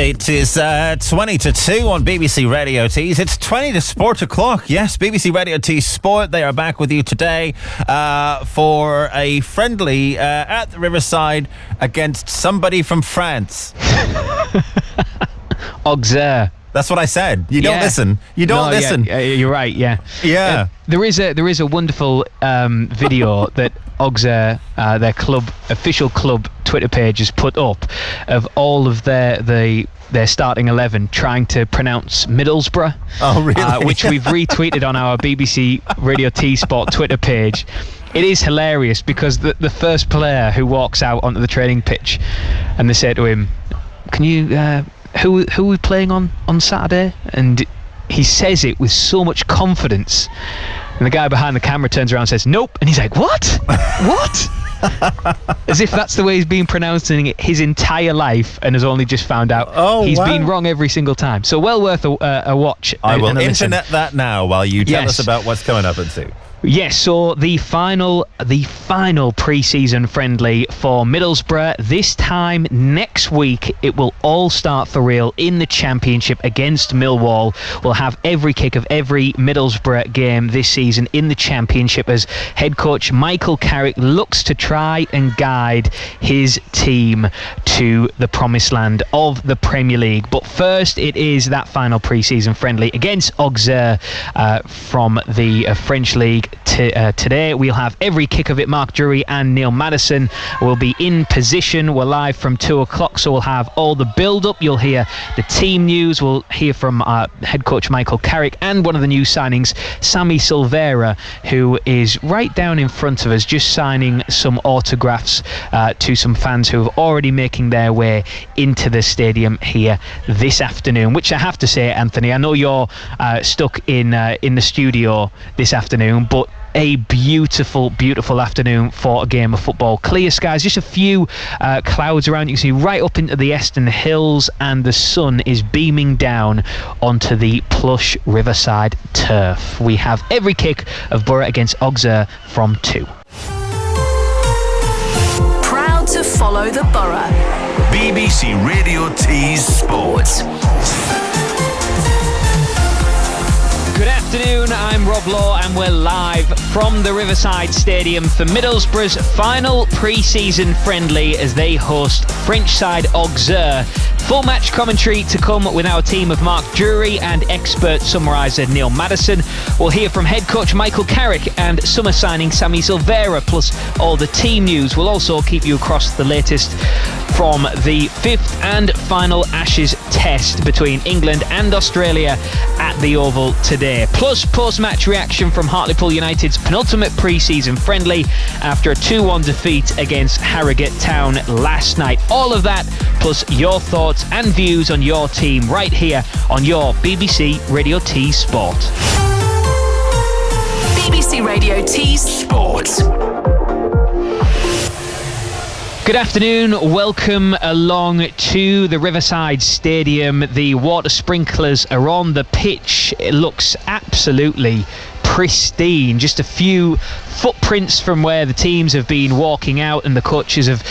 It is 20 to 2 on BBC Radio Tees. It's 20 to Sport O'Clock. Yes, BBC Radio Tees Sport. They are back with you today for a friendly at the Riverside against somebody from France. Auxerre. That's what I said. You don't listen. You don't listen. Yeah, you're right. Yeah. Yeah. There is a wonderful video that Auxerre, their official club Twitter page, has put up of all of their starting 11 trying to pronounce Middlesbrough. Oh, really? Which we've retweeted on our BBC Radio T Sport Twitter page. It is hilarious because the first player who walks out onto the training pitch, and they say to him, "Can you?" Who are we playing on Saturday? And he says it with so much confidence, and the guy behind the camera turns around and says, "Nope," and he's like, "What? What?" As if that's the way he's been pronouncing it his entire life and has only just found out. He's been wrong every single time. So well worth a watch. I will internet that now while you tell us about what's coming up at 2. Yes, so the final pre-season friendly for Middlesbrough. This time next week, it will all start for real in the Championship against Millwall. We'll have every kick of every Middlesbrough game this season in the Championship as head coach Michael Carrick looks to try and guide his team to the promised land of the Premier League. But first, it is that final pre-season friendly against Auxerre from the French League. Today we'll have every kick of it. Mark Drury and Neil Maddison will be in position. We're live from 2 o'clock, so we'll have all the build-up. You'll hear the team news. We'll hear from head coach Michael Carrick and one of the new signings, Sammy Silvera, who is right down in front of us, just signing some autographs to some fans who are already making their way into the stadium here this afternoon, which I have to say, Anthony, I know you're stuck in the studio this afternoon, but a beautiful, beautiful afternoon for a game of football. Clear skies, just a few clouds around. You can see right up into the Eston Hills, and the sun is beaming down onto the plush Riverside turf. We have every kick of Borough against Auxerre from 2. Proud to follow the Borough. BBC Radio Tees Sports. Good afternoon, I'm Rob Law and we're live from the Riverside Stadium for Middlesbrough's final pre-season friendly as they host French side Auxerre. Full match commentary to come with our team of Mark Drury and expert summariser Neil Maddison. We'll hear from head coach Michael Carrick and summer signing Sammy Silvera, plus all the team news. We'll also keep you across the latest from the 5th and final Ashes test between England and Australia at the Oval today. Plus post-match reaction from Hartlepool United's penultimate pre-season friendly after a 2-1 defeat against Harrogate Town last night. All of that plus your thoughts and views on your team right here on your BBC Radio T Sport. BBC Radio T Sport. Good afternoon, welcome along to the Riverside Stadium. The water sprinklers are on the pitch. It looks absolutely pristine. Just a few footprints from where the teams have been walking out, and the coaches have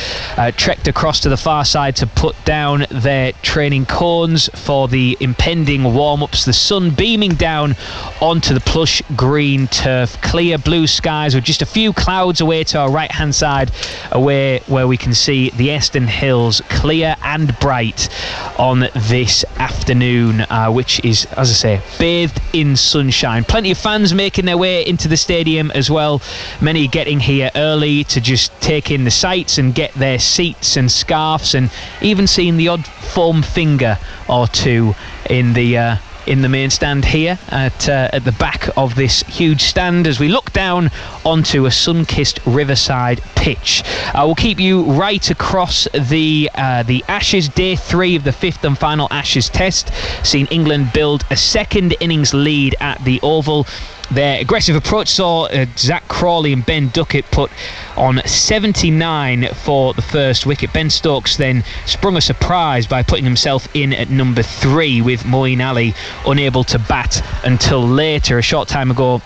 trekked across to the far side to put down their training cones for the impending warm-ups. The sun beaming down onto the plush green turf. Clear blue skies with just a few clouds away to our right-hand side, away where we can see the Eston Hills clear and bright on this afternoon, which is, as I say, bathed in sunshine. Plenty of fans making their way into the stadium as well. Many getting here early to just take in the sights and get their seats and scarves, and even seeing the odd foam finger or two in the main stand here at the back of this huge stand as we look down onto a sun-kissed Riverside pitch. We'll keep you right across the Ashes, day 3 of the 5th and final Ashes test, seeing England build a second innings lead at the Oval. Their aggressive approach saw Zach Crawley and Ben Duckett put on 79 for the first wicket. Ben Stokes then sprung a surprise by putting himself in at number 3, with Moeen Ali unable to bat until later. A short time ago,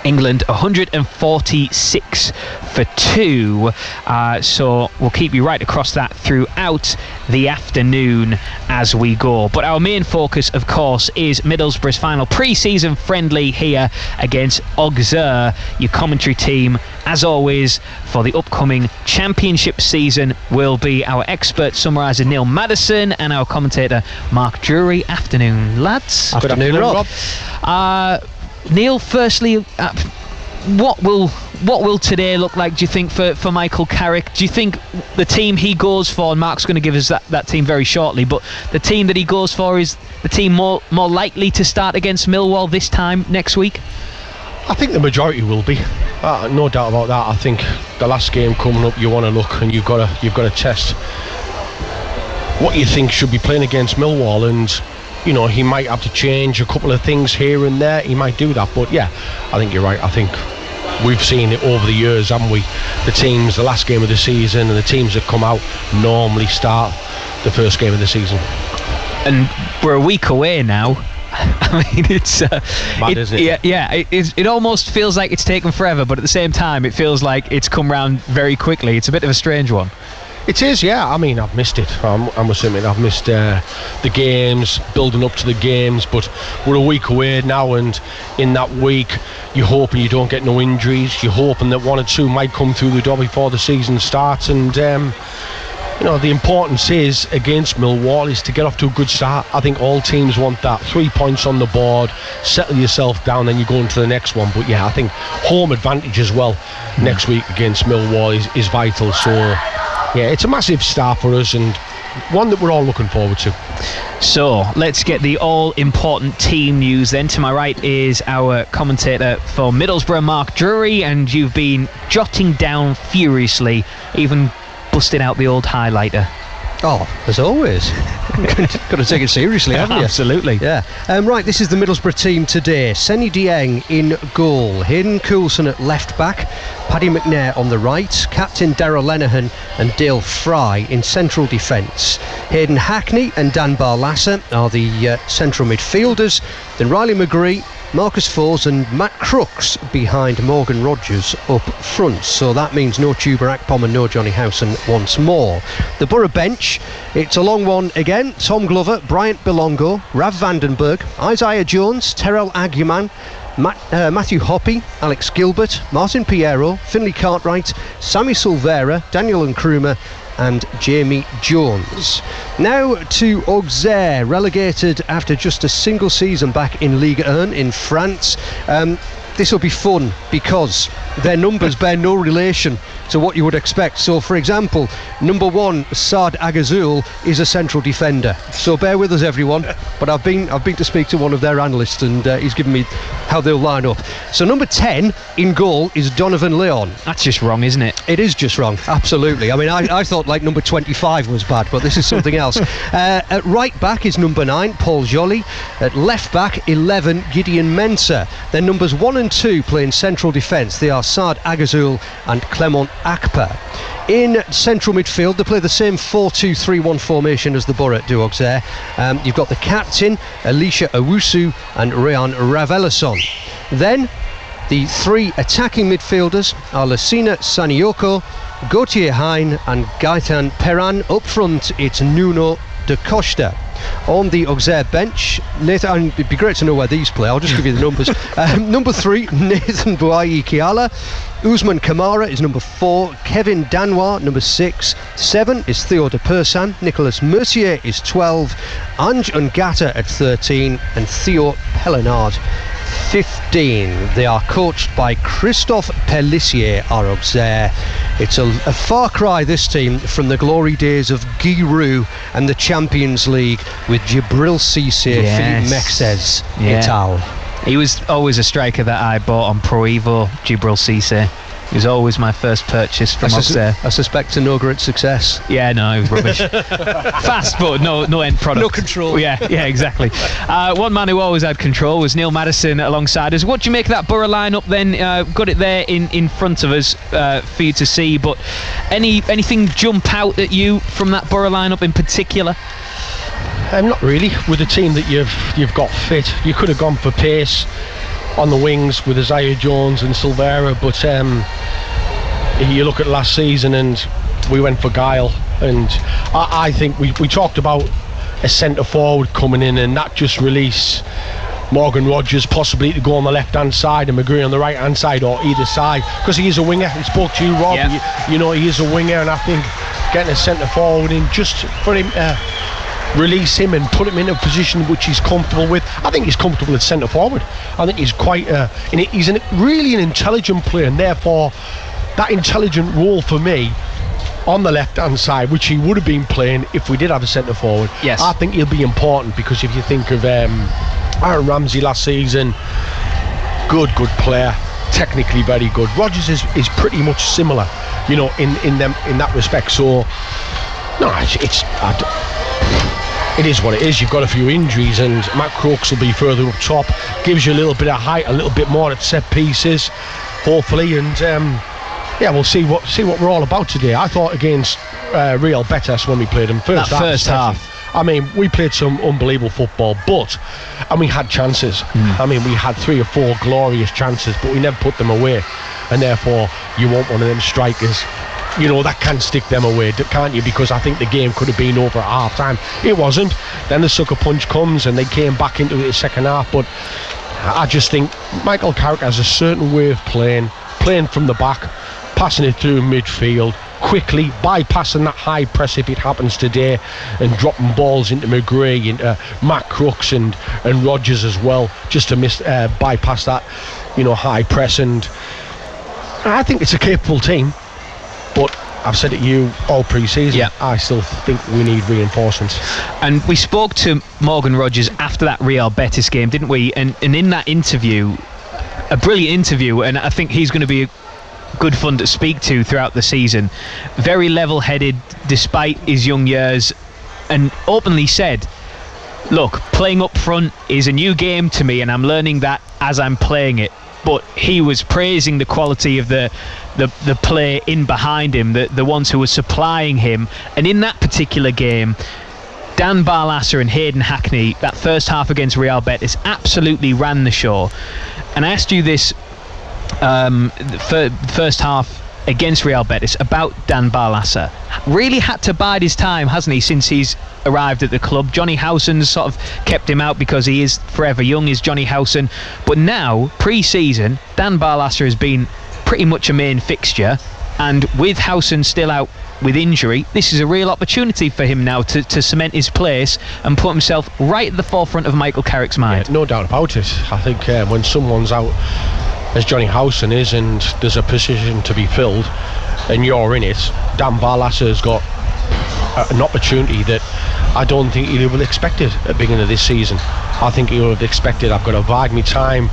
England 146 for 2. So we'll keep you right across that throughout the afternoon as we go. But our main focus, of course, is Middlesbrough's final pre-season friendly here against Auxerre. Your commentary team, as always, for the upcoming championship season will be our expert summariser Neil Maddison and our commentator Mark Drury. Afternoon, lads. Good afternoon, Rob. Neil, firstly, what will today look like, do you think, for Michael Carrick? Do you think the team he goes for, and Mark's going to give us that team very shortly, but the team that he goes for is the team more likely to start against Millwall this time next week? I think the majority will be. No doubt about that. I think the last game coming up, you want to look and you've got to test what you think should be playing against Millwall, and you know, he might have to change a couple of things here and there. He might do that, but yeah, I think you're right. I think we've seen it over the years, haven't we? The teams, the last game of the season, and the teams that come out normally start the first game of the season. And we're a week away now. I mean, it's mad, isn't it? Yeah. It almost feels like it's taken forever, but at the same time, it feels like it's come round very quickly. It's a bit of a strange one. It is, yeah. I mean, I've missed it. I must admit, I've missed the games, building up to the games, but we're a week away now, and in that week, you're hoping you don't get no injuries. You're hoping that one or two might come through the door before the season starts, and you know, the importance is against Millwall is to get off to a good start. I think all teams want that. 3 points on the board, settle yourself down, then you go into the next one. But yeah, I think home advantage as well next week against Millwall is vital. So yeah, it's a massive start for us, and one that we're all looking forward to. So let's get the all-important team news then. To my right is our commentator for Middlesbrough, Mark Drury, and you've been jotting down furiously, even busting out the old highlighter. Oh, as always. Got to take it seriously, haven't you? Absolutely. Yeah. Right, this is the Middlesbrough team today. Senny Dieng in goal. Hayden Coulson at left back. Paddy McNair on the right. Captain Darragh Lenihan and Dale Fry in central defence. Hayden Hackney and Dan Barlasser are the central midfielders. Then Riley McGree, Marcus Forbes and Matt Crooks behind Morgan Rogers up front. So that means no Tuber Akpom and no Johnny Howson once more. The Borough bench, it's a long one again. Tom Glover, Bryant Belongo, Rav Vandenberg, Isaiah Jones, Terrell Aguiman, Matthew Hoppy, Alex Gilbert, Martin Piero, Finlay Cartwright, Sammy Silvera, Daniel Nkrumah and Jamie Jones. Now to Auxerre, relegated after just a single season back in Ligue 1 in France. This will be fun because their numbers bear no relation to what you would expect. So, for example, number 1, Saad Agazul, is a central defender. So bear with us, everyone. But I've been to speak to one of their analysts, and he's given me how they'll line up. So number 10 in goal is Donovan Leon. That's just wrong, isn't it? It is just wrong, absolutely. I mean, I thought like number 25 was bad, but this is something else. At right back is number 9, Paul Joly. At left back, 11, Gideon Mensah. Then numbers 1 and 2 play in central defence. They are Saad Agazul and Clement Akpa. In central midfield, they play the same 4-2-3-1 formation as the Borough do, Auxerre. You've got the captain, Elisha Owusu and Rayan Ravelason. Then the 3 attacking midfielders are Lassina Sanioko, Gauthier Hein and Gaetan Perran. Up front, it's Nuno da Costa. On the Auxerre bench, Nathan, it'd be great to know where these play. I'll just give you the numbers. Number 3, Nathan Bouayi Kiala. Usman Kamara is number 4. Kevin Danois, number 6. 7 is Theo de Persan. Nicolas Mercier is 12. Ange Ngata at 13. And Theo Pellenard 15. They are coached by Christophe Pellissier, our Auxerre. It's a far cry, this team, from the glory days of Giroud and the Champions League with Djibril Cissé, Philippe Mexes, et al. He was always a striker that I bought on Pro Evo, Djibril Cissé. He was always my first purchase from Auxerre. I suspect to no great success. Yeah, no, it was rubbish. Fast, but no end product. No control. Yeah, exactly. One man who always had control was Neil Maddison alongside us. What do you make of that Borough lineup then? Got it there in front of us for you to see, but anything jump out at you from that Borough lineup in particular? Not really. With the team that you've got fit, you could have gone for pace. on the wings with Isaiah Jones and Silvera, but you look at last season and we went for Guile, and I think we talked about a centre forward coming in, and that just release Morgan Rogers possibly to go on the left hand side and McGree on the right hand side or either side, because he is a winger. He spoke to you, Rob. Yeah. You know, he is a winger, and I think getting a centre forward in just for him to release him and put him in a position which he's comfortable with. I think he's comfortable at centre forward. I think he's quite he's really an intelligent player, and therefore that intelligent role for me on the left hand side, which he would have been playing if we did have a centre forward. Yes. I think he'll be important, because if you think of Aaron Ramsey last season, good player, technically very good. Rodgers is pretty much similar, you know, in that respect. So no, it is what it is. You've got a few injuries, and Matt Crooks will be further up top, gives you a little bit of height, a little bit more at set pieces, hopefully, and we'll see what we're all about today. I thought against Real Betis when we played them first half. I mean, we played some unbelievable football, and we had chances. I mean, we had 3 or 4 glorious chances, but we never put them away. And therefore, you want one of them strikers, you know, that can stick them away, can't you? Because I think the game could have been over at half time. It wasn't. Then the sucker punch comes, and they came back into it the second half. But I just think Michael Carrick has a certain way of playing from the back, passing it through midfield quickly, bypassing that high press if it happens today, and dropping balls into McGree, into Matt Crooks and Rodgers as well, just to bypass that, you know, high press. And I think it's a capable team, but I've said it to you all pre-season. Yeah. I still think we need reinforcements. And we spoke to Morgan Rogers after that Real Betis game, didn't we? And in that interview, a brilliant interview, and I think he's going to be good fun to speak to throughout the season. Very level-headed despite his young years, and openly said, look, playing up front is a new game to me, and I'm learning that as I'm playing it. But he was praising the quality of the play in behind him, the ones who were supplying him. And in that particular game, Dan Barlasser and Hayden Hackney, that first half against Real Betis, absolutely ran the show. And I asked you this first half against Real Betis about Dan Barlasser. Really had to bide his time, hasn't he, since he's arrived at the club. Johnny Howson's sort of kept him out because he is forever young, is Johnny Howson. But now, pre-season, Dan Barlasser has been pretty much a main fixture, and with Howson still out with injury, this is a real opportunity for him now to cement his place and put himself right at the forefront of Michael Carrick's mind. Yeah, no doubt about it. I think when someone's out, as Johnny Howson is, and there's a position to be filled and you're in it, Dan Barlasser has got an opportunity that I don't think he would have expected at the beginning of this season. I think he would have expected, I've got to bide my time,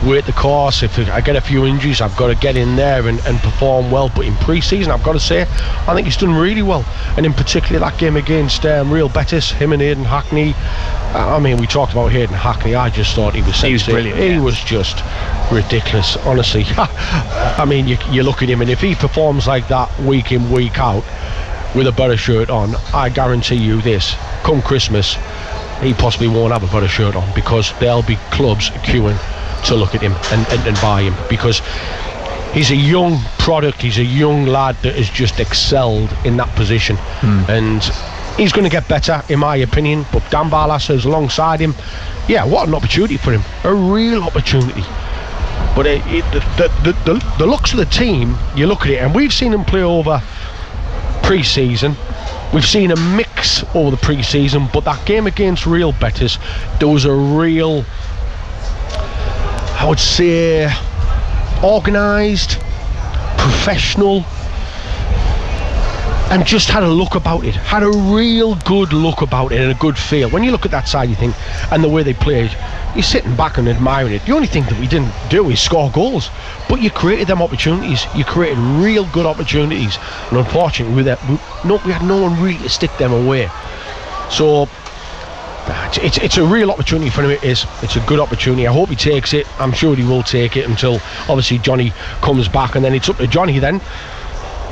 wait the course. If I get a few injuries, I've got to get in there and perform well. But in pre-season, I've got to say, I think he's done really well. And in particular that game against Real Betis, him and Hayden Hackney. I mean, we talked about Hayden Hackney. I just thought he was brilliant. He was just ridiculous, honestly. I mean, you look at him, and if he performs like that week in, week out with a Borough shirt on, I guarantee you this, come Christmas he possibly won't have a Borough shirt on, because there'll be clubs queuing to look at him and buy him, because he's a young product, he's a young lad that has just excelled in that position. And he's going to get better, in my opinion. But Dan Barlasser is alongside him. Yeah, what an opportunity for him, a real opportunity. But the looks of the team, you look at it, and we've seen him play over pre-season, we've seen a mix over the pre-season, but that game against Real Betis, there was a real, I would say, organised, professional, and just had a look about it, had a real good look about it and a good feel. When you look at that side, you think, and the way they played, you're sitting back and admiring it. The only thing that we didn't do is score goals, but you created them opportunities. You created real good opportunities, and unfortunately we had no one really to stick them away. So it's a real opportunity for him. It's a good opportunity. I hope he takes it. I'm sure he will take it until obviously Johnny comes back, and then it's up to Johnny then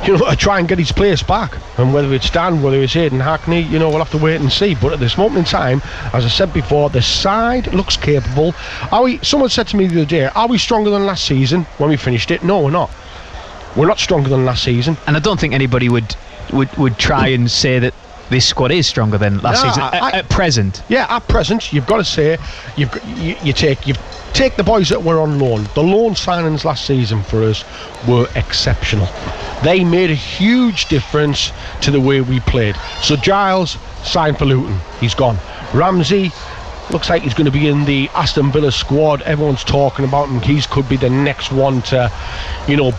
to try and get his place back. And whether it's Dan, whether it's Aidan Hackney, we'll have to wait and see. But at this moment in time, as I said before, the side looks capable. Someone said to me the other day, are we stronger than last season when we finished it? No, we're not. We're not stronger than last season. And I don't think anybody would try and say that this squad is stronger than last season at present. Yeah, at present, you've got to say you take the boys that were on loan. The loan signings last season for us were exceptional. They made a huge difference to the way we played. So Giles signed for Luton. He's gone. Ramsey looks like he's going to be in the Aston Villa squad. Everyone's talking about him. He could be the next one to,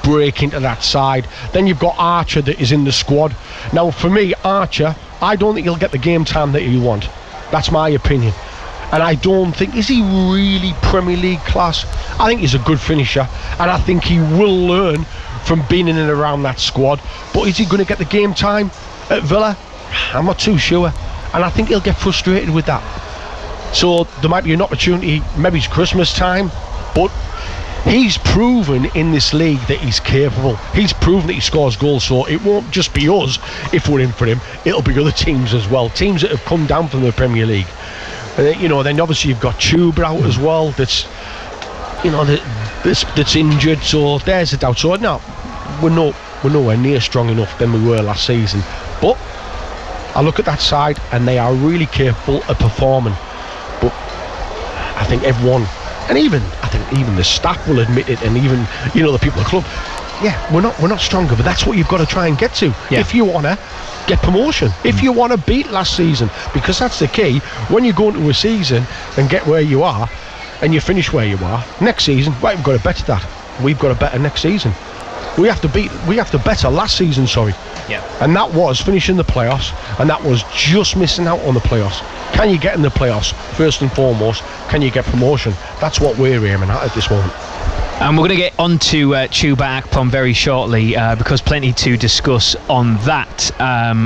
break into that side. Then you've got Archer that is in the squad. Now, for me, Archer, I don't think he'll get the game time that he'll want. That's my opinion. And I don't think, is he really Premier League class? I think he's a good finisher, and I think he will learn from being in and around that squad. But is he going to get the game time at Villa? I'm not too sure, and I think he'll get frustrated with that. So there might be an opportunity, maybe it's Christmas time, but he's proven in this league that he's capable. He's proven that he scores goals, so it won't just be us if we're in for him, it'll be other teams as well, teams that have come down from the Premier League. Then obviously you've got Chuba out as well, that's injured, so there's a doubt. So no, we're nowhere near strong enough than we were last season, but I look at that side and they are really capable of performing. But I think everyone, and even the staff will admit it, and even the people at the club, we're not stronger, but that's what you've got to try and get to if you want to get promotion, if you want to beat last season, because that's the key. When you go into a season and get where you are and you finish where you are, next season, we've got to better that. We've got to better next season. We have to better last season, and that was finishing the playoffs, and that was just missing out on the playoffs. Can you get in the playoffs? First and foremost, can you get promotion? That's what we're aiming at this moment. And we're going to get on to Chuba Akpom very shortly, because plenty to discuss on that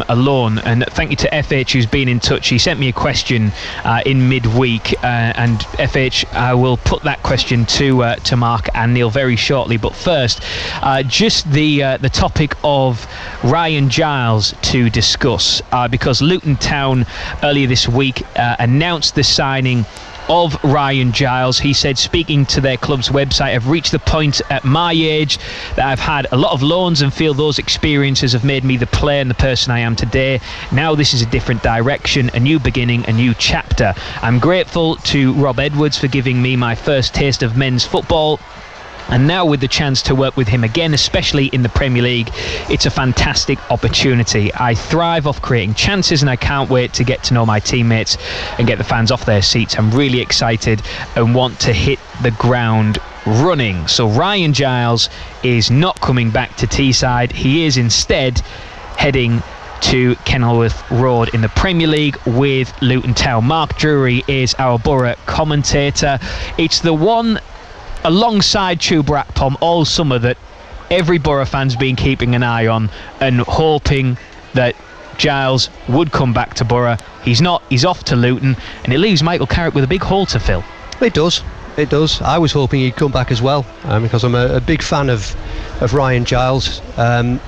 alone. And thank you to FH, who's been in touch. He sent me a question in midweek, and FH, I will put that question to Mark and Neil very shortly. But first, just the topic of Ryan Giles to discuss, because Luton Town earlier this week announced the signing of Ryan Giles. He said, speaking to their club's website, I've reached the point at my age that I've had a lot of loans and feel those experiences have made me the player and the person I am today. Now this is a different direction, a new beginning, a new chapter. I'm grateful to Rob Edwards for giving me my first taste of men's football, and now with the chance to work with him again, especially in the Premier League, it's a fantastic opportunity. I thrive off creating chances, and I can't wait to get to know my teammates and get the fans off their seats. I'm really excited and want to hit the ground running. So Ryan Giles is not coming back to Teesside. He is instead heading to Kenilworth Road in the Premier League with Luton Town. Mark Drury is our Borough commentator. It's the one alongside Chuba Akpom all summer that every Borough fan's been keeping an eye on and hoping that Giles would come back to Borough. He's not. He's off to Luton, and it leaves Michael Carrick with a big hole to fill. It does. I was hoping he'd come back as well, because I'm a big fan of Ryan Giles, and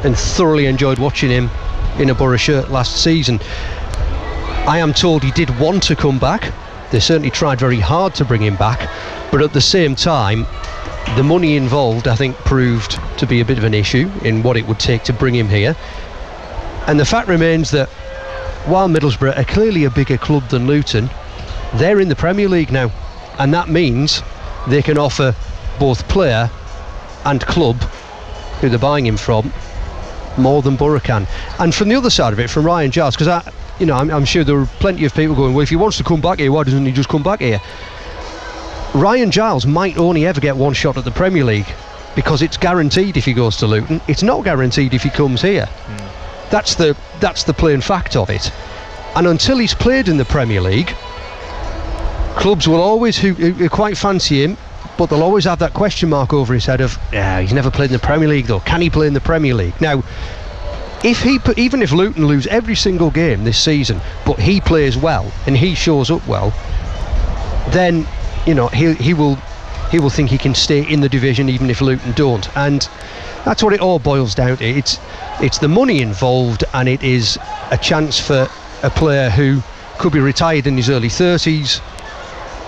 thoroughly enjoyed watching him in a Borough shirt last season. I am told he did want to come back. They certainly tried very hard to bring him back, but at the same time, the money involved, I think, proved to be a bit of an issue in what it would take to bring him here. And the fact remains that while Middlesbrough are clearly a bigger club than Luton, they're in the Premier League now, and that means they can offer both player and club, who they're buying him from, more than Borough can. And from the other side of it, from Ryan Giles, because I'm sure there are plenty of people going, well, if he wants to come back here, why doesn't he just come back here? Ryan Giles might only ever get one shot at the Premier League, because it's guaranteed if he goes to Luton. It's not guaranteed if he comes here. That's the plain fact of it. And until he's played in the Premier League, clubs will always, who quite fancy him, but they'll always have that question mark over his head of, he's never played in the Premier League though. Can he play in the Premier League? Now, even if Luton lose every single game this season, but he plays well and he shows up well, then he will think he can stay in the division even if Luton don't. And That's what it all boils down to. It's the money involved, and it is a chance for a player who could be retired in his early 30s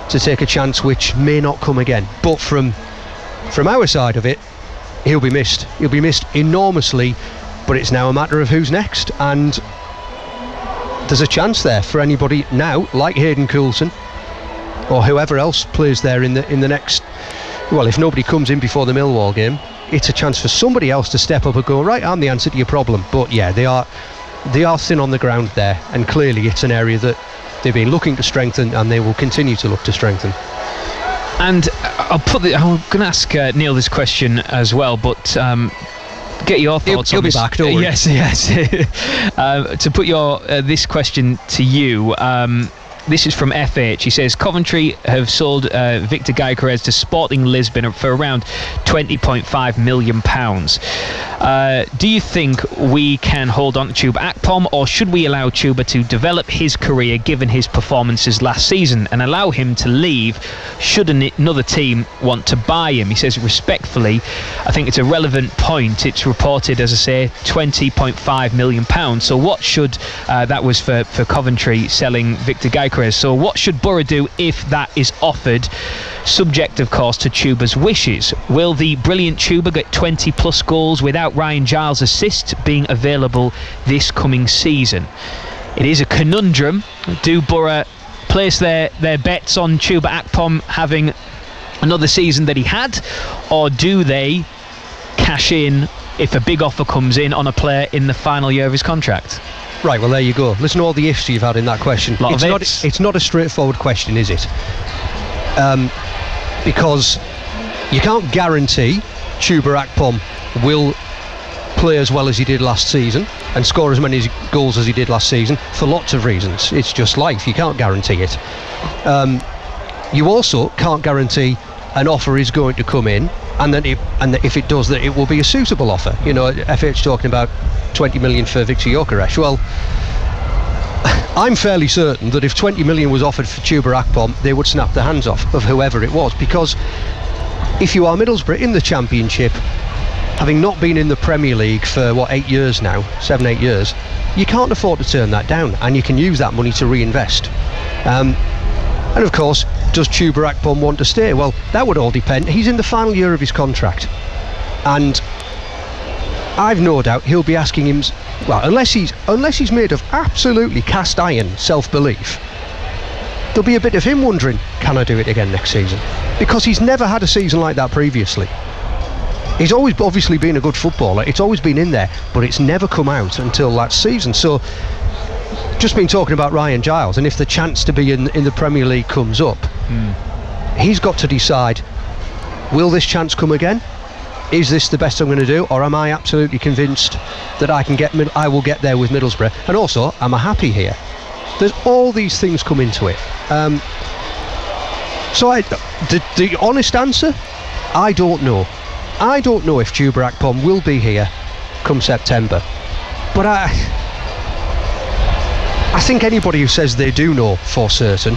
to take a chance which may not come again. But from our side of it, he'll be missed. He'll be missed enormously, but it's now a matter of who's next, and there's a chance there for anybody now, like Hayden Coulson or whoever else plays there in the next. Well, if nobody comes in before the Millwall game, it's a chance for somebody else to step up and go, right, I'm the answer to your problem. But yeah, they are thin on the ground there, and clearly it's an area that they've been looking to strengthen, and they will continue to look to strengthen. And I'm going to ask Neil this question as well, but get your thoughts. He'll be back, don't worry. Yes. To put this question to you. This is from FH. He says Coventry have sold Victor Gyökeres to Sporting Lisbon for around £20.5 million. Do you think we can hold on to Chuba Akpom, or should we allow Chuba to develop his career given his performances last season and allow him to leave should another team want to buy him? He says respectfully, I think it's a relevant point. It's reported, as I say, £20.5 million. So what should that was for Coventry selling Victor Gyökeres. So what should Borough do if that is offered, subject of course to Chuba's wishes? Will the brilliant Chuba get 20 plus goals without Ryan Giles' assist being available this coming season? It is a conundrum. Do Borough place their bets on Chuba Akpom having another season that he had, or do they cash in if a big offer comes in on a player in the final year of his contract? Right, well there you go. Listen to all the ifs you've had in that question. It's not a straightforward question, is it? Because you can't guarantee Chuba Akpom will play as well as he did last season and score as many goals as he did last season for lots of reasons. It's just life. You can't guarantee it. You also can't guarantee an offer is going to come in, and that if it does, that it will be a suitable offer. You know, FH talking about 20 million for Victor Gyökeres. Well, I'm fairly certain that if 20 million was offered for Chuba Akpom, they would snap their hands off of whoever it was, because if you are Middlesbrough in the Championship, having not been in the Premier League for 8 years now, 7-8 years, you can't afford to turn that down, and you can use that money to reinvest. And of course, does Chuba Akpom want to stay? Well, that would all depend. He's in the final year of his contract, and I've no doubt he'll be asking him, well, unless he's made of absolutely cast iron self-belief, there'll be a bit of him wondering, can I do it again next season? Because he's never had a season like that previously. He's always obviously been a good footballer, it's always been in there, but it's never come out until last season. So just been talking about Ryan Giles, and if the chance to be in the Premier League comes up, he's got to decide, will this chance come again? Is this the best I'm going to do, or am I absolutely convinced that I will get there with Middlesbrough? And also, am I happy here? There's all these things come into it. So the honest answer, I don't know. I don't know if Chuba Akpom will be here come September, but I think anybody who says they do know for certain,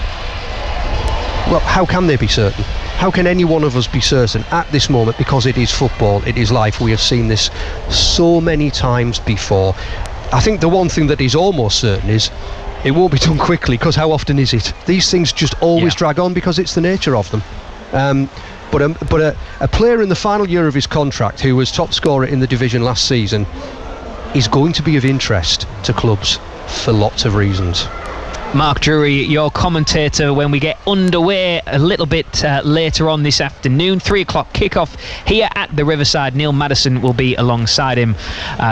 well, how can they be certain? How can any one of us be certain at this moment? Because it is football, it is life. We have seen this so many times before. I think the one thing that is almost certain is it won't be done quickly, because how often is it? These things just always drag on because it's the nature of them. But a player in the final year of his contract who was top scorer in the division last season is going to be of interest to clubs for lots of reasons. Mark Drury, your commentator when we get underway a little bit later on this afternoon. 3 o'clock kickoff here at the Riverside. Neil Maddison will be alongside him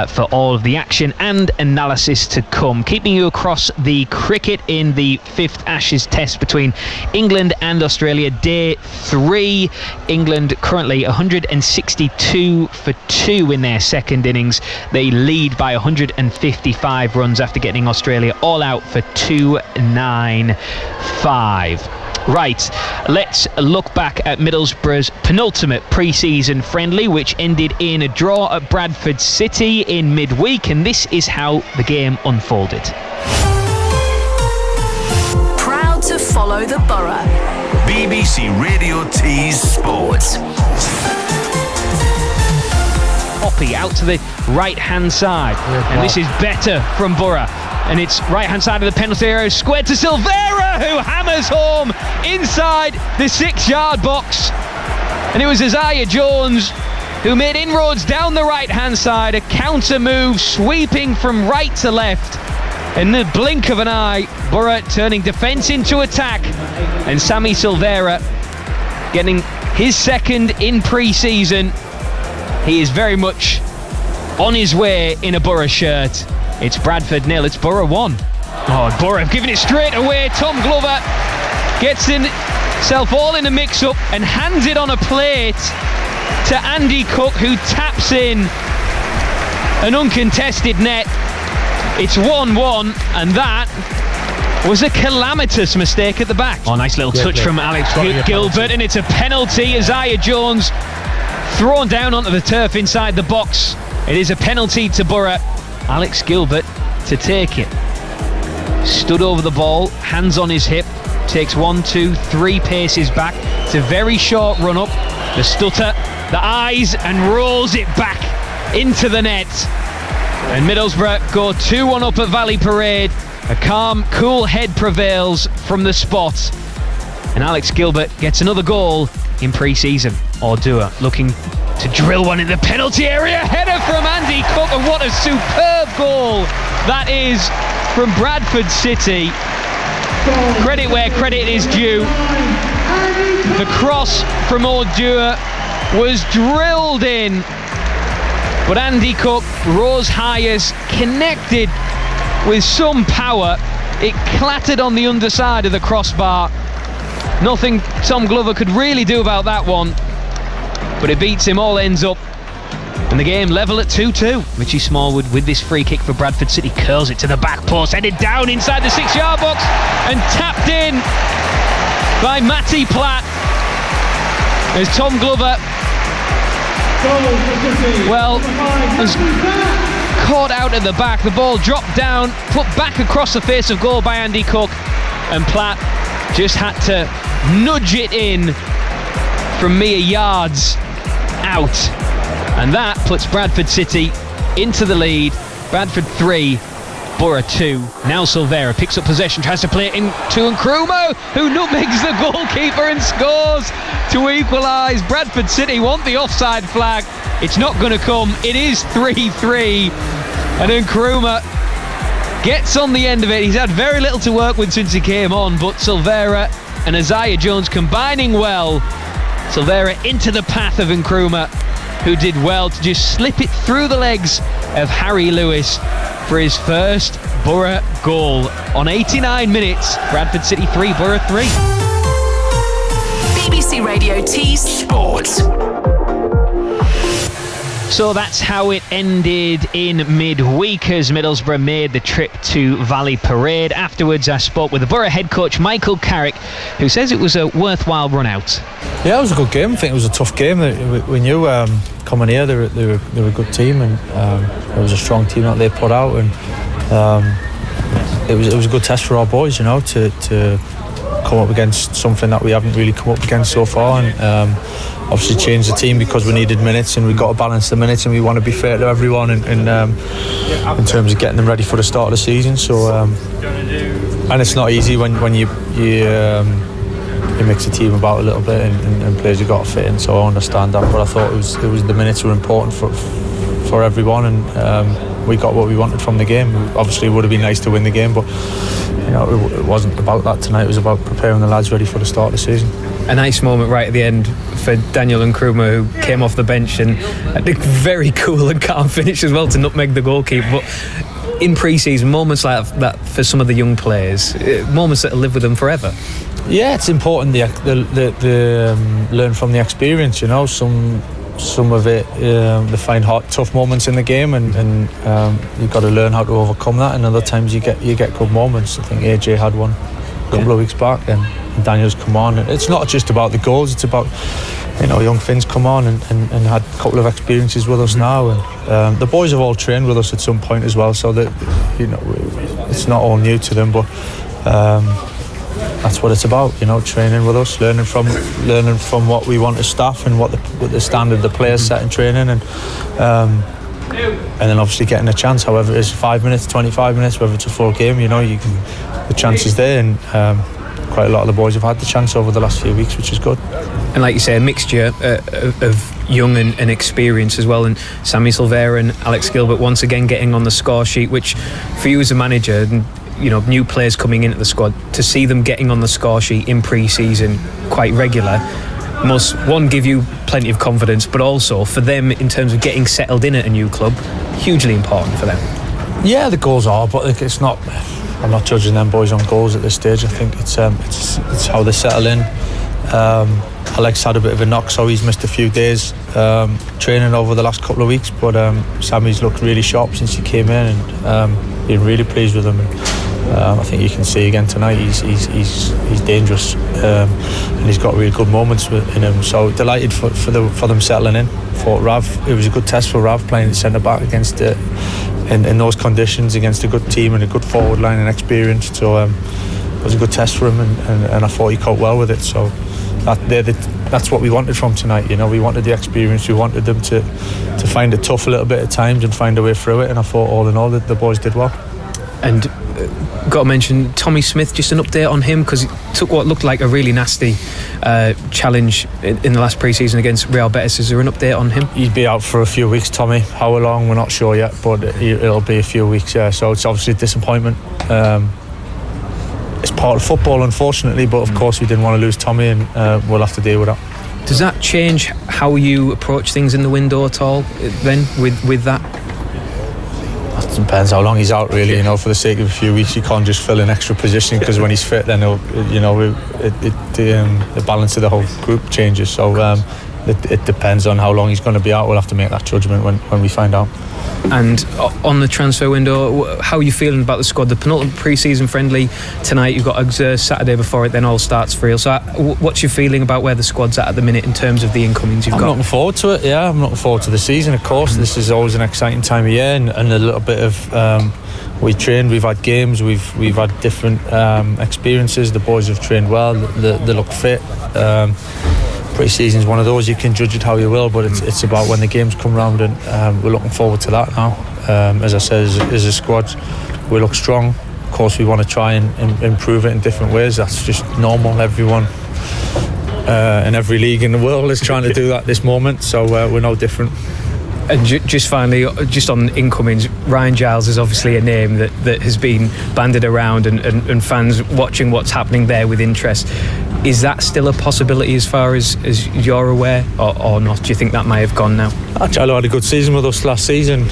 for all of the action and analysis to come. Keeping you across the cricket in the 5th Ashes Test between England and Australia, day 3. England currently 162 for 2 in their second innings. They lead by 155 runs after getting Australia all out for 295. Right, let's look back at Middlesbrough's penultimate pre-season friendly, which ended in a draw at Bradford City in midweek, and this is how the game unfolded. Proud to follow the Borough. BBC Radio T's Sports. Poppy out to the right-hand side. And this is better from Borough. And it's right-hand side of the penalty area, squared to Silvera, who hammers home inside the 6-yard box. And it was Isaiah Jones who made inroads down the right-hand side, a counter move sweeping from right to left. In the blink of an eye, Borough turning defence into attack, and Sammy Silvera getting his second in pre-season. He is very much on his way in a Borough shirt. It's Bradford 0, it's Borough 1. Oh, Borough have given it straight away. Tom Glover gets himself all in a mix-up and hands it on a plate to Andy Cook, who taps in an uncontested net. It's 1-1, and that was a calamitous mistake at the back. Oh, nice little touch from Alex Gilbert, and it's a penalty. Isaiah Jones thrown down onto the turf inside the box. It is a penalty to Borough. Alex Gilbert to take it. Stood over the ball, hands on his hip, takes 1, 2, 3 paces back. It's a very short run up. The stutter, the eyes, and rolls it back into the net. And Middlesbrough go 2-1 up at Valley Parade. A calm, cool head prevails from the spot. And Alex Gilbert gets another goal in pre-season. Ordua looking to drill one in the penalty area. Header from Andy Cook, and what a superb goal that is from Bradford City. Credit where credit is due. The cross from Ordua was drilled in, but Andy Cook rose highest, connected with some power. It clattered on the underside of the crossbar. Nothing Tom Glover could really do about that one, but it beats him all ends up. And the game level at 2-2. Richie Smallwood with this free kick for Bradford City curls it to the back post, headed down inside the 6-yard box and tapped in by Matty Platt. As Tom Glover, well, was caught out at the back. The ball dropped down, put back across the face of goal by Andy Cook, and Platt just had to nudge it in from mere yards out. And that puts Bradford City into the lead. Bradford 3, Borough 2. Now Silvera picks up possession, tries to play it into Nkrumah, who nutmegs the goalkeeper and scores to equalise. Bradford City want the offside flag. It's not going to come. It is 3-3. And Nkrumah gets on the end of it. He's had very little to work with since he came on, but Silvera and Isaiah Jones combining well. Silvera into the path of Nkrumah, who did well to just slip it through the legs of Harry Lewis for his first Borough goal. On 89 minutes, Bradford City 3, Borough 3. BBC Radio T Sports. So that's how it ended in midweek as Middlesbrough made the trip to Valley Parade. Afterwards, I spoke with the Borough head coach Michael Carrick, who says it was a worthwhile run out. Yeah, it was a good game. I think it was a tough game. We knew coming here they were a good team, and it was a strong team that they put out, and it was a good test for our boys, you know, to come up against something that we haven't really come up against so far, and obviously changed the team because we needed minutes, and we got to balance the minutes, and we want to be fair to everyone in terms of getting them ready for the start of the season. So and it's not easy when you mix the team about a little bit and players you got to fit in, so I understand that, but I thought it was the minutes were important for everyone, and we got what we wanted from the game. Obviously it would have been nice to win the game, but you know, it wasn't about that tonight. It was about preparing the lads ready for the start of the season. A nice moment right at the end for Daniel Nkrumah, who came off the bench, and I think very cool and calm finish as well to nutmeg the goalkeeper. But in pre-season, moments like that for some of the young players, moments that will live with them forever. Yeah, it's important they learn from the experience, you know. Some of it they find tough moments in the game, and you've got to learn how to overcome that, and other times you get good moments. I think AJ had one a couple of weeks back, and Daniel's come on. It's not just about the goals, it's about, you know, young Finn's come on and had a couple of experiences with us now, and the boys have all trained with us at some point as well, so that, you know, it's not all new to them, but that's that's what it's about, training with us, learning from what we want as staff and what the standard the players set in training, and then obviously getting a chance, however it is, 5 minutes, 25 minutes, whether it's a full game, the chance is there, and quite a lot of the boys have had the chance over the last few weeks, which is good. And like you say, a mixture of young and experience as well, and Sammy Silvera and Alex Gilbert once again getting on the score sheet, which for you as a manager, and new players coming into the squad, to see them getting on the score sheet in pre-season quite regular must, one, give you plenty of confidence, but also for them in terms of getting settled in at a new club, hugely important for them. Yeah, the goals are, but it's not. I'm not judging them boys on goals at this stage. I think it's how they settle in. Alex had a bit of a knock, so he's missed a few days training over the last couple of weeks, but Sammy's looked really sharp since he came in, and been really pleased with him. I think you can see again tonight he's dangerous, and he's got really good moments in him. So delighted for them settling in. For Rav, it was a good test for Rav playing centre back against in those conditions against a good team and a good forward line and experience. So it was a good test for him, and I thought he coped well with it. So that's what we wanted from tonight. We wanted the experience. We wanted them to find it tough a little bit at times and find a way through it. And I thought all in all that the boys did well. And got to mention Tommy Smith, just an update on him, because he took what looked like a really nasty challenge in the last pre-season against Real Betis. Is there an update on him? He'd be out for a few weeks, Tommy. How long, we're not sure yet, but it'll be a few weeks, yeah. So it's obviously a disappointment. It's part of football, unfortunately, but of course we didn't want to lose Tommy, and we'll have to deal with that. Does that change how you approach things in the window at all then with that? It depends how long he's out, really. For the sake of a few weeks, you can't just fill an extra position, because when he's fit, then the balance of the whole group changes. So it depends on how long he's going to be out. We'll have to make that judgment when we find out. And on the transfer window, how are you feeling about the squad? The penultimate pre-season friendly tonight, you've got Auxerre Saturday before it, then all starts for real. So what's your feeling about where the squad's at the minute in terms of the incomings you've got? I'm looking forward to it, yeah. I'm looking forward to the season, of course. This is always an exciting time of year, and a little bit of we trained, we've had games, we've had different experiences. The boys have trained well, they look fit. Pre-season is one of those, you can judge it how you will, but it's about when the games come round, and we're looking forward to that now. As I said, as a squad, we look strong. Of course, we want to try and improve it in different ways. That's just normal. Everyone in every league in the world is trying to do that this moment, so we're no different. And just finally, just on incomings, Ryan Giles is obviously a name that has been bandied around, and fans watching what's happening there with interest. Is that still a possibility as far as you're aware, or not? Do you think that may have gone now? Giles had a good season with us last season.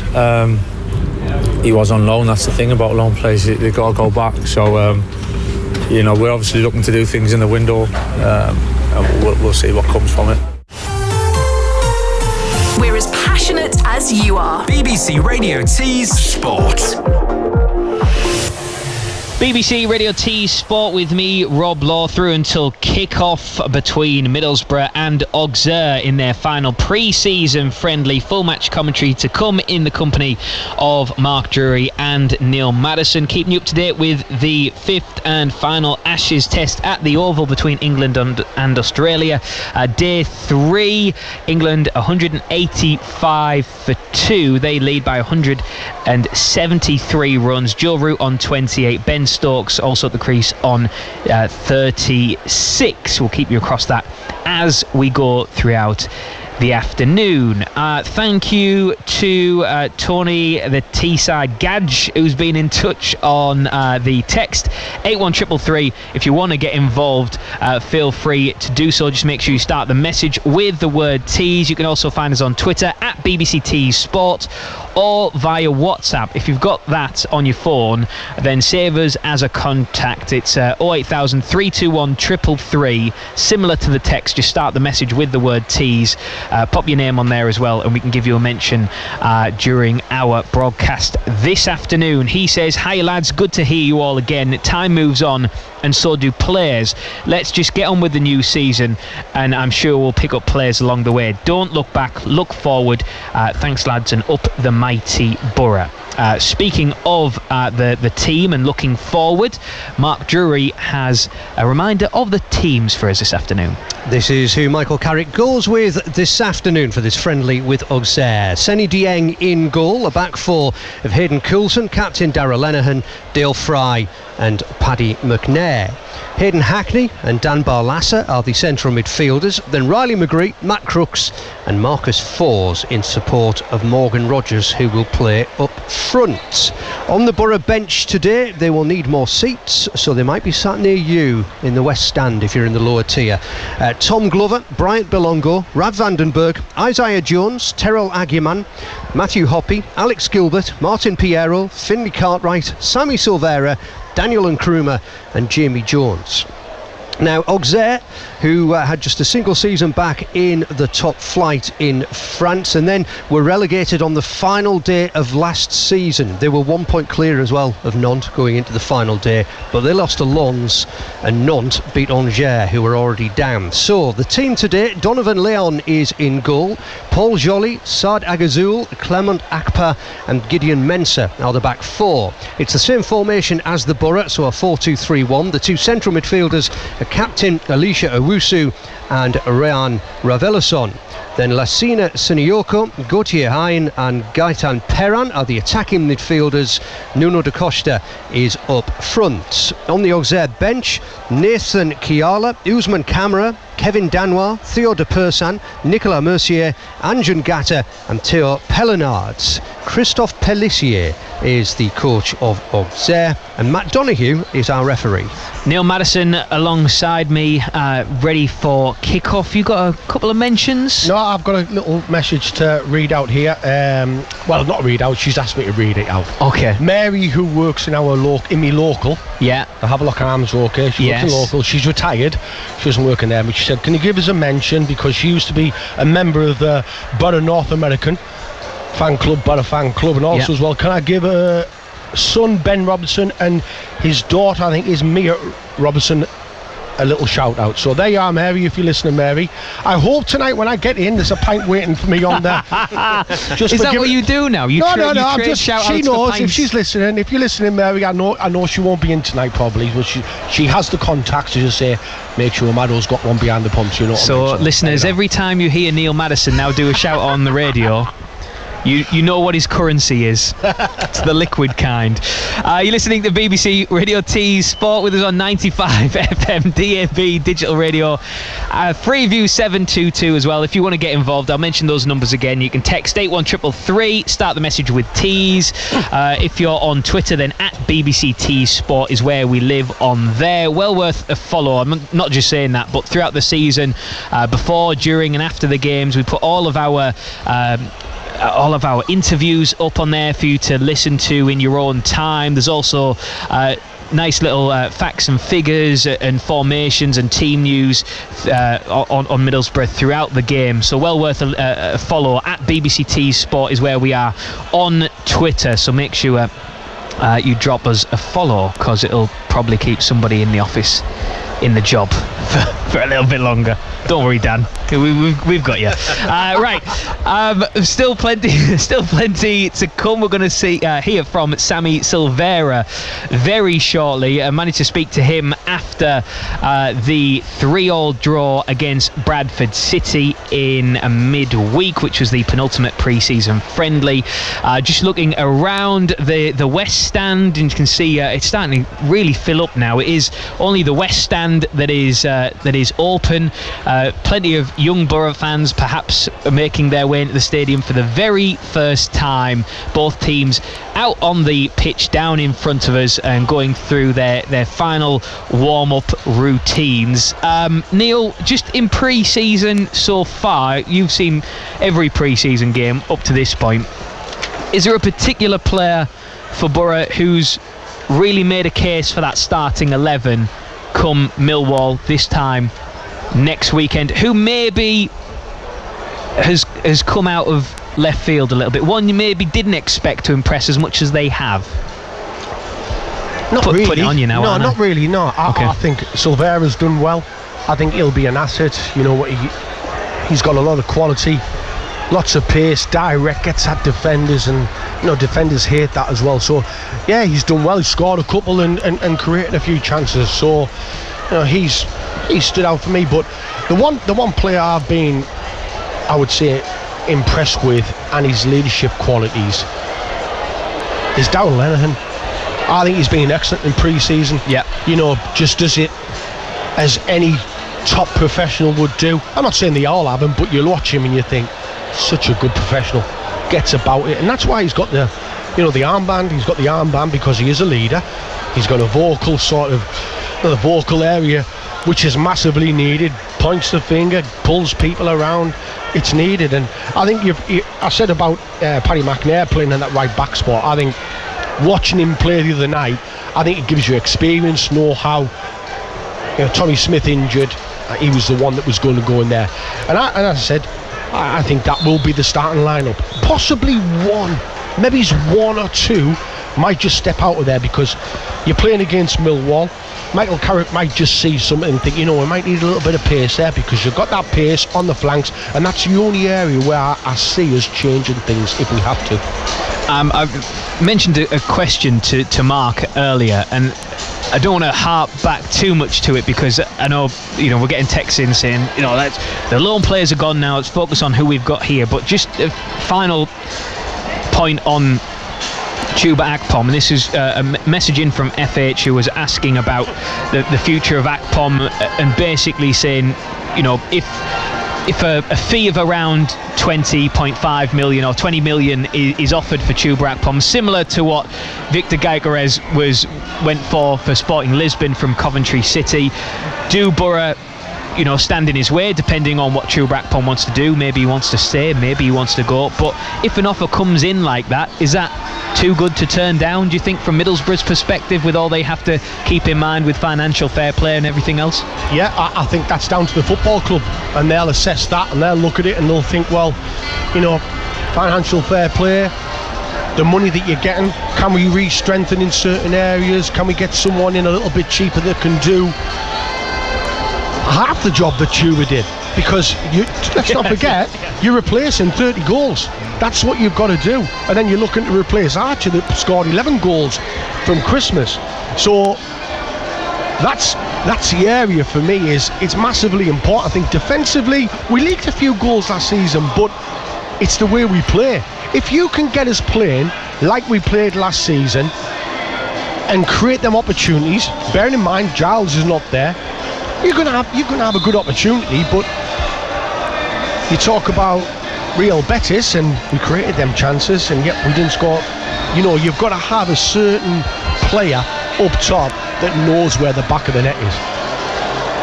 He was on loan. That's the thing about loan players, they've got to go back. So we're obviously looking to do things in the window. We'll see what comes from it. We're as passionate as you are. BBC Radio T's Sport. BBC Radio T Sport with me, Rob Law, through until kick-off between Middlesbrough and Auxerre in their final pre-season friendly. Full match commentary to come in the company of Mark Drury and Neil Maddison, keeping you up to date with the fifth and final Ashes test at the Oval between England and Australia. Day 3, England 185 for 2. They lead by 173 runs. Joe Root on 28. Ben Stokes also at the crease on 36. We'll keep you across that as we go throughout the afternoon. Thank you to Tony the Teesside Gadge, who's been in touch on the text 81333. If you want to get involved, feel free to do so. Just make sure you start the message with the word Tees. You can also find us on Twitter at BBC Tees Sport, or via WhatsApp. If you've got that on your phone, then save us as a contact. It's 08000 321 333. Similar to the text, just start the message with the word Tees. Pop your name on there as well, and we can give you a mention during our broadcast this afternoon. He says, "Hi lads, good to hear you all again. Time moves on, and so do players. Let's just get on with the new season, and I'm sure we'll pick up players along the way. Don't look back, look forward. Thanks, lads, and up the mighty Borough. Speaking of the team and looking forward, Mark Drury has a reminder of the teams for us this afternoon. This is who Michael Carrick goes with this afternoon for this friendly with Auxerre. Senny Dieng in goal, a back four of Hayden Coulson, captain Darragh Lenihan, Dale Fry and Paddy McNair. Hayden Hackney and Dan Barlassa are the central midfielders. Then Riley McGree, Matt Crooks and Marcus Fors in support of Morgan Rogers, who will play up front. On the Borough bench today, they will need more seats, so they might be sat near you in the West Stand if you're in the lower tier. Tom Glover, Bryant Belongo, Rav Vandenberg, Isaiah Jones, Terrell Aguiman, Matthew Hoppy, Alex Gilbert, Martin Piero, Finley Cartwright, Sammy Silvera, Daniel Nkrumah and Jamie Jones. Now, Auxerre, who had just a single season back in the top flight in France and then were relegated on the final day of last season. They were 1 point clear as well of Nantes going into the final day, but they lost to Lens and Nantes beat Auxerre, who were already down. So, the team today, Donovan Leon is in goal. Paul Joly, Saad Agazul, Clement Akpa and Gideon Mensah are the back four. It's the same formation as the Borough, so a 4-2-3-1. The two central midfielders are captain Alicia Owusu and Ryan Ravelason. Then Lassina Sinioko, Gauthier Hein and Gaetan Perran are the attacking midfielders. Nuno da Costa is up front. On the Auxerre bench, Nathan Kiala, Usman Kamara, Kevin Danois, Theo de Persan, Nicolas Mercier, Anjan Gata and Theo Pellenards. Christophe Pellissier is the coach of Auxerre and Matt Donoghue is our referee. Neil Madison alongside me, ready for kick-off. You got a couple of mentions? No, I've got a little message to read out here. Well, not read out, she's asked me to read it out. Okay. Mary, who works in our in my local. Yeah. I have a look at arms, okay. She works in local. She's retired. She wasn't working there, but she said, can you give us a mention, because she used to be a member of the Borough North American fan club, Borough fan club, and also as well, can I give her son Ben Robertson and his daughter, I think is Mia Robertson, a little shout out. So there you are, Mary, if you're listening, Mary. I hope tonight when I get in there's a pint waiting for me on there. Is that what you do now? No, I'm just, she knows if she's listening. If you're listening, Mary, I know she won't be in tonight probably, but she has the contacts to just say, make sure Maddo's got one behind the pumps, you know what so I mean? Listeners, every time you hear Neil Madison now do a shout on the radio, you know what his currency is. It's the liquid kind. You're listening to BBC Radio T Sport with us on 95 FM, DAB, digital radio. Freeview 722 as well. If you want to get involved, I'll mention those numbers again. You can text 81333, start the message with T's. If you're on Twitter, then at BBC T Sport is where we live on there. Well worth a follow. I'm not just saying that, but throughout the season, before, during and after the games, we put all of our interviews up on there for you to listen to in your own time. There's also nice little facts and figures and formations and team news on Middlesbrough throughout the game, so well worth a follow. At BBCT Sport is where we are on Twitter, so make sure you drop us a follow, because it'll probably keep somebody in the office in the job for a little bit longer. Don't worry, Dan, we've got you. Right, still plenty to come. We're going to hear from Sammy Silvera very shortly. I managed to speak to him after the 3-3 draw against Bradford City in midweek, which was the penultimate pre-season friendly. Just looking around the West Stand, and you can see it's starting to really fill up now. It is only the West Stand that is open. Plenty of young Borough fans perhaps making their way into the stadium for the very first time. Both teams out on the pitch down in front of us and going through their final warm-up routines. Neil, just in pre-season so far, you've seen every pre-season game up to this point. Is there a particular player for Borough who's really made a case for that starting 11 come Millwall this time next weekend, who maybe has come out of left field a little bit, one you maybe didn't expect to impress as much as they have? Not really. Put it on you now. No, not really. No, Okay. I think Silvera's done well. I think he'll be an asset. You know, he's got a lot of quality, lots of pace, direct, gets at defenders, and defenders hate that as well. So, yeah, he's done well. He's scored a couple and created a few chances. So, he's stood out for me. But the one player I've been, I would say, impressed with, and his leadership qualities, is Darren Lenihan. I think he's been excellent in pre-season. Yeah. Just does it as any top professional would do. I'm not saying they all have him, but you'll watch him and you think, such a good professional, gets about it, and that's why he's got the armband. He's got the armband because he is a leader. He's got a vocal the vocal area, which is massively needed. Points the finger, pulls people around. It's needed, and I think I said about Paddy McNair playing in that right back spot. I think watching him play the other night, I think it gives you experience, know-how. Tommy Smith injured, he was the one that was going to go in there, and as I said, I think that will be the starting lineup. Possibly maybe one or two might just step out of there because you're playing against Millwall. Michael Carrick might just see something and think, we might need a little bit of pace there, because you've got that pace on the flanks, and that's the only area where I see us changing things if we have to. I've mentioned a question to Mark earlier, and I don't want to harp back too much to it, because I know we're getting texts in saying the lone players are gone now, let's focus on who we've got here. But just a final point on Chuba Akpom, and this is a message in from FH, who was asking about the future of Akpom, and basically saying, if a fee of around 20.5 million or 20 million is offered for Chuba Akpom, similar to what Victor Gyökeres went for Sporting Lisbon from Coventry City, do Borough stand in his way, depending on what Chuba Akpom wants to do? Maybe he wants to stay, maybe he wants to go. But if an offer comes in like that, is that too good to turn down, do you think, from Middlesbrough's perspective, with all they have to keep in mind with financial fair play and everything else? Yeah, I think that's down to the football club, and they'll assess that, and they'll look at it and they'll think, well, financial fair play, the money that you're getting, can we re-strengthen in certain areas? Can we get someone in a little bit cheaper that can do half the job that Chuba did? Because let's not forget, you're replacing 30 goals. That's what you've got to do. And then you're looking to replace Archer, that scored 11 goals from Christmas. So that's the area for me. It's massively important. I think defensively, we leaked a few goals last season, but it's the way we play. If you can get us playing like we played last season and create them opportunities, bearing in mind Giles is not there, you're gonna have a good opportunity. But you talk about Real Betis, and we created them chances, and yet we didn't score. You've got to have a certain player up top that knows where the back of the net is,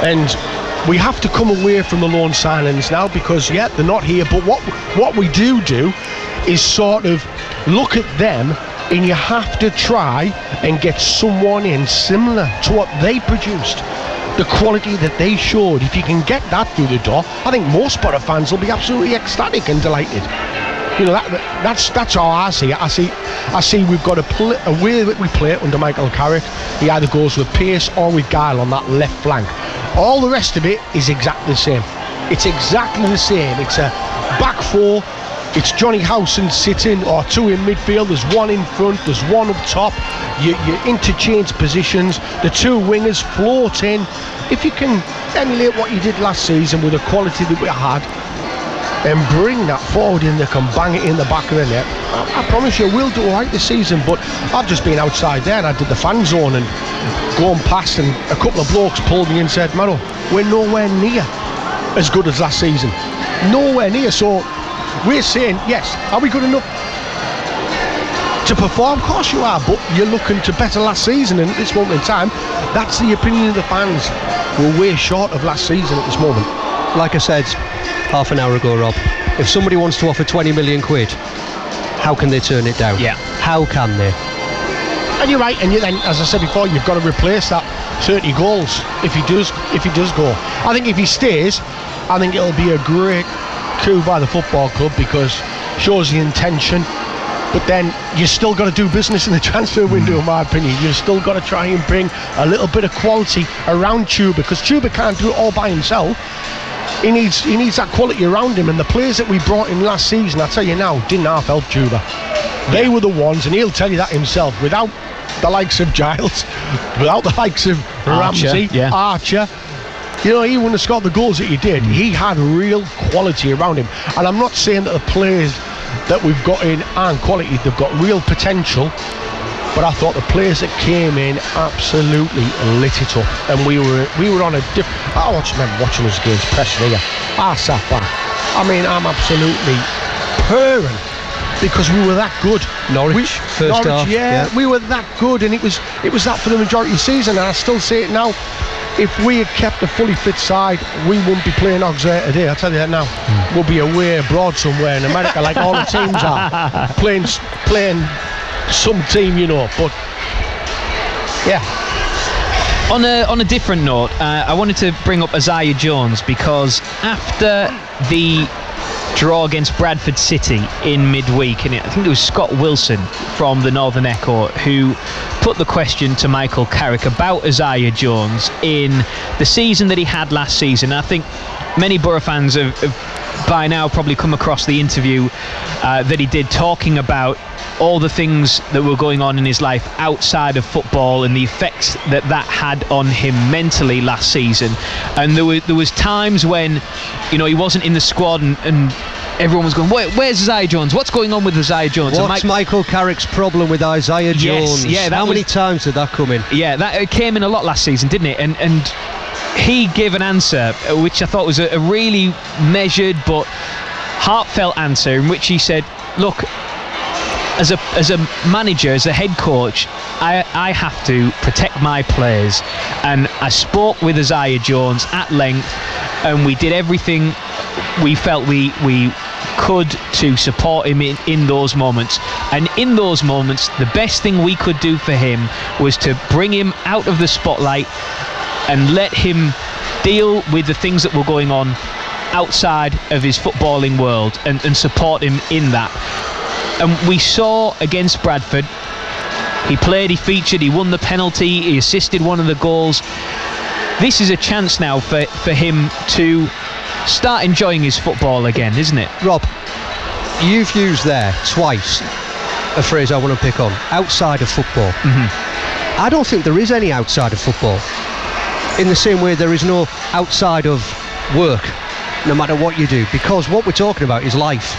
and we have to come away from the loan signings now, because they're not here. But what we do is sort of look at them, and you have to try and get someone in similar to what they produced, the quality that they showed. If you can get that through the door, I think most Borough fans will be absolutely ecstatic and delighted. That's how I see it. I see we've got a way that we play it under Michael Carrick. He either goes with pace or with guile on that left flank. All the rest of it is exactly the same. It's exactly the same. It's a back four. It's Johnny Howson sitting, or two in midfield. There's one in front, there's one up top. You interchange positions. The two wingers float in. If you can emulate what you did last season with the quality that we had, and bring that forward in, they can bang it in the back of the net, I promise you we'll do alright this season. But I've just been outside there, and I did the fan zone and going past, and a couple of blokes pulled me and said, Maro, we're nowhere near as good as last season. Nowhere near. So we're saying, yes, are we good enough to perform? Of course you are, but you're looking to better last season, and at this moment in time, that's the opinion of the fans. We're way short of last season at this moment. Like I said half an hour ago, Rob, if somebody wants to offer 20 million quid, how can they turn it down? Yeah. How can they? And you're right, and then, as I said before, you've got to replace that 30 goals if he does go. I think if he stays, I think it'll be a great coup by the football club, because shows the intention, But then you still got to do business in the transfer window, in my opinion. You've still got to try and bring a little bit of quality around Chuba, because Chuba can't do it all by himself. He needs that quality around him, and the players that we brought in last season, I tell you now, didn't half help Chuba. They were the ones, and he'll tell you that himself, without the likes of Giles, without the likes of Ramsey, Archer, you know, he wouldn't have scored the goals that he did. He had real quality around him. And I'm not saying that the players that we've got in aren't quality, they've got real potential, but I thought the players that came in absolutely lit it up, and we were on a different. I remember watching us against Preston here. I sat back. I mean, I'm absolutely purring because we were that good. Norwich, first half. Yeah, we were that good, and it was that for the majority of the season, and I still say it now. If we had kept a fully fit side, we wouldn't be playing Auxerre today. I'll tell you that now. We'll be away abroad somewhere in America, like all the teams are, playing some team, you know. But yeah. On a different note, I wanted to bring up Isaiah Jones, because after the draw against Bradford City in midweek, and I think it was Scott Wilson from the Northern Echo who put the question to Michael Carrick about Isaiah Jones in the season that he had last season. I think many Borough fans have by now probably come across the interview that he did, talking about all the things that were going on in his life outside of football and the effects that had on him mentally last season. And there was times when, you know, he wasn't in the squad and everyone was going, where's Isaiah Jones? What's going on with Isaiah Jones? What's Michael Carrick's problem with Isaiah Jones? Yes, How many times did that come in? Yeah, it came in a lot last season, didn't it? And he gave an answer which I thought was a really measured but heartfelt answer, in which he said, look, as a manager, as a head coach, I have to protect my players, and I spoke with Isaiah Jones at length, and we did everything we felt we could to support him in those moments. And in those moments, the best thing we could do for him was to bring him out of the spotlight and let him deal with the things that were going on outside of his footballing world, and support him in that. And we saw against Bradford, he played, he featured, he won the penalty, he assisted one of the goals. This is a chance now for him to start enjoying his football again, isn't it? Rob, you've used there twice a phrase I want to pick on: outside of football. I don't think there is any outside of football, in the same way there is no outside of work, no matter what you do, because what we're talking about is life.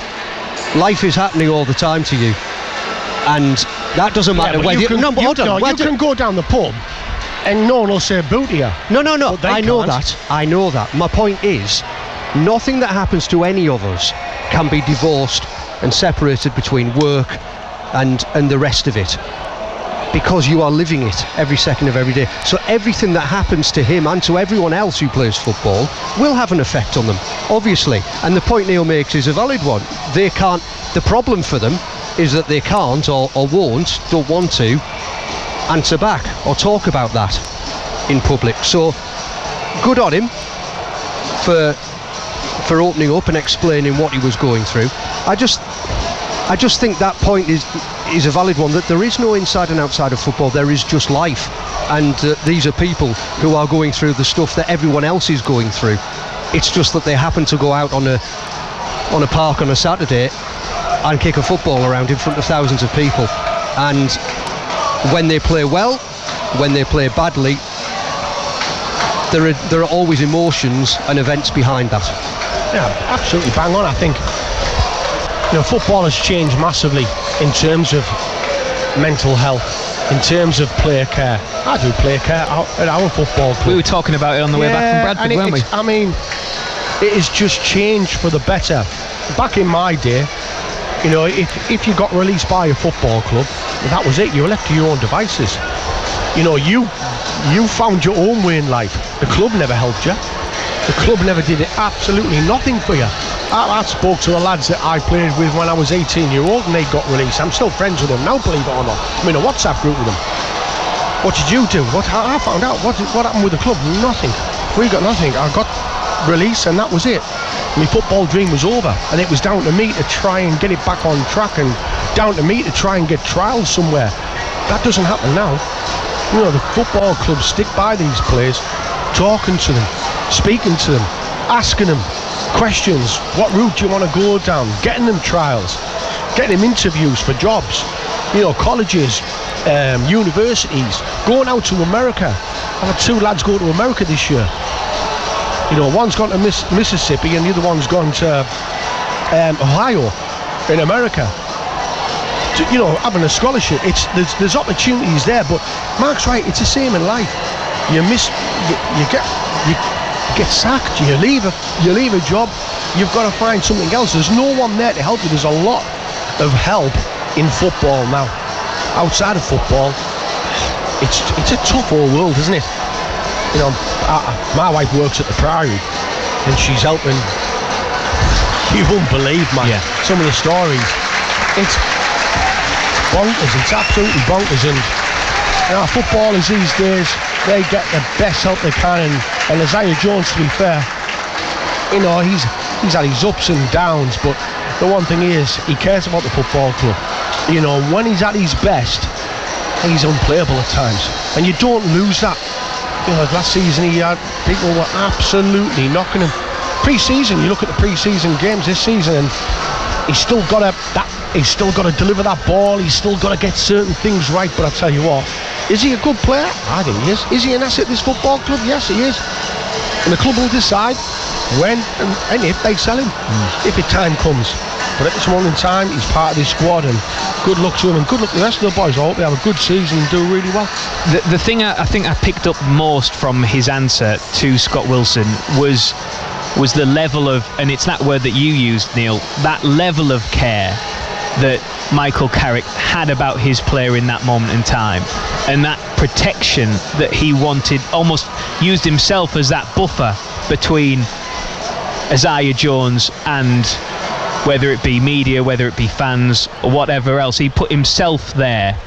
Life is happening all the time to you, and that doesn't matter whether you can go down the pub and no one will say boo to you. No, I know that. My point is, nothing that happens to any of us can be divorced and separated between work and the rest of it, because you are living it every second of every day. So everything that happens to him and to everyone else who plays football will have an effect on them, obviously. And the point Neil makes is a valid one. They can't. The problem for them is that they can't or don't want to answer back or talk about that in public. So good on him for opening up and explaining what he was going through. I just think that point is a valid one, that there is no inside and outside of football. There is just life, and these are people who are going through the stuff that everyone else is going through. It's just that they happen to go out on a park on a Saturday and kick a football around in front of thousands of people, and when they play well, when they play badly, there are always emotions and events behind that. Yeah, absolutely bang on. I think, you know, football has changed massively in terms of mental health, in terms of player care. I do player care at our football club. We were talking about it on the way back from Bradford, weren't we? I mean, it has just changed for the better. Back in my day, you know, if you got released by a football club, that was it. You were left to your own devices. You know, you found your own way in life. The club never helped you. The club never did absolutely nothing for you. I spoke to the lads that I played with when I was 18-year-old, and they got released. I'm still friends with them now, believe it or not. I'm in a WhatsApp group with them. What did you do? I found out. What happened with the club? Nothing. We got nothing. I got released, and that was it. My football dream was over, and it was down to me to try and get it back on track and down to me to try and get trials somewhere. That doesn't happen now. You know, the football clubs stick by these players, talking to them, speaking to them, asking them questions. What route do you want to go down? Getting them trials, getting them interviews for jobs. You know, colleges, universities, going out to America. I've had 2 lads go to America this year. You know, one's gone to Mississippi and the other one's gone to Ohio in America. You know, having a scholarship, there's opportunities there, but Mark's right, it's the same in life. You get sacked, you leave a job, you've got to find something else. There's no one there to help you. There's a lot of help in football now. Outside of football, it's a tough old world, isn't it? You know, my wife works at the Priory and she's helping. You won't believe, man, some of the stories. It's bonkers, it's absolutely bonkers. And you know, footballers these days, they get the best help they can, and Isaiah Jones, to be fair, you know, he's had his ups and downs, but the one thing is, he cares about the football club. You know, when he's at his best, he's unplayable at times, and you don't lose that. You know, last season he had people were absolutely knocking him. Pre-season, you look at the pre-season games this season, and he's still got to deliver that ball. He's still got to get certain things right. But I tell you what, is he a good player? I think he is. Is he an asset to this football club? Yes, he is. And the club will decide when and if they sell him, if the time comes. But at this moment in time, he's part of this squad, and good luck to him, and good luck to the rest of the boys. I hope they have a good season and do really well. The thing I think I picked up most from his answer to Scott Wilson was the level of, and it's that word that you used, Neil, that level of care that Michael Carrick had about his player in that moment in time, and that protection that he wanted, almost used himself as that buffer between Isaiah Jones and whether it be media, whether it be fans or whatever else. He put himself there,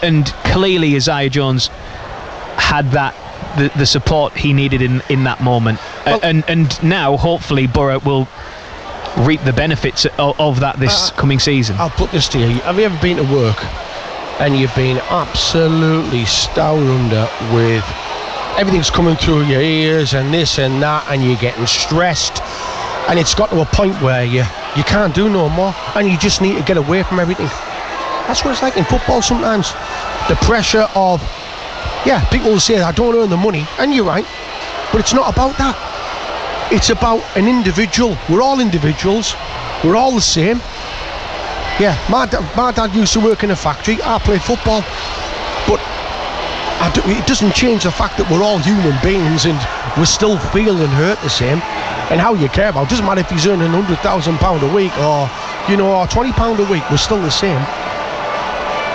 and clearly Isaiah Jones had that the support he needed in that moment. And now hopefully Borough will reap the benefits of that this coming season. I'll put this to you. Have you ever been to work and you've been absolutely stowed under with everything's coming through your ears and this and that, and you're getting stressed, and it's got to a point where you can't do no more, and you just need to get away from everything? That's what it's like in football sometimes. The pressure of, people will say, I don't earn the money, and you're right, but it's not about that. It's about an individual. We're all individuals. We're all the same. Yeah, my dad used to work in a factory. I played football, but it doesn't change the fact that we're all human beings and we still feel and hurt the same. And how you care about, doesn't matter if he's earning £100,000 a week or or £20 a week. We're still the same.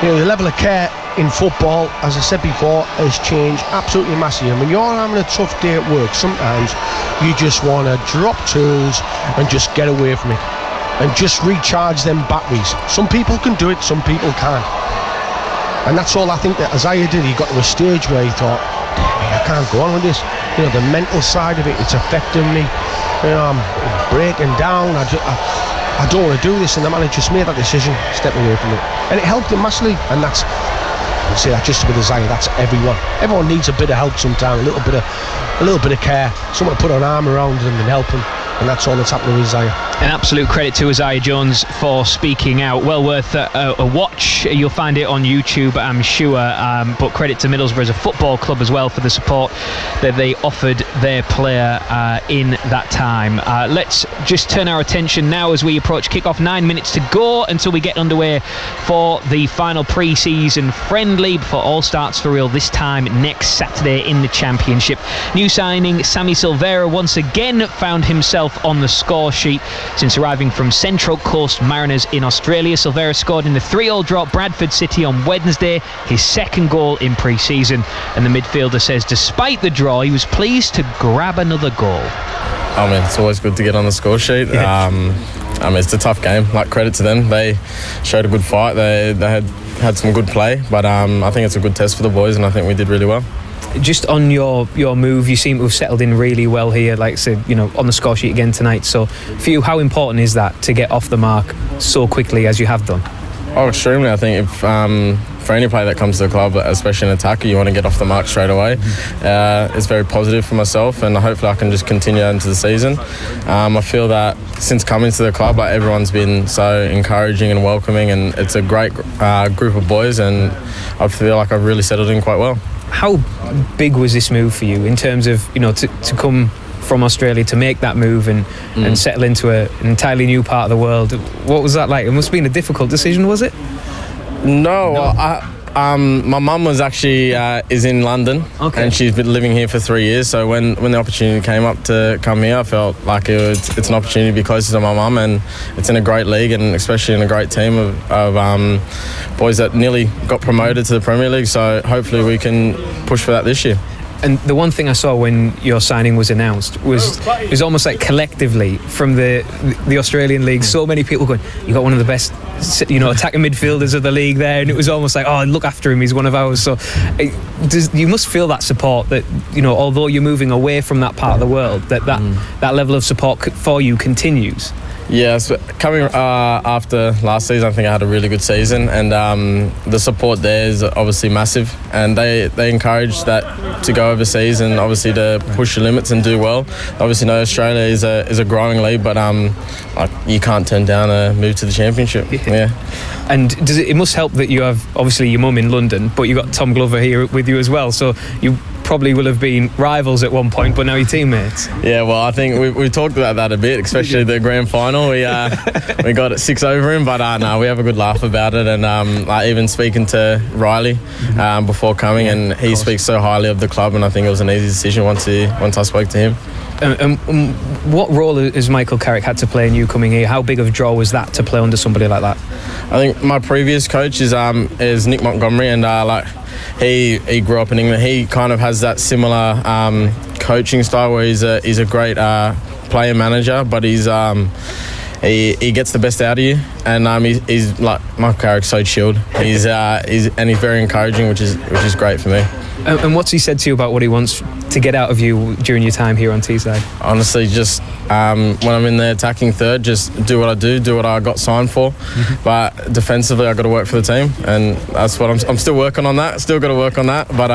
You know, the level of care in football, as I said before, has changed absolutely massively. And when you're having a tough day at work, sometimes you just want to drop tools and just get away from it and just recharge them batteries. Some people can do it, some people can't. And that's all I think that Isaiah did. He got to a stage where he thought, I can't go on with this. You know, the mental side of it, it's affecting me. You know, I'm breaking down. I don't want to do this. And the manager just made that decision, stepping away from it. And it helped him massively. And that's, I say that just with Isaiah, that's everyone. Everyone needs a bit of help sometimes, a little bit of care. Someone to put an arm around them and help them. And that's all that's happening with Isaiah. An absolute credit to Isaiah Jones for speaking out. Well worth a watch. You'll find it on YouTube, I'm sure. But credit to Middlesbrough as a football club as well for the support that they offered their player in that time. Let's just turn our attention now as we approach kick-off. 9 minutes to go until we get underway for the final pre-season friendly before all starts for real this time next Saturday in the Championship. New signing Sammy Silvera once again found himself on the score sheet since arriving from Central Coast Mariners in Australia. Silvera scored in the 3-3 draw at Bradford City on Wednesday, his second goal in pre-season, and the midfielder says despite the draw he was pleased to grab another goal. I mean, it's always good to get on the score sheet. I mean, it's a tough game. Like, credit to them, they showed a good fight. They had some good play, but I think it's a good test for the boys, and I think we did really well. Just on your move, you seem to have settled in really well here, like I said, on the score sheet again tonight. So for you, how important is that to get off the mark so quickly as you have done? Oh, extremely. I think if for any player that comes to the club, especially an attacker, you want to get off the mark straight away. It's very positive for myself, and hopefully I can just continue into the season. I feel that since coming to the club, like, everyone's been so encouraging and welcoming, and it's a great group of boys, and I feel like I've really settled in quite well. How big was this move for you in terms of, to come from Australia, to make that move and settle into an entirely new part of the world? What was that like? It must have been a difficult decision, was it? No. My mum was actually is in London, and she's been living here for 3 years. So when the opportunity came up to come here, I felt like it's an opportunity to be closer to my mum, and it's in a great league, and especially in a great team of boys that nearly got promoted to the Premier League. So hopefully we can push for that this year. And the one thing I saw when your signing was announced was it was almost like collectively from the Australian league, so many people going, you got one of the best attacking midfielders of the league there, and it was almost like, oh, look after him, he's one of ours. So you must feel that support, that although you're moving away from that part of the world, that level of support for you continues. Yes, coming after last season, I think I had a really good season, and the support there is obviously massive, and they encourage that to go overseas and obviously to push the limits and do well. Obviously, Australia is a growing league, but you can't turn down a move to the Championship. Yeah. And it must help that you have obviously your mum in London, but you got Tom Glover here with you as well, so you probably will have been rivals at one point, but now you're teammates. Yeah, well, I think we talked about that a bit, especially the grand final. We got it 6 over him, but no, we have a good laugh about it. And even speaking to Riley before coming, and he speaks so highly of the club, and I think it was an easy decision once I spoke to him. What role has Michael Carrick had to play in you coming here? How big of a draw was that to play under somebody like that? I think my previous coach is Nick Montgomery, and he grew up in England. He kind of has that similar coaching style where he's a great player manager, but he gets the best out of you, and he's like, Michael Carrick's so chilled. He's very encouraging, which is great for me. And what's he said to you about what he wants to get out of you during your time here on Teesside? Honestly, just when I'm in the attacking third, just do what I do what I got signed for. But defensively, I got to work for the team, and that's what I'm still working on that. Still got to work on that, but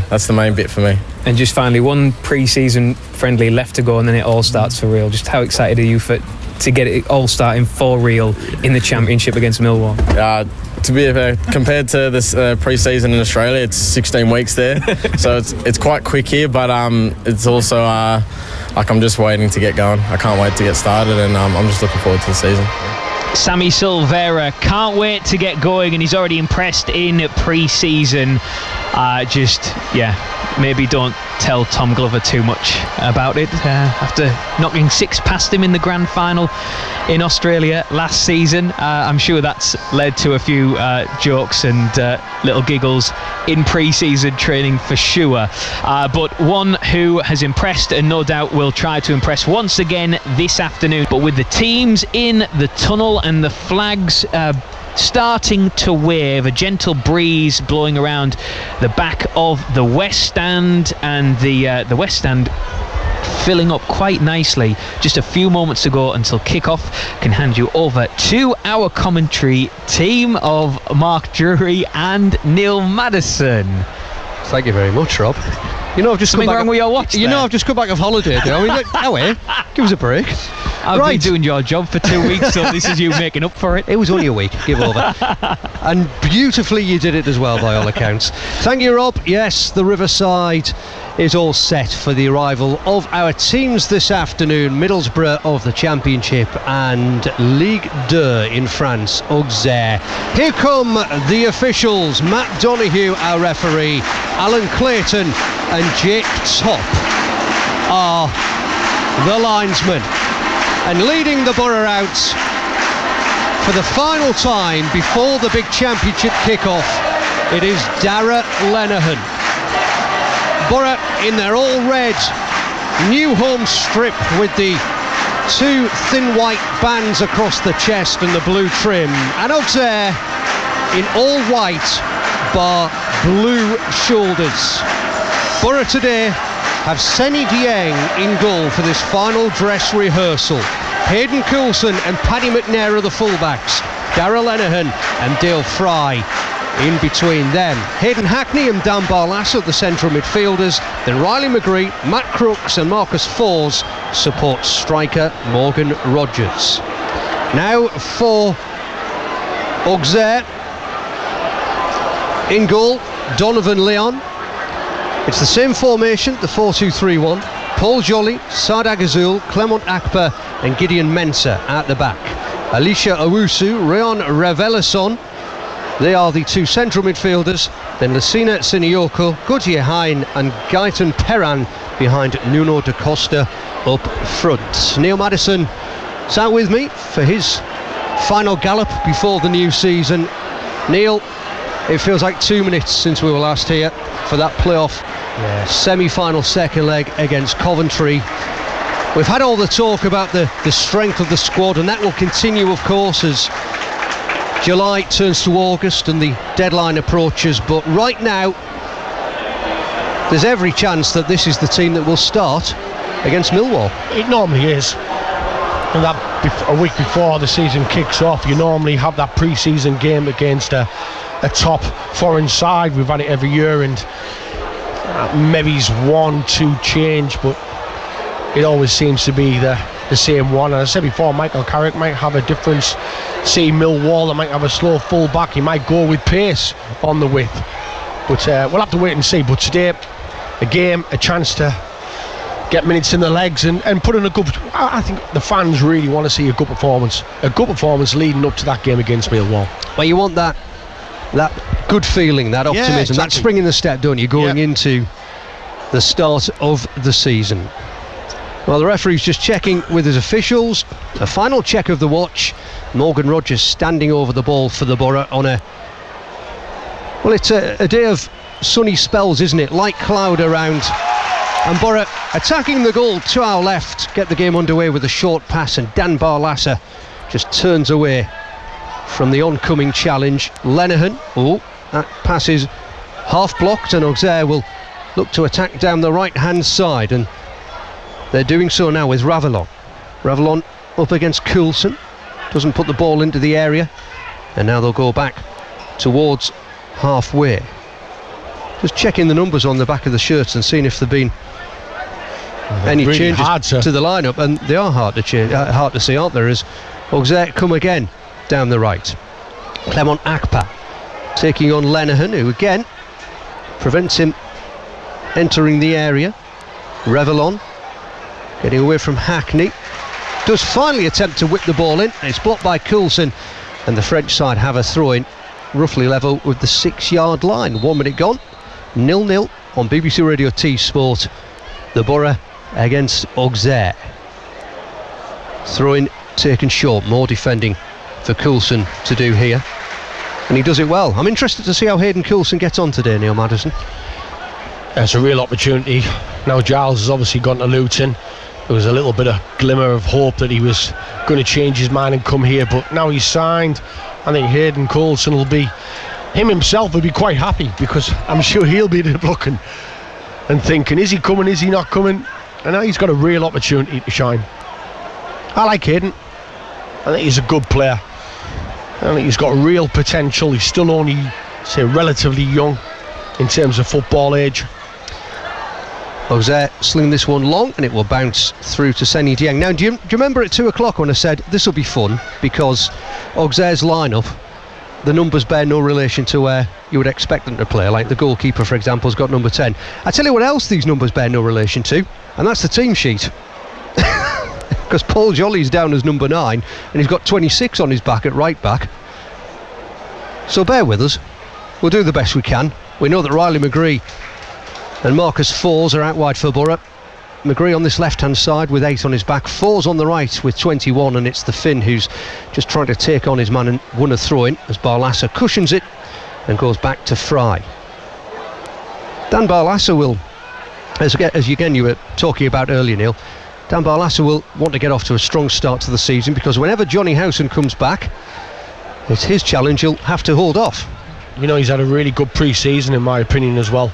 that's the main bit for me. And just finally, one pre-season friendly left to go, and then it all starts for real. Just how excited are you to get it all starting for real in the Championship against Millwall? To be compared to this pre-season in Australia, it's 16 weeks there, so it's quite quick here. But it's also I'm just waiting to get going. I can't wait to get started, and I'm just looking forward to the season. Sammy Silvera can't wait to get going, and he's already impressed in pre-season. Maybe don't tell Tom Glover too much about it after knocking 6 past him in the grand final in Australia last season. I'm sure that's led to a few jokes and little giggles in pre-season training for sure. But one who has impressed and no doubt will try to impress once again this afternoon. But with the teams in the tunnel and the flags starting to wave, a gentle breeze blowing around the back of the West Stand, and the West Stand filling up quite nicely. Just a few moments to go until kickoff. Can hand you over to our commentary team of Mark Drury and Neil Maddison. Thank you very much, Rob. I've just something come back wrong with your watch. I've just come back off holiday. Give us a break. I've been doing your job for 2 weeks, so this is you making up for it. It was only a week, give over. And beautifully you did it as well, by all accounts. Thank you, Rob. Yes, the Riverside is all set for the arrival of our teams this afternoon. Middlesbrough of the Championship and Ligue 2 in France, Auxerre. Here come the officials. Matt Donoghue, our referee, Alan Clayton and Jake Top are the linesmen. And leading the Borough out for the final time before the big Championship kick-off, it is Dara Lenihan. Borough in their all-red new home strip with the 2 thin white bands across the chest and the blue trim, and Auxerre in all white bar blue shoulders. Borough today have Senny Dieng in goal for this final dress rehearsal. Hayden Coulson and Paddy McNair are the fullbacks. Darragh Lenihan and Dale Fry in between them. Hayden Hackney and Dan Barlasso, the central midfielders. Then Riley McGree, Matt Crooks and Marcus Fors support striker Morgan Rogers. Now for Auxerre. In goal, Donovan Leon. It's the same formation, the 4-2-3-1. Paul Joly, Sardag Azul, Clement Akpa and Gideon Mensah at the back. Alicia Owusu, Rayon Revelason, they are the two central midfielders. Then Lucina Sinioko, Gautier Hein and Gaetan Perran behind Nuno da Costa up front. Neil Maddison is out with me for his final gallop before the new season. Neil, it feels like 2 minutes since we were last here for that playoff semi-final second leg against Coventry. We've had all the talk about the strength of the squad, and that will continue, of course, as July turns to August and the deadline approaches. But right now, there's every chance that this is the team that will start against Millwall. It normally is. And that a week before the season kicks off, you normally have that pre-season game against a top foreign side. We've had it every year, and maybe it's 1-2 change, but it always seems to be the same one. And I said before, Michael Carrick might have a difference. See Millwall, they might have a slow full back. He might go with pace on the width, but we'll have to wait and see. But today, a game, a chance to get minutes in the legs and put in a good. I think the fans really want to see a good performance leading up to that game against Millwall. Well, you want that good feeling, that optimism, exactly. that spring in the step, don't you, going into the start of the season. Well, the referee's just checking with his officials. A final check of the watch. Morgan Rogers standing over the ball for the Borough on it's a day of sunny spells, isn't it? Light cloud around. And Borough attacking the goal to our left, get the game underway with a short pass, and Dan Barlasso just turns away from the oncoming challenge. Lenihan, that pass is half blocked, and Auxerre will look to attack down the right hand side, and they're doing so now with Ravelon up against Coulson, doesn't put the ball into the area, and now they'll go back towards halfway. Just checking the numbers on the back of the shirts and seeing if there've been any really changes to the lineup, and they are hard to see, aren't there, as Auxerre come again down the right. Clement Akpa taking on Lenihan, who again prevents him entering the area. Revelon getting away from Hackney, does finally attempt to whip the ball in, and it's blocked by Coulson, and the French side have a throw-in roughly level with the 6-yard line. 1 minute gone, 0-0 on BBC Radio T Sport. The Borough against Auxerre. Throw-in taken short, more defending for Coulson to do here, and he does it well. I'm interested to see how Hayden Coulson gets on today, Neil Maddison. It's a real opportunity. Now Giles has obviously gone to Luton. There was a little bit of glimmer of hope that he was going to change his mind and come here, but now he's signed. I think Hayden Coulson himself will be quite happy, because I'm sure he'll be looking and thinking, is he coming, is he not coming? And now he's got a real opportunity to shine. I like Hayden. I think he's a good player. I think he's got real potential. He's still only, relatively young in terms of football age. Auxerre sling this one long, and it will bounce through to Seny Dieng. Now, do you remember at 2 o'clock when I said this will be fun, because Auxerre's lineup, the numbers bear no relation to where you would expect them to play? Like the goalkeeper, for example, has got number 10. I tell you what else these numbers bear no relation to, and that's the team sheet. Because Paul Joly's down as number 9, and he's got 26 on his back at right back. So bear with us. We'll do the best we can. We know that Riley McGree and Marcus Fors are out wide for Borough. McGree on this left-hand side with 8 on his back. Fors on the right with 21, and it's the Finn who's just trying to take on his man and won a throw-in as Barlasso cushions it and goes back to Fry. Dan Barlasso will, as you were talking about earlier, Neil, Dan Barlasso will want to get off to a strong start to the season, because whenever Johnny Howson comes back, it's his challenge he'll have to hold off. He's had a really good pre-season, in my opinion, as well.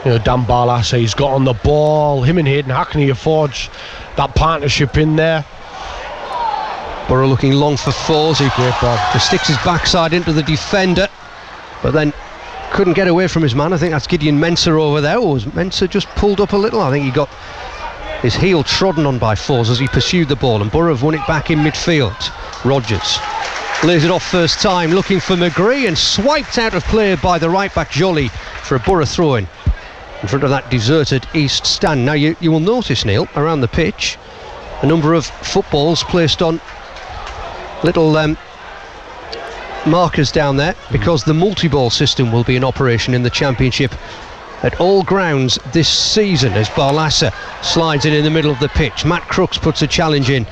Dan Barlasso, he's got on the ball. Him and Hayden Hackney have forged that partnership in there. Borough looking long for Forsey. He sticks his backside into the defender, but then couldn't get away from his man. I think that's Gideon Mensah over there. Or was Mensah just pulled up a little? I think he got his heel trodden on by Fours as he pursued the ball, and Borough have won it back in midfield. Rogers lays it off first time, looking for McGree, and swiped out of play by the right back Joly for a Borough throw-in in front of that deserted east stand. Now you will notice, Neil, around the pitch a number of footballs placed on little markers down there, because the multi-ball system will be in operation in the Championship at all grounds this season, as Barlassa slides it in the middle of the pitch. Matt Crooks puts a challenge in,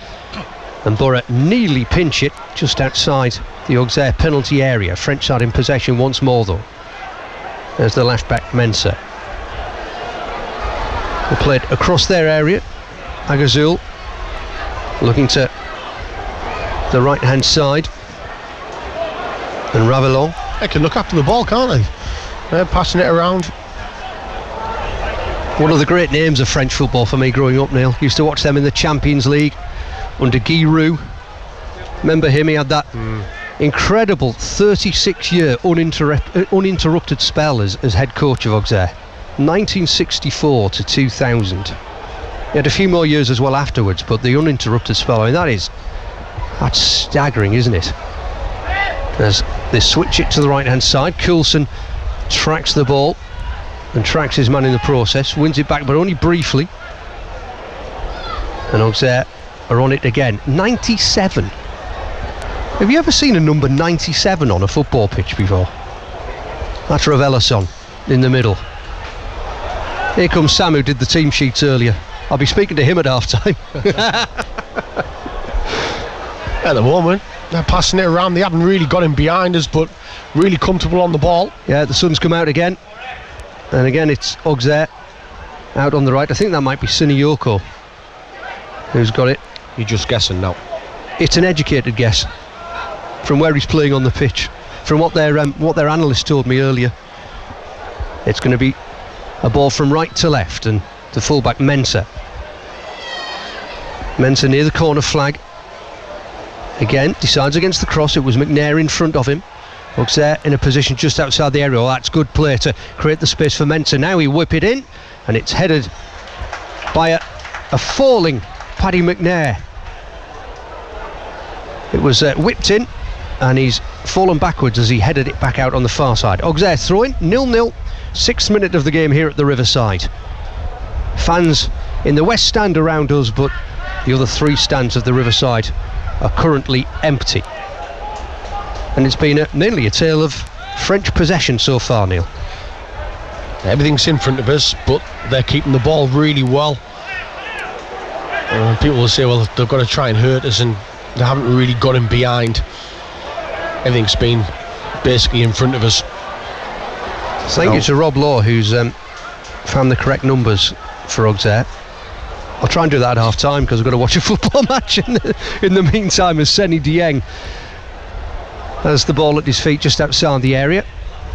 and Borough nearly pinch it just outside the Auxerre penalty area. French side in possession once more though. There's the left back Mensah. They played across their area. Agazul looking to the right hand side, and Ravelon. They can look after the ball, can't they? They're passing it around. One of the great names of French football for me growing up, Neil. Used to watch them in the Champions League under Giroud. Remember him? He had that incredible 36-year uninterrupted spell as head coach of Auxerre, 1964 to 2000. He had a few more years as well afterwards, but the uninterrupted spell, I mean, that's staggering, isn't it? As they switch it to the right hand side, Coulson tracks the ball and tracks his man in the process, wins it back but only briefly, and Auxerre are on it again. 97. Have you ever seen a number 97 on a football pitch before? That's Ravelson in the middle. Here comes Sam, who did the team sheets earlier. I'll be speaking to him at half time. At the moment they're passing it around. They haven't really got him behind us, but really comfortable on the ball. Yeah, the sun's come out again, and again it's Auxerre out on the right. I think that might be Siniyoko who's got it. You're just guessing now. It's an educated guess from where he's playing on the pitch. From what their analyst told me earlier, it's going to be a ball from right to left, and the fullback Mensah near the corner flag. Again, decides against the cross. It was McNair in front of him. Auxerre in a position just outside the area. Oh, that's good play to create the space for Mensah. Now he whip it in, and it's headed by a falling Paddy McNair. It was whipped in, and he's fallen backwards as he headed it back out on the far side. Auxerre throwing 0-0, 6th minute of the game here at the Riverside. Fans in the west stand around us, but the other 3 stands of the Riverside are currently empty. And it's been mainly a tale of French possession so far, Neil. Everything's in front of us, but they're keeping the ball really well. People will say, well, they've got to try and hurt us, and they haven't really got him behind. Everything's been basically in front of us. Thank you to Rob Law, who's found the correct numbers for Auxerre. I'll try and do that at half time, because I've got to watch a football match in the meantime, as Seny Dieng has the ball at his feet just outside the area.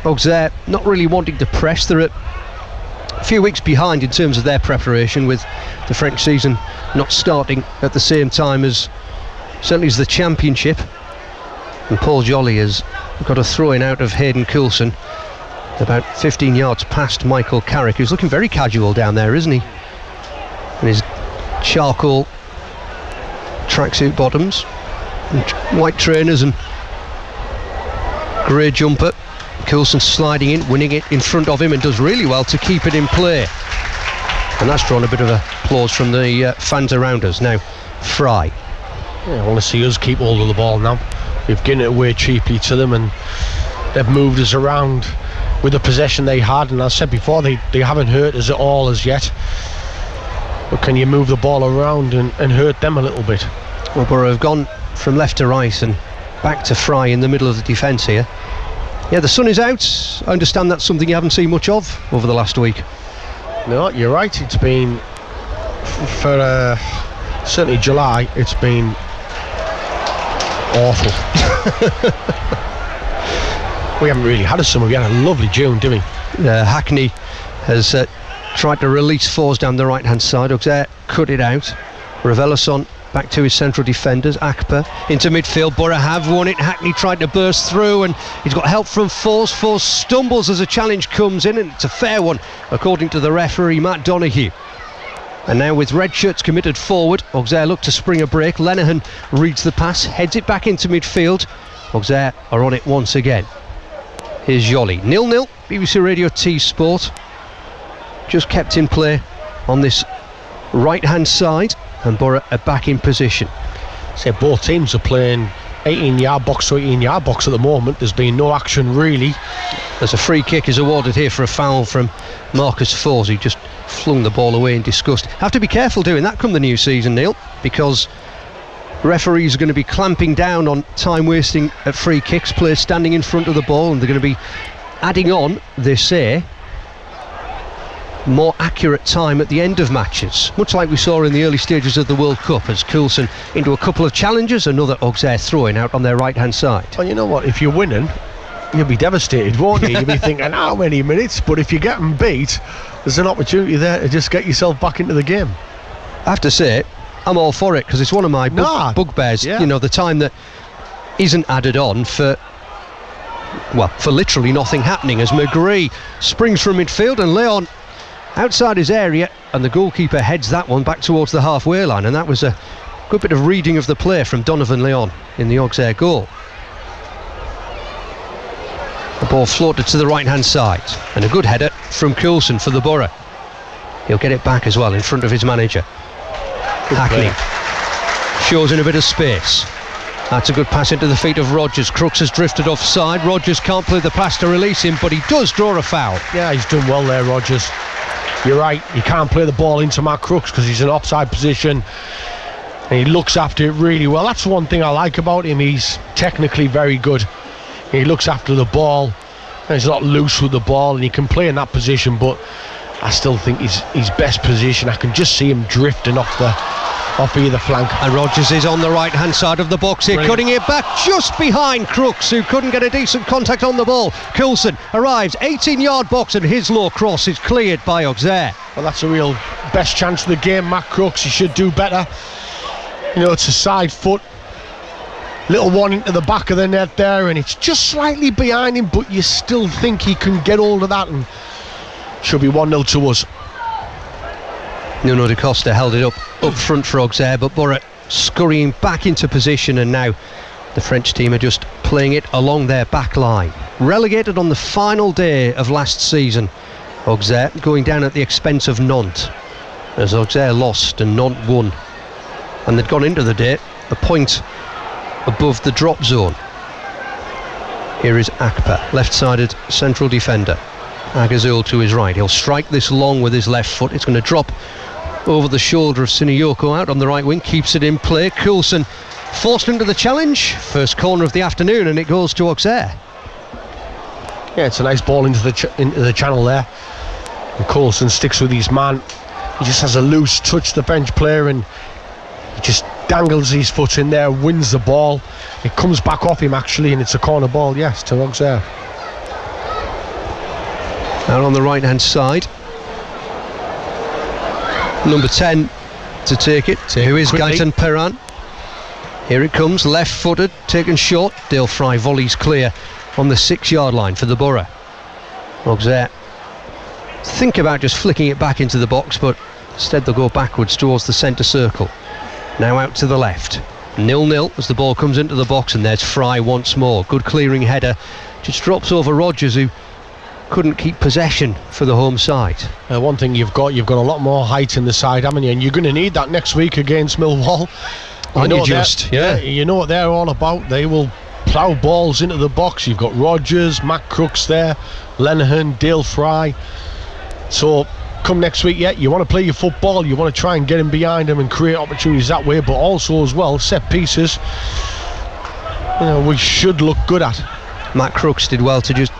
Auxerre not really wanting to press. They're a few weeks behind in terms of their preparation, with the French season not starting at the same time as certainly as the Championship. And Paul Joly has got a throw-in out of Hayden Coulson about 15 yards past Michael Carrick, who's looking very casual down there, isn't he? In his charcoal tracksuit bottoms and white trainers and grey jumper. Coulson sliding in, winning it in front of him, and does really well to keep it in play. And that's drawn a bit of applause from the fans around us. Now, Fry. Yeah, I want to see us keep hold of the ball now. We've given it away cheaply to them, and they've moved us around with the possession they had. And as I said before, they haven't hurt us at all as yet. But can you move the ball around and hurt them a little bit? Well, Borough have gone from left to right and back to Fry in the middle of the defence here. Yeah, the sun is out. I understand that's something you haven't seen much of over the last week. No, you're right. It's been, for certainly July, it's been awful. We haven't really had a summer. We had a lovely June, didn't we? Hackney has tried to release Fours down the right hand side. Auxerre cut it out. Ravelson Back to his central defenders. Akper into midfield. Borough have won it. Hackney tried to burst through and he's got help from Force. Force stumbles as a challenge comes in, and it's a fair one according to the referee Matt Donoghue. And now with red shirts committed forward, Auxerre look to spring a break. Lenihan reads the pass, heads it back into midfield. Auxerre are on it once again. Here's Joly. 0-0, BBC Radio T Sport. Just kept in play on this right-hand side, and Borough are back in position. So both teams are playing 18-yard box to 18-yard box at the moment. There's been no action really. There's a free kick is awarded here for a foul from Marcus Forss, who just flung the ball away in disgust. Have to be careful doing that come the new season, Neil, because referees are going to be clamping down on time wasting at free kicks, players standing in front of the ball, and they're going to be adding on, they say, more accurate time at the end of matches, much like we saw in the early stages of the World Cup, as Coulson into a couple of challenges, another Auxerre throwing out on their right hand side. Well, you know what, if you're winning you'll be devastated, won't you? You'll be thinking how many minutes, but if you're getting beat there's an opportunity there to just get yourself back into the game. I have to say I'm all for it, because it's one of my bugbears. You know, the time that isn't added on for literally nothing happening, as McGree springs from midfield and Leon outside his area, and the goalkeeper heads that one back towards the halfway line, and that was a good bit of reading of the play from Donovan Leon in the Auxerre goal. The ball floated to the right hand side, and a good header from Coulson for the Borough. He'll get it back as well in front of his manager. Hackney shows in a bit of space. That's a good pass into the feet of Rodgers. Crooks has drifted offside. Rodgers can't play the pass to release him, but he does draw a foul. Yeah, he's done well there, Rodgers. You're right, you can't play the ball into Matt Crooks because he's in offside position, and he looks after it really well. That's one thing I like about him. He's technically very good. He looks after the ball, and he's not loose with the ball, and he can play in that position, but I still think his best position, I can just see him drifting off either flank. And Rodgers is on the right hand side of the box here, cutting it back just behind Crooks, who couldn't get a decent contact on the ball. Coulson arrives 18-yard box, and his low cross is cleared by Auxerre. Well, that's a real best chance of the game. Matt Crooks, he should do better. You know, it's a side foot, little one into the back of the net there, and it's just slightly behind him, but you still think he can get hold of that, and should be 1-0 to us. Nuno da Costa held it up front for Auxerre, but Borough scurrying back into position, and now the French team are just playing it along their back line. Relegated on the final day of last season, Auxerre going down at the expense of Nantes, as Auxerre lost and Nantes won, and they'd gone into the day a point above the drop zone. Here is Akper, left-sided central defender. Agazul to his right. He'll strike this long with his left foot. It's going to drop over the shoulder of Sinayoko out on the right wing. Keeps it in play. Coulson forced into the challenge. First corner of the afternoon, and it goes to Auxerre. Yeah, it's a nice ball into the channel there. And Coulson sticks with his man. He just has a loose touch, the bench player, and he just dangles his foot in there, wins the ball. It comes back off him actually, and it's a corner ball, yes, to Auxerre. Out on the right hand side, number 10 to take it, who is Gaëtan Perrin. Here it comes, left footed, taken short. Dale Fry volleys clear on the 6-yard line for the Borough. Auxerre think about just flicking it back into the box, but instead they'll go backwards towards the centre circle. Now out to the left, 0-0 as the ball comes into the box, and there's Fry once more. Good clearing header, just drops over Rodgers, who couldn't keep possession for the home side. One thing you've got a lot more height in the side, haven't you? And you're going to need that next week against Millwall. You know what they're all about. They will plough balls into the box. You've got Rodgers, Matt Crooks there, Lenihan, Dale Fry. So come next week, you want to play your football, you want to try and get him behind him and create opportunities that way, but also as well set pieces, we should look good at. Matt Crooks did well to just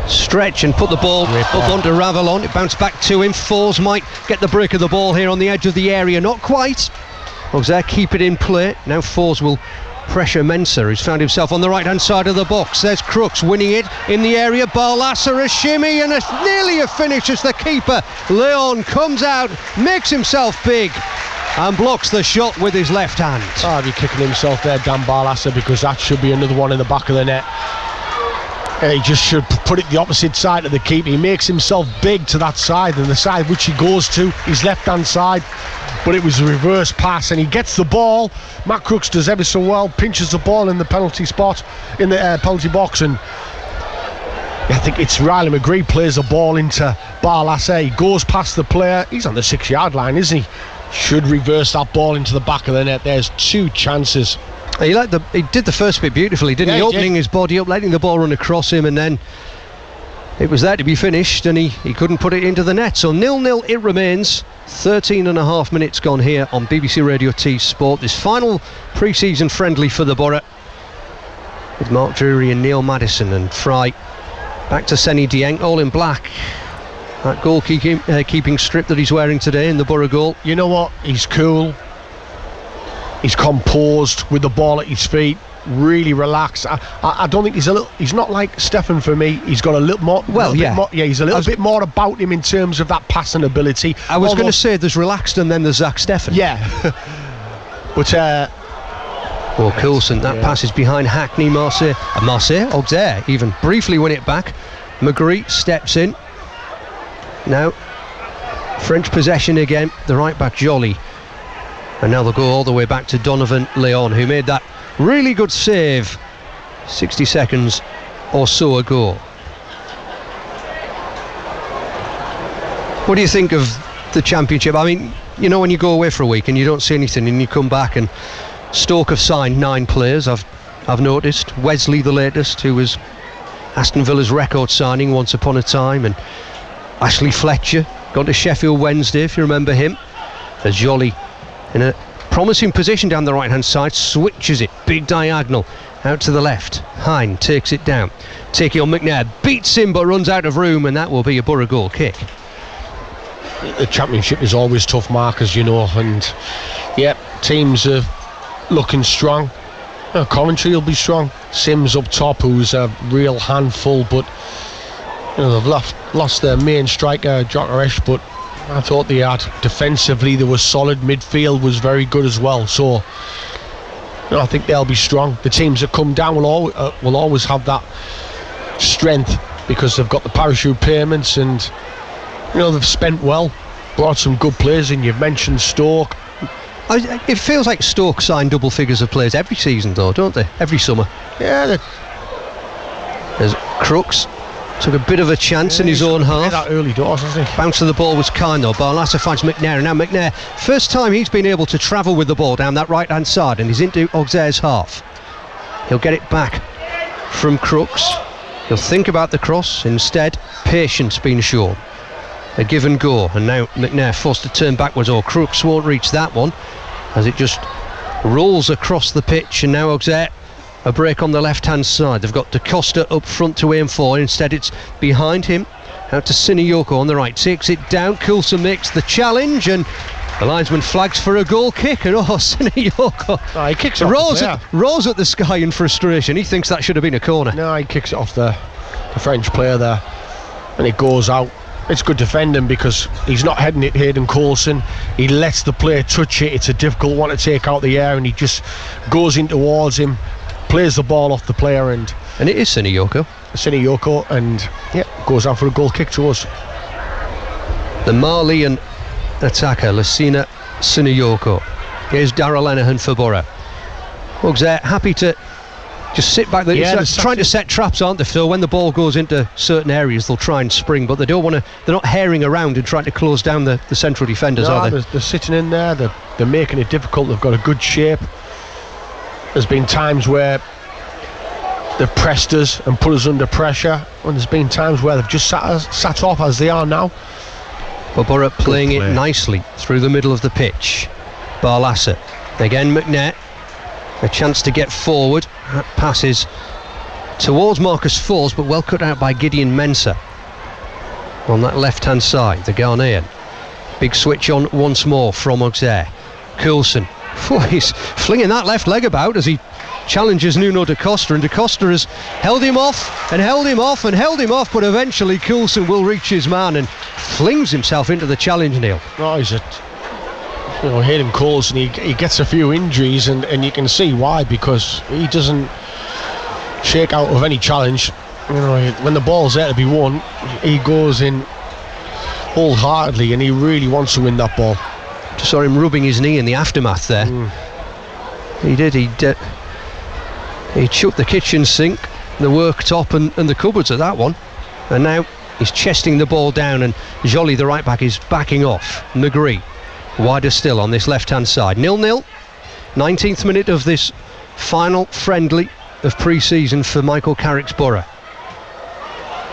stretch and put the ball up onto Ravelon. It bounced back to him. Forss might get the break of the ball here on the edge of the area. Not quite. Auxerre keep it in play. Now Forss will pressure Mensah, who's found himself on the right hand side of the box. There's Crooks winning it in the area. Barlasser, a shimmy, and nearly a finish as the keeper Leon comes out, makes himself big, and blocks the shot with his left hand. Oh, he's kicking himself there, Dan Barlasser, because that should be another one in the back of the net. He just should put it the opposite side of the keeper. He makes himself big to that side, and the side which he goes to, his left-hand side. But it was a reverse pass, and he gets the ball. Matt Crooks does ever so well, pinches the ball in the penalty spot, in the penalty box, and I think it's Riley McGree plays the ball into Barlasser. He goes past the player. He's on the 6-yard line, isn't he? Should reverse that ball into the back of the net. There's 2 chances. He did the first bit beautifully, didn't he? Opening his body up, letting the ball run across him, and then it was there to be finished, and he couldn't put it into the net. So 0-0 it remains. 13 and a half minutes gone here on BBC Radio T Sport. This final pre-season friendly for the Borough, with Mark Drury and Neil Maddison, and Fry back to Senny Dieng, all in black. That goalkeeping strip that he's wearing today in the Borough goal. You know what? He's cool. He's composed with the ball at his feet. Really relaxed. I don't think he's not like Stefan for me. He's got a little more. He's a little bit more about him in terms of that passing ability. I was going to say there's relaxed and then there's Zach Stefan. Yeah. But Coulson, that passes behind Hackney, Auxerre even briefly win it back. McGree steps in. Now French possession again, the right back Joly, and now they'll go all the way back to Donovan Leon, who made that really good save 60 seconds or so ago. What do you think of the Championship? I mean, you know, when you go away for a week and you don't see anything and you come back, and Stoke have signed 9 players, I've noticed. Wesley the latest, who was Aston Villa's record signing once upon a time, and Ashley Fletcher gone to Sheffield Wednesday, if you remember him. As Joly, in a promising position down the right hand side, switches it big diagonal out to the left. Hine takes it down, taking on McNair, beats him but runs out of room, and that will be a Borough goal kick. The Championship is always tough, Mark, as you know, and teams are looking strong. Coventry will be strong. Sims up top, who's a real handful, but they've lost their main striker Jokeresh, but I thought they had defensively, they were solid. Midfield was very good as well, so I think they'll be strong. The teams that come down will always have that strength, because they've got the parachute payments, and they've spent well, brought some good players in. You've mentioned Stoke. It feels like Stoke sign double figures of players every season, though, don't they? Every summer. Yeah. There's Crooks. Took a bit of a chance in his own half. That early doors, hasn't he? Bounce of the ball was kind, though. Barlasser finds McNair, and now McNair, first time he's been able to travel with the ball down that right hand side, and he's into Auxerre's half. He'll get it back from Crooks. He'll think about the cross. Instead, patience being shown. A give and go, and now McNair forced to turn backwards. Crooks won't reach that one, as it just rolls across the pitch, and now Auxerre a break on the left hand side. They've got Da Costa up front to aim for. Instead it's behind him, out to Sinayoko on the right, takes it down. Coulson makes the challenge, and the linesman flags for a goal kick, and Sinayoko he kicks it off rolls at the sky in frustration. He thinks that should have been a corner. No, he kicks it off the French player there, and it goes out. It's good defending, because he's not heading it, Hayden Coulson. He lets the player touch it. It's a difficult one to take out the air, and he just goes in towards him, plays the ball off the player, and it is Sinayoko, and goes out for a goal kick to us. The Malian attacker Lassina Sinayoko. Here's Darragh Lenihan for Borough. Auxerre happy to just sit back there. Trying to set traps, aren't they, Phil? When the ball goes into certain areas, they'll try and spring, but they don't want to. They're not herring around and trying to close down the central defenders, are they? They're sitting in there. They're making it difficult. They've got a good shape. There's been times where they've pressed us and put us under pressure, and there's been times where they've just sat off, as they are now. But Borough playing it nicely through the middle of the pitch. Barlasser again, McNair, a chance to get forward. That passes towards Marcus Forbes, but well cut out by Gideon Mensah on that left hand side, the Ghanaian. Big switch on once more from Auxerre. Coulson, he's flinging that left leg about as he challenges Nuno Da Costa, and Da Costa has held him off and held him off and held him off, but eventually Coulson will reach his man and flings himself into the challenge, Neil. Hayden Coulson, he gets a few injuries, and you can see why, because he doesn't shake out of any challenge. When the ball's there to be won, he goes in wholeheartedly, and he really wants to win that ball. Just saw him rubbing his knee in the aftermath there. He did. He shook the kitchen sink, the worktop, and the cupboards at that one. And now he's chesting the ball down, and Joly, the right back, is backing off. Negri wider still on this left-hand side. 0-0. 19th minute of this final friendly of pre-season for Michael Carrick's Borough.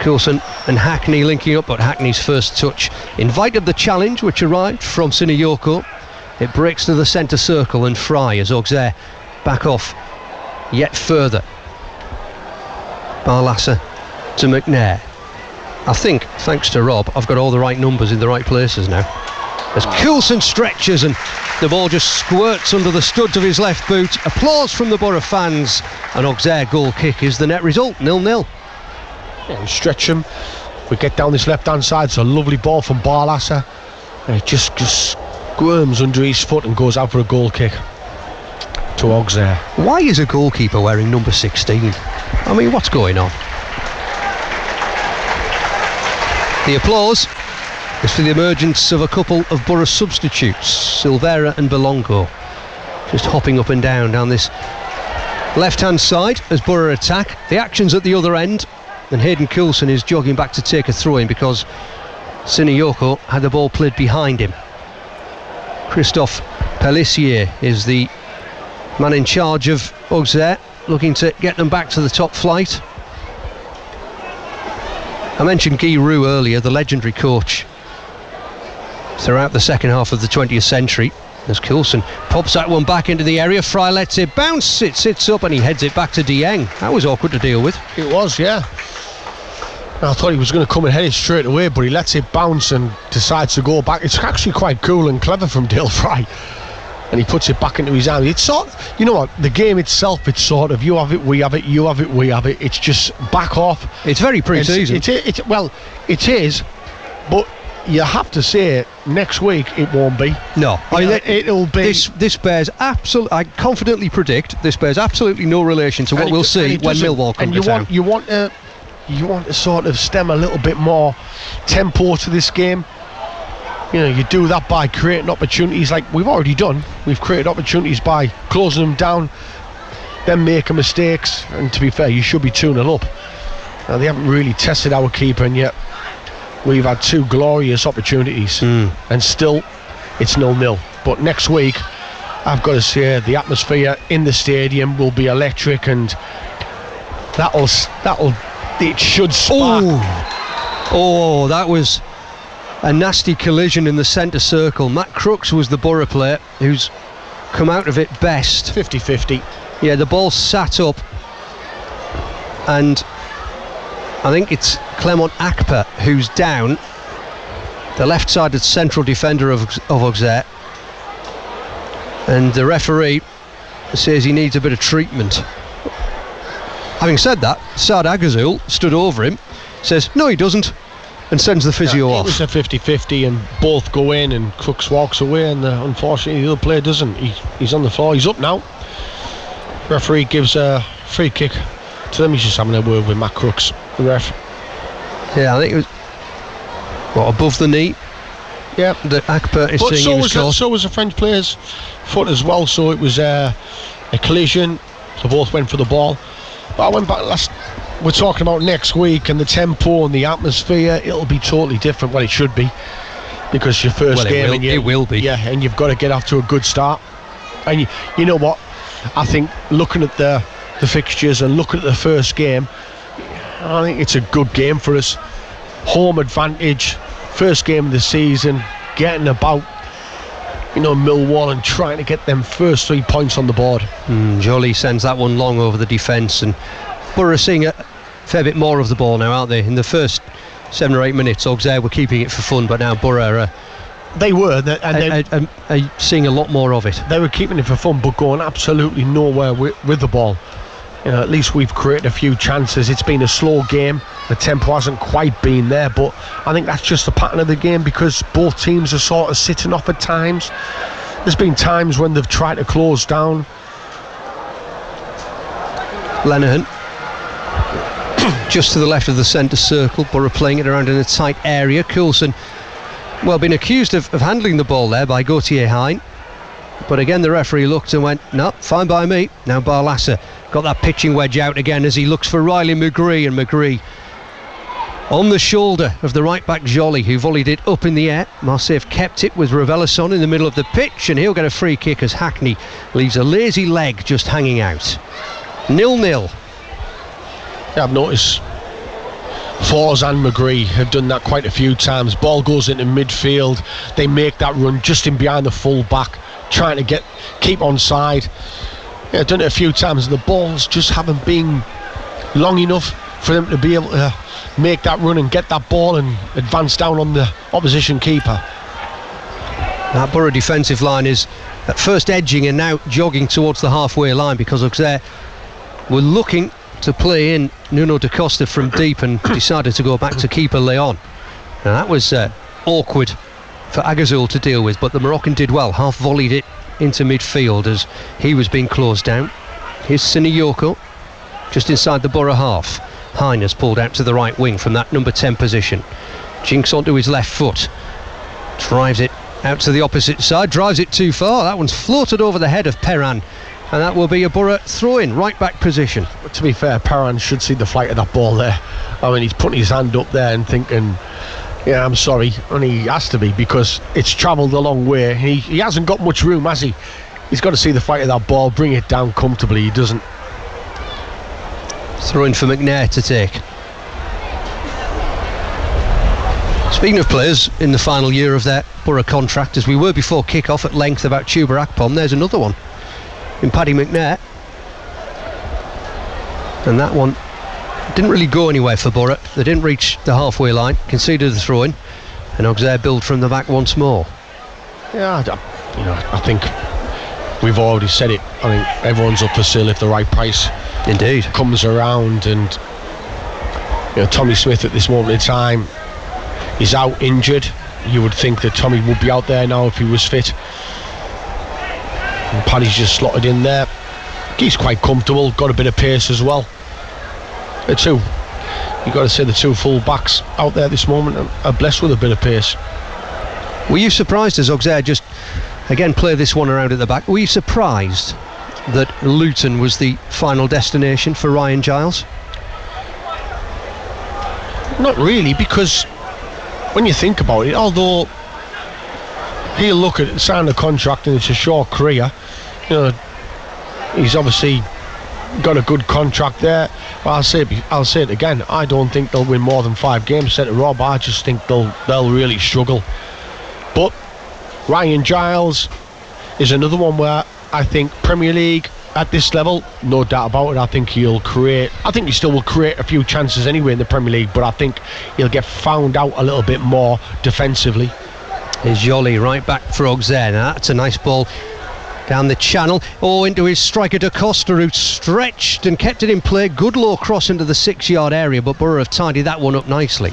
Coulson and Hackney linking up, but Hackney's first touch invited the challenge, which arrived from Sinayoko. It breaks to the centre circle, and Fry as Auxerre back off yet further. Barlasser to McNair. I think, thanks to Rob, I've got all the right numbers in the right places now. As Coulson stretches and the ball just squirts under the studs of his left boot. Applause from the Borough fans, and Auxerre goal kick is the net result, 0-0. We stretch him. We get down this left-hand side. It's a lovely ball from Barlasser. It just squirms under his foot and goes out for a goal kick to Auxerre. Why is a goalkeeper wearing number 16? I mean, what's going on? The applause is for the emergence of a couple of Borough substitutes, Silvera and Belongo, just hopping up and down this left-hand side as Borough attack. The action's at the other end, and Hayden Coulson is jogging back to take a throw-in because Sinayoko had the ball played behind him. Christophe Pellissier is the man in charge of Auxerre, looking to get them back to the top flight. I mentioned Guy Roux earlier, the legendary coach throughout the second half of the 20th century. As Coulson pops that one back into the area, Fry lets it bounce, it sits up and he heads it back to Dieng. That was awkward to deal with. It was, yeah. I thought he was going to come and head it straight away, but he lets it bounce and decides to go back. It's actually quite cool and clever from Dale Fry, and he puts it back into his hand. It's sort of, you know what, the game itself, it's sort of you have it, we have it, you have it, we have it. It's just back off. It's very pre-season. Well, it is, but you have to say next week it won't be. No, I mean, it'll be. This bears absolutely. I confidently predict this bears absolutely no relation to what we'll see when Millwall come to town. You want to sort of stem a little bit more tempo to this game. You do that by creating opportunities like we've already done. We've created opportunities by closing them down, then making mistakes, and to be fair, you should be 2-0 up. Now, they haven't really tested our keeper, and yet we've had two glorious opportunities, and still it's 0-0. But next week, I've got to say, the atmosphere in the stadium will be electric, and it should spark. Oh, that was a nasty collision in the centre circle. Matt Crooks was the Borough player who's come out of it best. 50-50. Yeah, the ball sat up, and I think it's Clement Akpa who's down, the left-sided central defender of Auxerre, and the referee says he needs a bit of treatment. Having said that, Saad Agazul stood over him, says no he doesn't, and sends the physio off. It was a 50-50 and both go in, and Crooks walks away, and unfortunately the other player doesn't. He's on the floor, he's up now. Referee gives a free kick to them. He's just having a word with Matt Crooks, the ref. Yeah, I think it was above the knee. Yeah, the Akpa is seeing him score. So was the French player's foot as well, so it was a collision. So both went for the ball. But I went back we're talking about next week and the tempo and the atmosphere. It'll be totally different. Well, it should be, because your first game. It will be. Yeah, and you've got to get off to a good start. And you know what? I think looking at the fixtures and looking at the first game, I think it's a good game for us. Home advantage, first game of the season, getting about Millwall and trying to get them first 3 points on the board. Joly sends that one long over the defence, and Borough seeing a fair bit more of the ball now, aren't they? In the first 7 or 8 minutes, Auxerre were keeping it for fun, but now Borough are seeing a lot more of it. They were keeping it for fun, but going absolutely nowhere with the ball. At least we've created a few chances. It's been a slow game. The tempo hasn't quite been there, but I think that's just the pattern of the game, because both teams are sort of sitting off at times. there's been times when they've tried to close down. Lenihan just to the left of the centre circle. Borough playing it around in a tight area. Coulson, well, been accused of handling the ball there by Gauthier Hein, but again the referee looked and went, no, fine by me. Now Barlasser got that pitching wedge out again as he looks for Riley McGree, and McGree on the shoulder of the right back Joly, who volleyed it up in the air. Marseille kept it with Ravelisson in the middle of the pitch, and he'll get a free kick as Hackney leaves a lazy leg just hanging out. 0-0. Yeah, I've noticed Forss and McGree have done that quite a few times. Ball goes into midfield, they make that run just in behind the full back, trying to keep onside. Yeah, I've done it a few times. The balls just haven't been long enough for them to be able to make that run and get that ball and advance down on the opposition keeper. That Borough defensive line is at first edging and now jogging towards the halfway line, because Auxerre were looking to play in Nuno da Costa from deep and decided to go back to keeper Leon. Now that was awkward for Agazul to deal with, but the Moroccan did well, half volleyed it into midfield as he was being closed down. Here's Siniyoko just inside the Borough half. Hein has pulled out to the right wing from that number 10 position. Jinks onto his left foot, drives it out to the opposite side, drives it too far. That one's floated over the head of Perrin, and that will be a Borough throw-in, right back position. But to be fair, Perrin should see the flight of that ball there. I mean, he's putting his hand up there and thinking, yeah, I'm sorry, and he has to be, because it's travelled a long way. He hasn't got much room, has he? He's got to see the flight of that ball, bring it down comfortably. He doesn't. Throw-in for McNair to take. Speaking of players in the final year of their Borough contract, as we were before kick-off at length about Chuba Akpom, there's another one in Paddy McNair, and that one didn't really go anywhere for Borough. They didn't reach the halfway line, conceded the throw-in, and Auxerre build from the back once more. Yeah, I think we've already said it. I think everyone's up for sale if the right price indeed comes around, and Tommy Smith at this moment in time is out injured. You would think that Tommy would be out there now if he was fit. And Paddy's just slotted in there. He's quite comfortable, got a bit of pace as well. You've got to say the two full backs out there this moment are blessed with a bit of pace. Were you surprised as Auxerre just again play this one around at the back? Were you surprised that Luton was the final destination for Ryan Giles? Not really, because when you think about it, although he'll look at sign the contract and it's a short career, he's obviously got a good contract there. But I'll say it again, I don't think they'll win more than 5 games set to Rob. I just think they'll really struggle. But Ryan Giles is another one where I think Premier League at this level, no doubt about it, I think he still will create a few chances anyway in the Premier League, but I think he'll get found out a little bit more defensively. Here's Joly right back for Auxerre. Now that's a nice ball down the channel, into his striker Da Costa, who stretched and kept it in play. Good low cross into the 6-yard area, but Borough have tidied that one up nicely.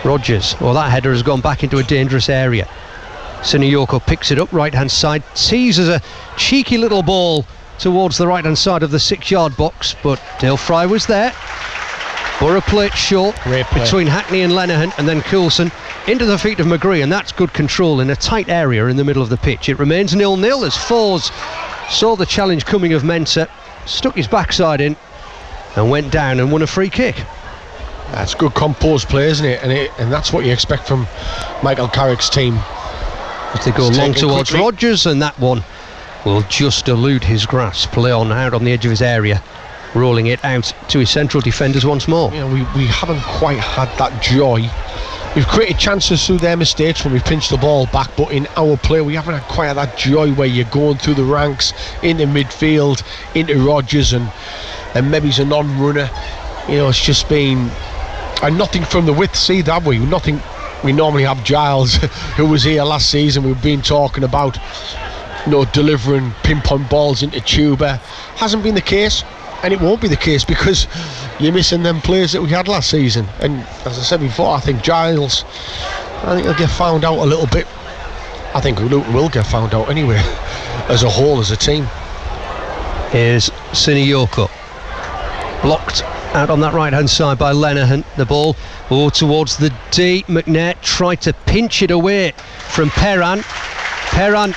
Rogers, that header has gone back into a dangerous area. Siniyoko picks it up right hand side, teases a cheeky little ball towards the right hand side of the 6-yard box, but Dale Fry was there. Borough play it short between Hackney and Lenihan, and then Coulson into the feet of McGree, and that's good control in a tight area in the middle of the pitch. It remains 0-0 as Forss saw the challenge coming of Mensah, stuck his backside in and went down and won a free kick. That's good composed play, isn't it? And that's what you expect from Michael Carrick's team. As they go long towards Rogers, and that one will just elude his grasp. Leon out on the edge of his area, rolling it out to his central defenders once more. We haven't quite had that joy. We've created chances through their mistakes when we pinched the ball back, but in our play we haven't had quite that joy where you're going through the ranks into midfield, into Rogers, and maybe he's a non-runner. It's just been nothing from the widths either, have we? Nothing. We normally have Giles, who was here last season. We've been talking about delivering pinpoint balls into Chuba. Hasn't been the case, and it won't be the case, because you're missing them players that we had last season. And as I said before, I think Giles, he'll get found out a little bit I think Luton will get found out anyway, as a whole, as a team. Here's Siniyoko. Blocked out on that right-hand side by Lenihan. The ball towards the D. McNair tried to pinch it away from Perran. Perran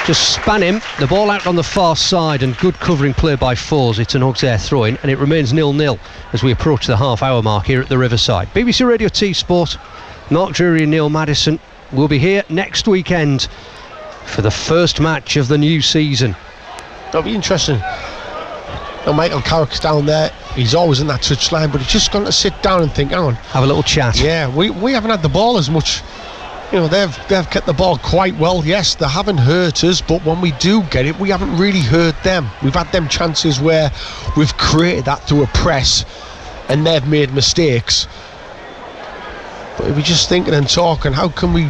just span him. The ball out on the far side, and good covering play by Fours. It's an Auxerre throw-in, and it remains 0-0 as we approach the half-hour mark here at the Riverside. BBC Radio T Sport, Mark Drury and Neil Maddison will be here next weekend for the first match of the new season. That'll be interesting. Now, Michael Carrick's down there. He's always in that touchline, but he's just going to sit down and think, hang on, have a little chat. Yeah, we haven't had the ball as much. You know, they've kept the ball quite well. Yes, they haven't hurt us, but when we do get it, we haven't really hurt them. We've had them chances where we've created that through a press, and they've made mistakes. But if we're just thinking and talking, how can we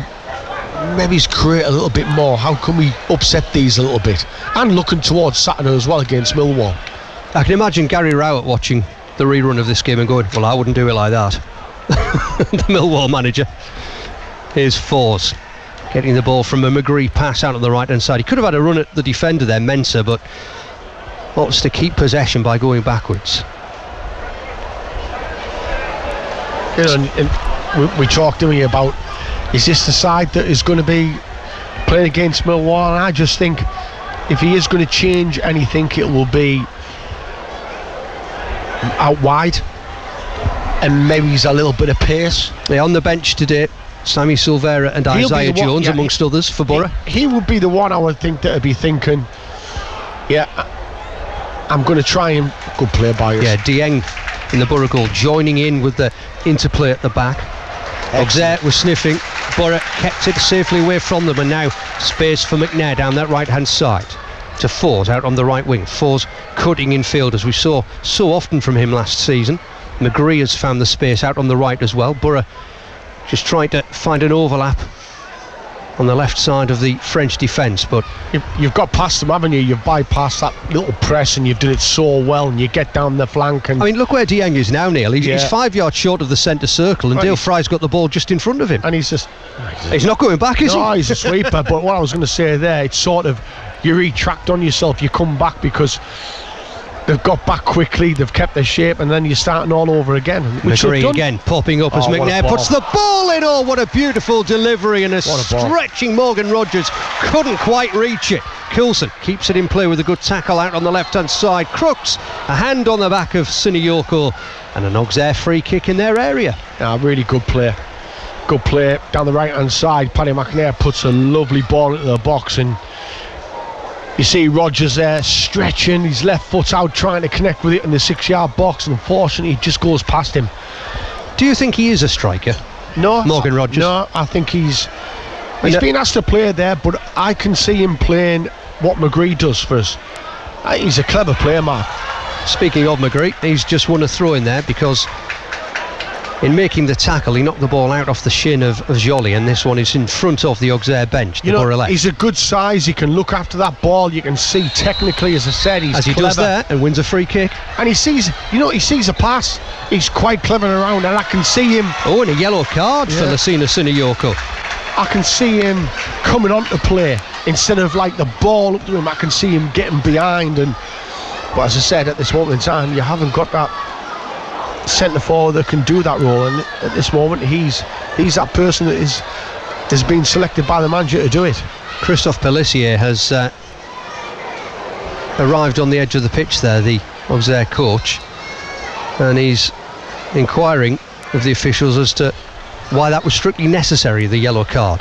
maybe create a little bit more? How can we upset these a little bit? And looking towards Saturday as well against Millwall. I can imagine Gary Rowett watching the rerun of this game and going, well, I wouldn't do it like that. The Millwall manager. Here's Fours getting the ball from a McGree pass out on the right hand side. He could have had a run at the defender there, Mensah, but wants to keep possession by going backwards. You know, and we talked to me about, is this the side that is going to be playing against Millwall? And I just think if he is going to change anything, it will be out wide, and maybe he's a little bit of pace. Yeah, on the bench today, Sammy Silvera and Isaiah Jones, amongst others, for Borough. He would be the one I would think that would be thinking, yeah, I'm going to try him. Good play by us. Yeah, Dieng in the Borough goal, joining in with the interplay at the back. Auxerre was sniffing. Borough kept it safely away from them, and now space for McNair down that right-hand side. To Fours out on the right wing. Fours cutting in field, as we saw so often from him last season. McGree has found the space out on the right as well. Borough just trying to find an overlap on the left side of the French defence, but you've got past them, haven't you? You've bypassed that little press, and you've done it so well, and you get down the flank. And I mean, look where Dieng is now, Neil. He's 5 yards short of the centre circle, and Dale Fry's got the ball just in front of him, and he's not going back, is he? No, he's a sweeper. But what I was going to say there, it's sort of, you retract on yourself, you come back, because they've got back quickly, they've kept their shape, and then you're starting all over again. McGree again popping up as McNair puts the ball in. Oh, what a beautiful delivery, and a stretching Morgan Rogers couldn't quite reach it. Coulson keeps it in play with a good tackle out on the left hand side. Crooks, a hand on the back of Siniyoko, and an Auxerre free kick in their area. Really good play down the right hand side. Paddy McNair puts a lovely ball into the box, and you see Rogers there stretching his left foot out, trying to connect with it in the 6 yard box, and unfortunately it just goes past him. Do you think he is a striker? No, Morgan Rogers? No, I think he's been asked to play there, but I can see him playing what McGree does for us. He's a clever player, Mark. Speaking of McGree, he's just won a throw in there, because in making the tackle, he knocked the ball out off the shin of Joly, and this one is in front of the Auxerre bench, the Borough left. He's a good size, he can look after that ball, you can see technically, as I said, he's as he clever. Does there, and wins a free kick. And he sees a pass, he's quite clever around, and I can see him... Oh, and a yellow card for Lassina Siniyoko. I can see him coming on to play, instead of like the ball up to him, I can see him getting behind, but as I said, at this moment in time, you haven't got that centre forward that can do that role, and at this moment he's that person that is being selected by the manager to do it. Christophe Pellissier has arrived on the edge of the pitch there, the Auxerre coach, and he's inquiring of the officials as to why that was strictly necessary, the yellow card.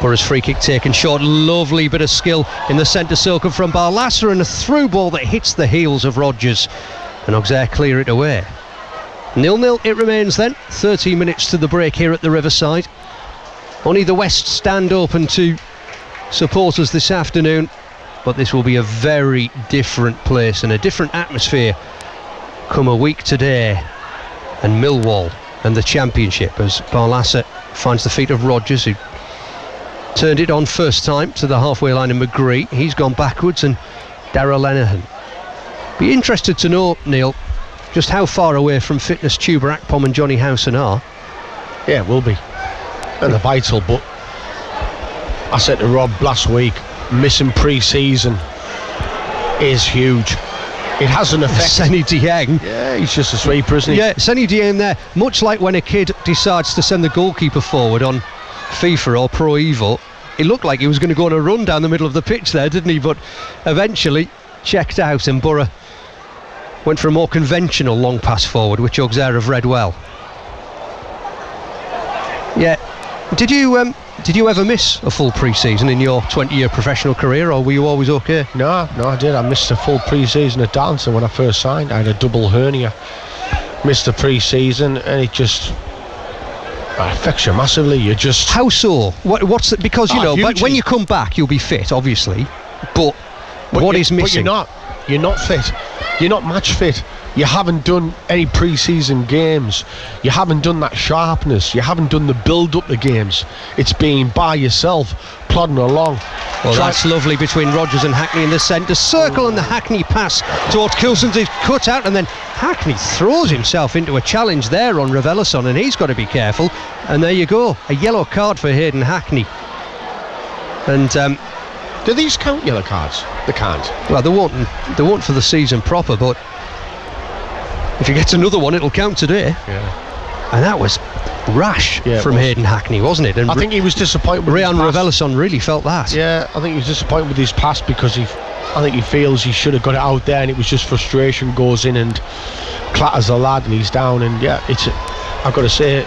Borough's free kick taken short. Lovely bit of skill in the centre circle from Barlasser, and a through ball that hits the heels of Rogers, and Auxerre clear it away. 0-0 it remains then. 13 minutes to the break here at the Riverside. Only the West stand open to supporters this afternoon, but this will be a very different place and a different atmosphere come a week today, and Millwall and the Championship, as Barlasser finds the feet of Rogers, who turned it on first time to the halfway line of McGree. He's gone backwards, and Darragh Lenihan. Be interested to know, Neil, just how far away from fitness Tuber Akpom and Johnny Howson are. Yeah, it will be. And they're vital, but I said to Rob last week, missing pre-season is huge. It has an effect. Senny Dieng. Yeah, he's just a sweeper, isn't he? Yeah, Senny Dieng there. Much like when a kid decides to send the goalkeeper forward on FIFA or Pro Evo, it looked like he was going to go on a run down the middle of the pitch there, didn't he? But eventually checked out, and Borough went for a more conventional long pass forward, which Auxerre have read well. Yeah. Did you ever miss a full pre-season in your 20-year professional career, or were you always okay? No, I did. I missed a full pre-season at Darlington when I first signed. I had a double hernia. Missed the pre-season, and it affects you massively. You just... How so? What's it? Because, but when you come back, you'll be fit, obviously. But what is missing? But you're not fit. You're not match fit. You haven't done any pre-season games. You haven't done that sharpness. You haven't done the build-up the games. It's been by yourself, plodding along. Well, that's lovely between Rodgers and Hackney in the centre circle, and the Hackney pass towards Coulson's is cut out, and then Hackney throws himself into a challenge there on Ravelisson, and he's got to be careful. And there you go, a yellow card for Hayden Hackney. And do these count yellow cards? They can't. Well, they won't for the season proper, but if he gets another one, it'll count today. Yeah. And that was rash from Hayden Hackney, wasn't it? And I think he was disappointed with Rayan Ravelisson really felt that. Yeah, I think he was disappointed with his pass because I think he feels he should have got it out there, and it was just frustration, goes in and clatters the lad, and he's down. And I've got to say,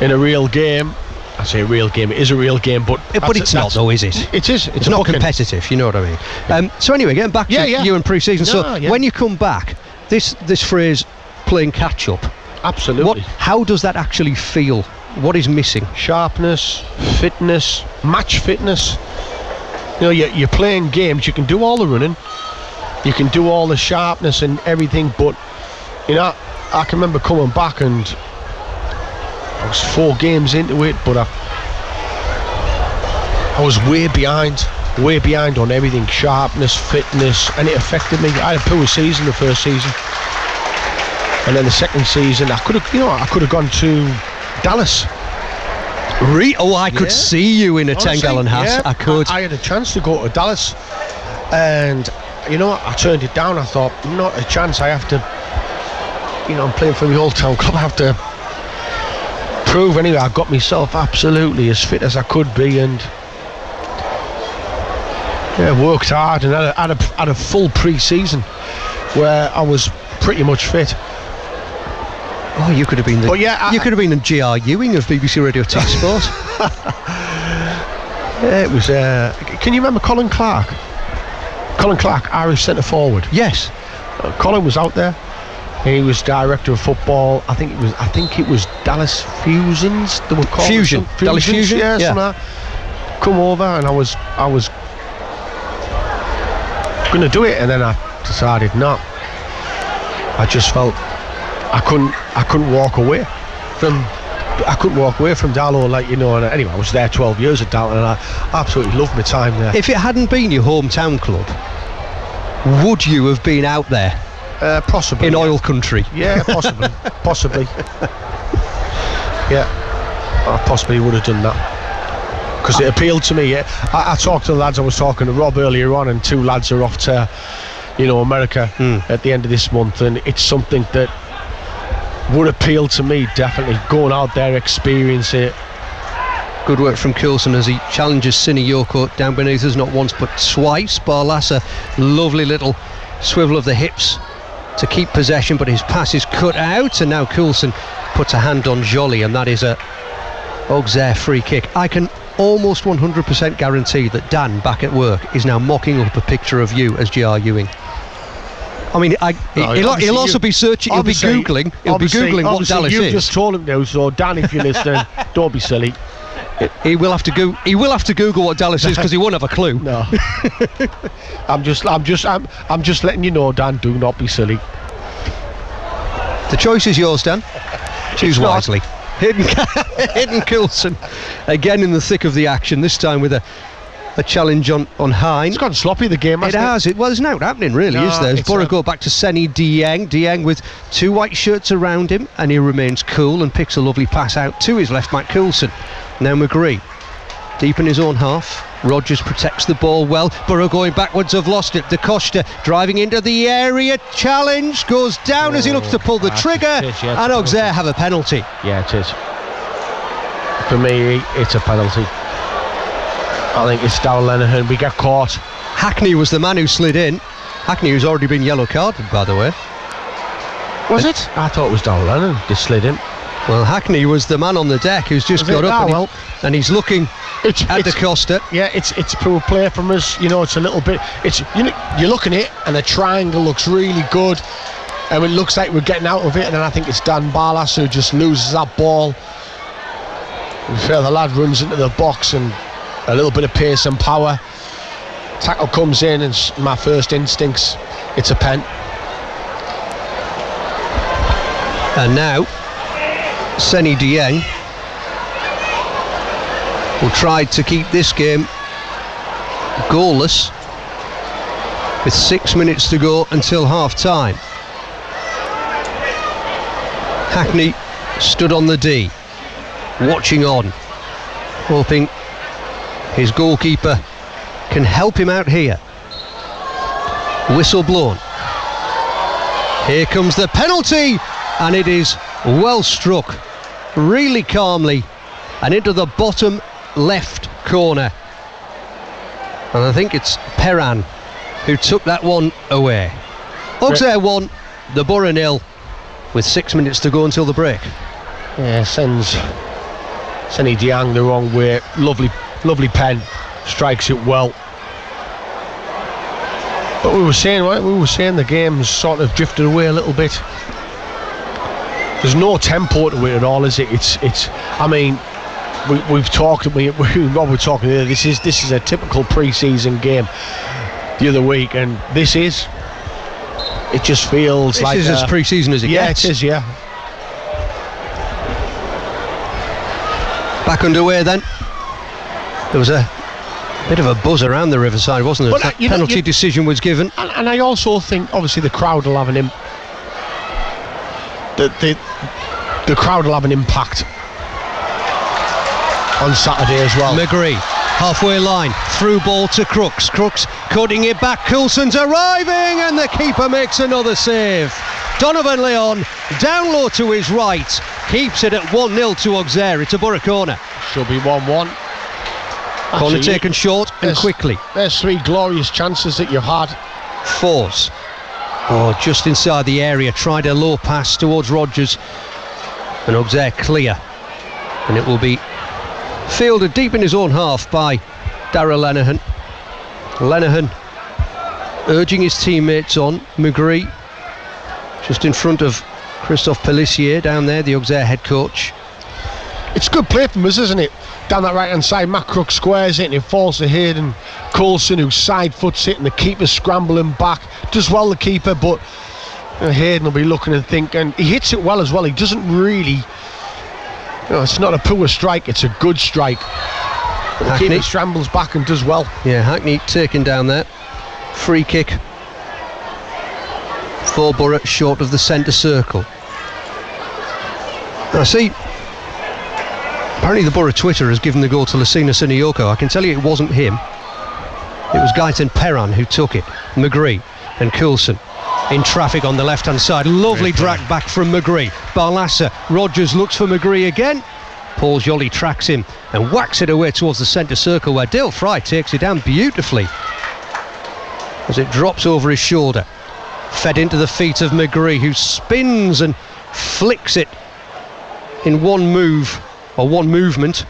in a real game, I say a real game, it is a real game, but it's not though, is it? It is. It's not competitive, you know what I mean? So anyway, getting back to you in pre-season. When you come back, this phrase, playing catch-up, absolutely. How does that actually feel? What is missing? Sharpness, fitness, match fitness. You're playing games, you can do all the running, you can do all the sharpness and everything, but I can remember coming back, and I was 4 games into it, but I was way behind on everything, sharpness, fitness, and it affected me. I had a poor season the first season, and then the second season I could have gone to Dallas. I could see you in a 10-gallon hat. Yeah, I could. I had a chance to go to Dallas, and I turned it down. I thought, not a chance. I have to, I'm playing for the Old Town Club. I have to prove anyway. I got myself absolutely as fit as I could be, and worked hard, and had a full pre-season where I was pretty much fit. Oh, you could have been you could have been the G.R. Ewing of BBC Radio T Sport. It was. Can you remember Colin Clark? Colin Clark, Irish centre forward. Yes. Colin was out there. He was director of football. I think it was Dallas Fusions. They were called Fusion. Dallas Fusion. Yeah. Something like that. Come over, and I was going to do it, and then I decided not. I just felt I couldn't walk away from Darlow, and anyway, I was there 12 years at Darlow, and I absolutely loved my time there. If it hadn't been your hometown club, would you have been out there? Possibly. In oil country? Yeah, possibly. Possibly. Yeah, I possibly would have done that, because it appealed to me. I talked to the lads. I was talking to Rob earlier on, and 2 lads are off to America at the end of this month, and it's something that would appeal to me, definitely. Going out there, experience it. Good work from Coulson as he challenges Sinny Yoko down beneath us, not once but twice. Barlas, a lovely little swivel of the hips to keep possession, but his pass is cut out, and now Coulson puts a hand on Joly, and that is a Auxerre free kick. I can almost 100% guarantee that Dan back at work is now mocking up a picture of you as G.R. Ewing. I mean, he'll also be searching. He'll be googling. He'll be googling what Dallas is. You just told him now, so Dan, if you're listening, don't be silly. He will have to He will have to Google what Dallas is, because he won't have a clue. No. I'm just letting you know, Dan. Do not be silly. The choice is yours, Dan. Choose wisely. Hidden Coulson again in the thick of the action. This time with a challenge on Hine. It's gone sloppy, the game, hasn't it? It has. Well, there's no happening, really, is there? As Borough go back to Senny Dieng. Dieng with 2 white shirts around him, and he remains cool and picks a lovely pass out to his left back, Coulson. Now McGree. deep in his own half. Rodgers protects the ball well. Borough going backwards, have lost it. De Costa driving into the area. Challenge goes down as he looks to pull the trigger, and Auxerre have a penalty. Yeah, it is. For me, it's a penalty. I think it's Darrell Lenihan. We get caught. Hackney was the man who slid in. Hackney, who's already been yellow carded, by the way. Was it? I thought it was Darrell Lenihan who slid in. Well, Hackney was the man on the deck who's just got up and he's looking at De Costa. Yeah, it's poor play from us. You know, it's a little bit. You're looking at it, and the triangle looks really good, and it looks like we're getting out of it. And then I think it's Dan Barlas who just loses that ball. The lad runs into the box and a little bit of pace and power. Tackle comes in, and my first instincts, it's a pen. And now Senny Dieng will try to keep this game goalless with 6 minutes to go until half time. Hackney stood on the D, watching on, hoping his goalkeeper can help him out here. Whistle blown. Here comes the penalty, and it is well struck, really calmly, and into the bottom left corner. And I think it's Perran who took that one away. Auxerre 1, the Borough 0, with 6 minutes to go until the break. Yeah, sends Senny Dieng the wrong way. Lovely pen, strikes it well. But we were saying the game's sort of drifted away a little bit. There's no tempo to it at all, is it? It's. I mean, we've talked. We're talking here. This is a typical pre-season game. The other week, and this is. It just feels this like is as pre-season as it gets. Yeah, it is. Yeah. Back underway then. There was a bit of a buzz around the Riverside, wasn't there? That penalty decision was given. And I also think, obviously, the crowd will have an the crowd will have an impact on Saturday as well. McGree, halfway line, through ball to Crooks. Crooks cutting it back. Coulson's arriving, and the keeper makes another save. Donovan Leon down low to his right, keeps it at 1-0 to Auxerre. It's a Borough corner. Should be 1-1. Corner taken short and quickly. There's three glorious chances that you've had. Fours. Oh, just inside the area, tried a low pass towards Rodgers, and Auxerre clear, and it will be fielded deep in his own half by Darrell Lenihan. Lenihan urging his teammates on. McGree just in front of Christophe Pellissier down there, the Auxerre head coach. It's good play from us, isn't it? Down that right hand side, Matt Crook squares it and it falls to Hayden Coulson, who side foots it, and the keeper's scrambling back. Does well, the keeper, but Hayden will be looking and thinking. He hits it well as well. He doesn't really, it's not a poor strike, it's a good strike. But the keeper scrambles back and does well. Yeah, Hackney taken down there. Free kick for Borough, short of the centre circle. I see. Apparently the Borough Twitter has given the goal to Lasina Sinioko. I can tell you it wasn't him. It was Gaëtan Perran who took it. McGree and Coulson in traffic on the left hand side. Lovely drag back from McGree. Barlassa. Rodgers looks for McGree again. Paul Joly tracks him and whacks it away towards the centre circle, where Dale Fry takes it down beautifully as it drops over his shoulder. Fed into the feet of McGree, who spins and flicks it in one move, or one movement.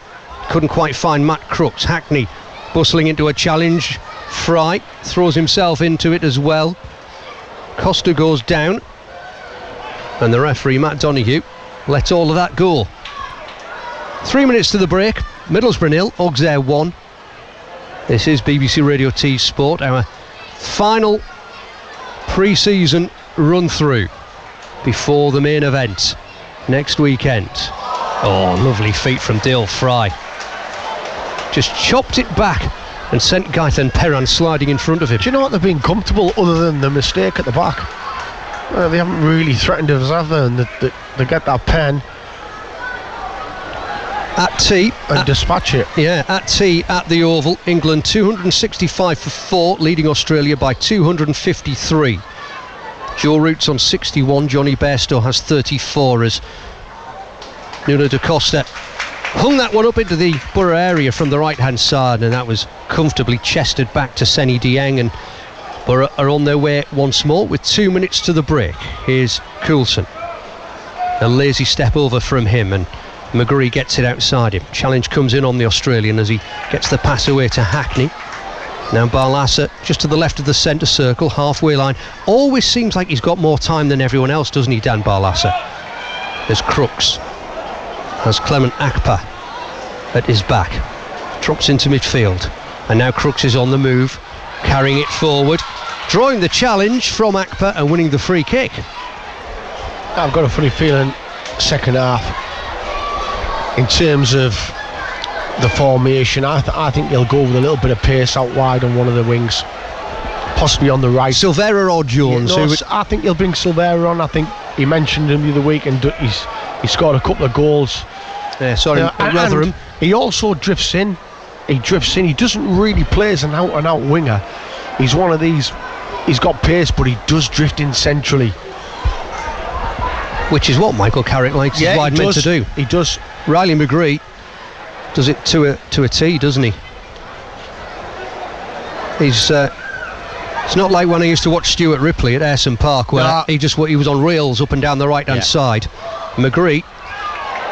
Couldn't quite find Matt Crooks. Hackney bustling into a challenge. Fry throws himself into it as well. Costa goes down, and the referee, Matt Donoghue, lets all of that go. 3 minutes to the break. Middlesbrough 0, Auxerre 1. This is BBC Radio T Sport, our final pre-season run through before the main event next weekend. Oh, lovely feet from Dale Fry. Just chopped it back and sent Gaëtan Perran sliding in front of him. Do you know what? They've been comfortable other than the mistake at the back. They haven't really threatened us, have they? And they get that pen. At tea. And dispatch it. Yeah, at tea at the Oval. England 265 for 4, leading Australia by 253. Joe Root's on 61, Johnny Bairstow has 34 as Nuno da Costa hung that one up into the Borough area from the right-hand side, and that was comfortably chested back to Seny Dieng, and Borough are on their way once more with 2 minutes to the break. Here's Coulson. A lazy step over from him, and McGree gets it outside him. Challenge comes in on the Australian as he gets the pass away to Hackney. Now Barlaser just to the left of the centre circle, halfway line. Always seems like he's got more time than everyone else, doesn't he, Dan Barlaser? There's Crooks. Has Clement Akpa at his back. Drops into midfield. And now Crooks is on the move, carrying it forward, drawing the challenge from Akpa and winning the free kick. I've got a funny feeling second half in terms of the formation. I think he'll go with a little bit of pace out wide on one of the wings, possibly on the right. Silvera or Jones? Yeah, no, I think he'll bring Silvera on. I think he mentioned him the other week, and he scored a couple of goals. Yeah, sorry, Rotherham. He also drifts in. He doesn't really play as an out-and-out winger. He's one of these. He's got pace, but he does drift in centrally, which is what Michael Carrick likes his wide men to do. He does. Riley McGree does it to a T, doesn't he? He's it's not like when I used to watch Stuart Ripley at Ayresome Park, where he was on rails up and down the right hand side. McGree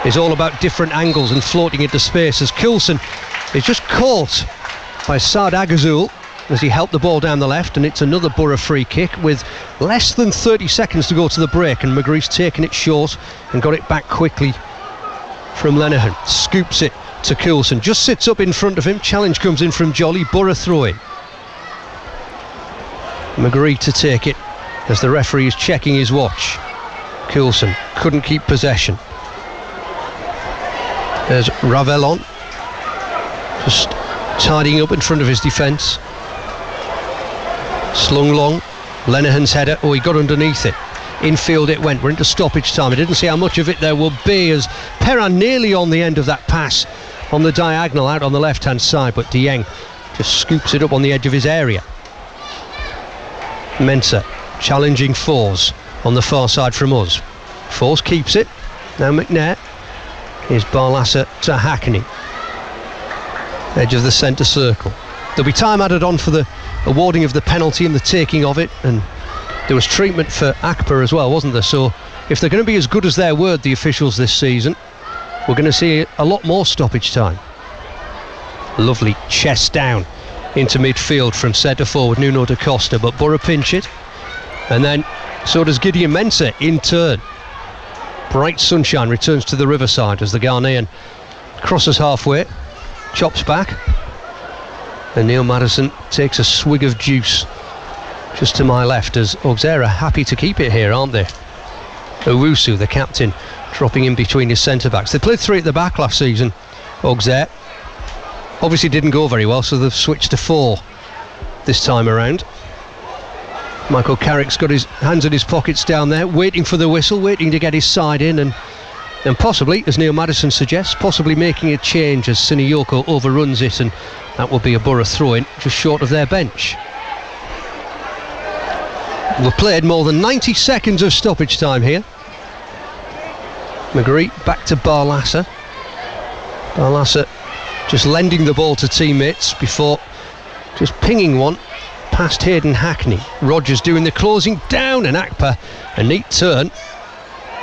is all about different angles and floating into space, as Coulson is just caught by Saad Agazul as he helped the ball down the left, and it's another Borough free kick with less than 30 seconds to go to the break, and McGree's taken it short and got it back quickly from Lenihan. Scoops it to Coulson, just sits up in front of him. Challenge comes in from Jolly. Borough throw in. McGree to take it as the referee is checking his watch. Coulson couldn't keep possession. There's Ravellon just tidying up in front of his defence. Slung long. Lenihan's header. Oh, he got underneath it. Infield it went. We're into stoppage time. I didn't see how much of it there will be, as Perrin nearly on the end of that pass on the diagonal out on the left hand side, but Dieng just scoops it up on the edge of his area. Mensah challenging Fours on the far side from us. Fours keeps it. Now McNair. Here's Barlaser to Hackney. Edge of the centre circle. There'll be time added on for the awarding of the penalty and the taking of it, and there was treatment for Akpa as well, wasn't there? So if they're going to be as good as their word, the officials this season, we're going to see a lot more stoppage time. Lovely chest down into midfield from centre forward Nuno da Costa, but Borough pinch it, and then so does Gideon Mensah in turn. Bright sunshine returns to the Riverside as the Ghanaian crosses halfway, chops back, and Neil Maddison takes a swig of juice just to my left, as Auxerre are happy to keep it here, aren't they? Owusu, the captain, dropping in between his centre-backs. They played 3 at the back last season, Auxerre. Obviously didn't go very well, so they've switched to 4 this time around. Michael Carrick's got his hands in his pockets down there, waiting for the whistle, waiting to get his side in, and possibly, as Neil Maddison suggests, possibly making a change as Siniyoko overruns it, and that will be a Borough throw-in just short of their bench. We've played more than 90 seconds of stoppage time here. McGree back to Barlaser. Barlaser just lending the ball to teammates before just pinging one past Hayden Hackney. Rogers doing the closing down, and Akpa a neat turn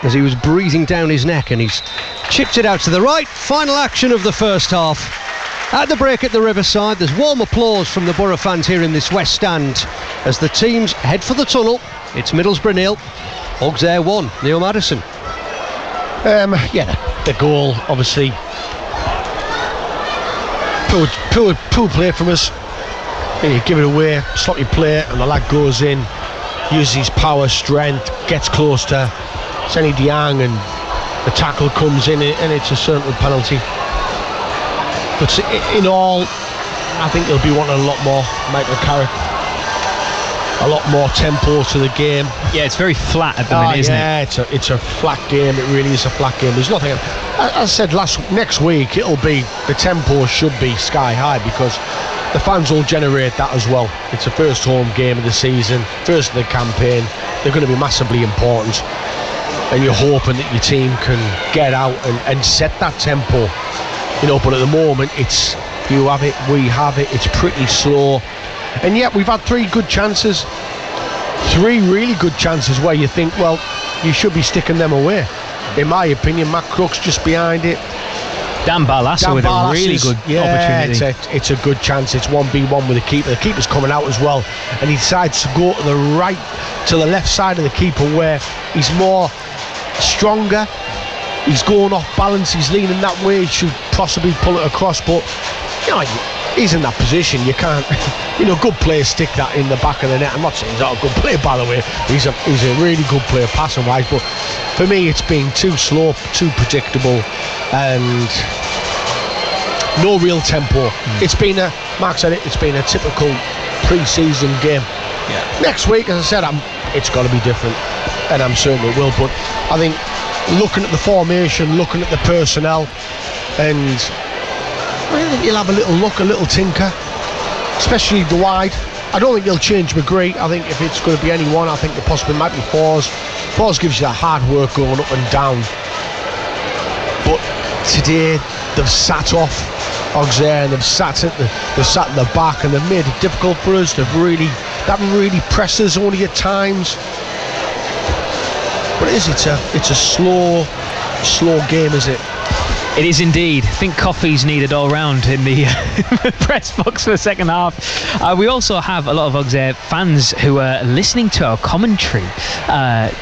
as he was breathing down his neck, and he's chipped it out to the right. Final action of the first half. At the break at the Riverside, there's warm applause from the Borough fans here in this West Stand as the teams head for the tunnel. It's Middlesbrough 0, Auxerre 1. Neil Maddison. The goal, obviously, poor play from us. You give it away, sloppy play, and the lad goes in, uses his power, strength, gets close to Seny Dieng, and the tackle comes in, and it's a certain penalty. But in all, I think he'll be wanting a lot more, Michael Carrick. a lot more tempo to the game. Yeah, it's very flat at the minute, isn't it? Yeah, it's a flat game. It really is a flat game. There's nothing. As I said next week, the tempo should be sky high because the fans will generate that as well. It's the first home game of the season, first of the campaign. They're going to be massively important, and you're hoping that your team can get out and set that tempo. But at the moment, it's you have it, we have it. It's pretty slow, and yet we've had 3 good chances. 3 really good chances where you think, well, you should be sticking them away. In my opinion, Matt Crook's just behind it. Dan Barlaser with a really good opportunity. It's a good chance. It's 1v1 with the keeper. The keeper's coming out as well, and he decides to go to the left side of the keeper where he's more stronger. He's going off balance. He's leaning that way. He should possibly pull it across, but he's in that position. You can't. Good players stick that in the back of the net. I'm not saying he's not a good player, by the way. He's a really good player passing wise, but for me it's been too slow, too predictable, and no real tempo. It's been Mark said it's been a typical pre-season game. Next week, as I said, it's got to be different, and I'm certain it will. But I think looking at the formation, looking at the personnel, and I think you'll have a little tinker, especially the wide. I don't think he'll change McGree. I think if it's going to be anyone, I think it possibly might be Fours. Fours gives you that hard work going up and down. But today they've sat off Auxerre and they've sat at the back, and they've made it difficult for us. They haven't really pressed us only at times. But it's a slow game, is it? It is indeed. I think coffee's needed all round in the press box for the second half. We also have a lot of Auxerre fans who are listening to our commentary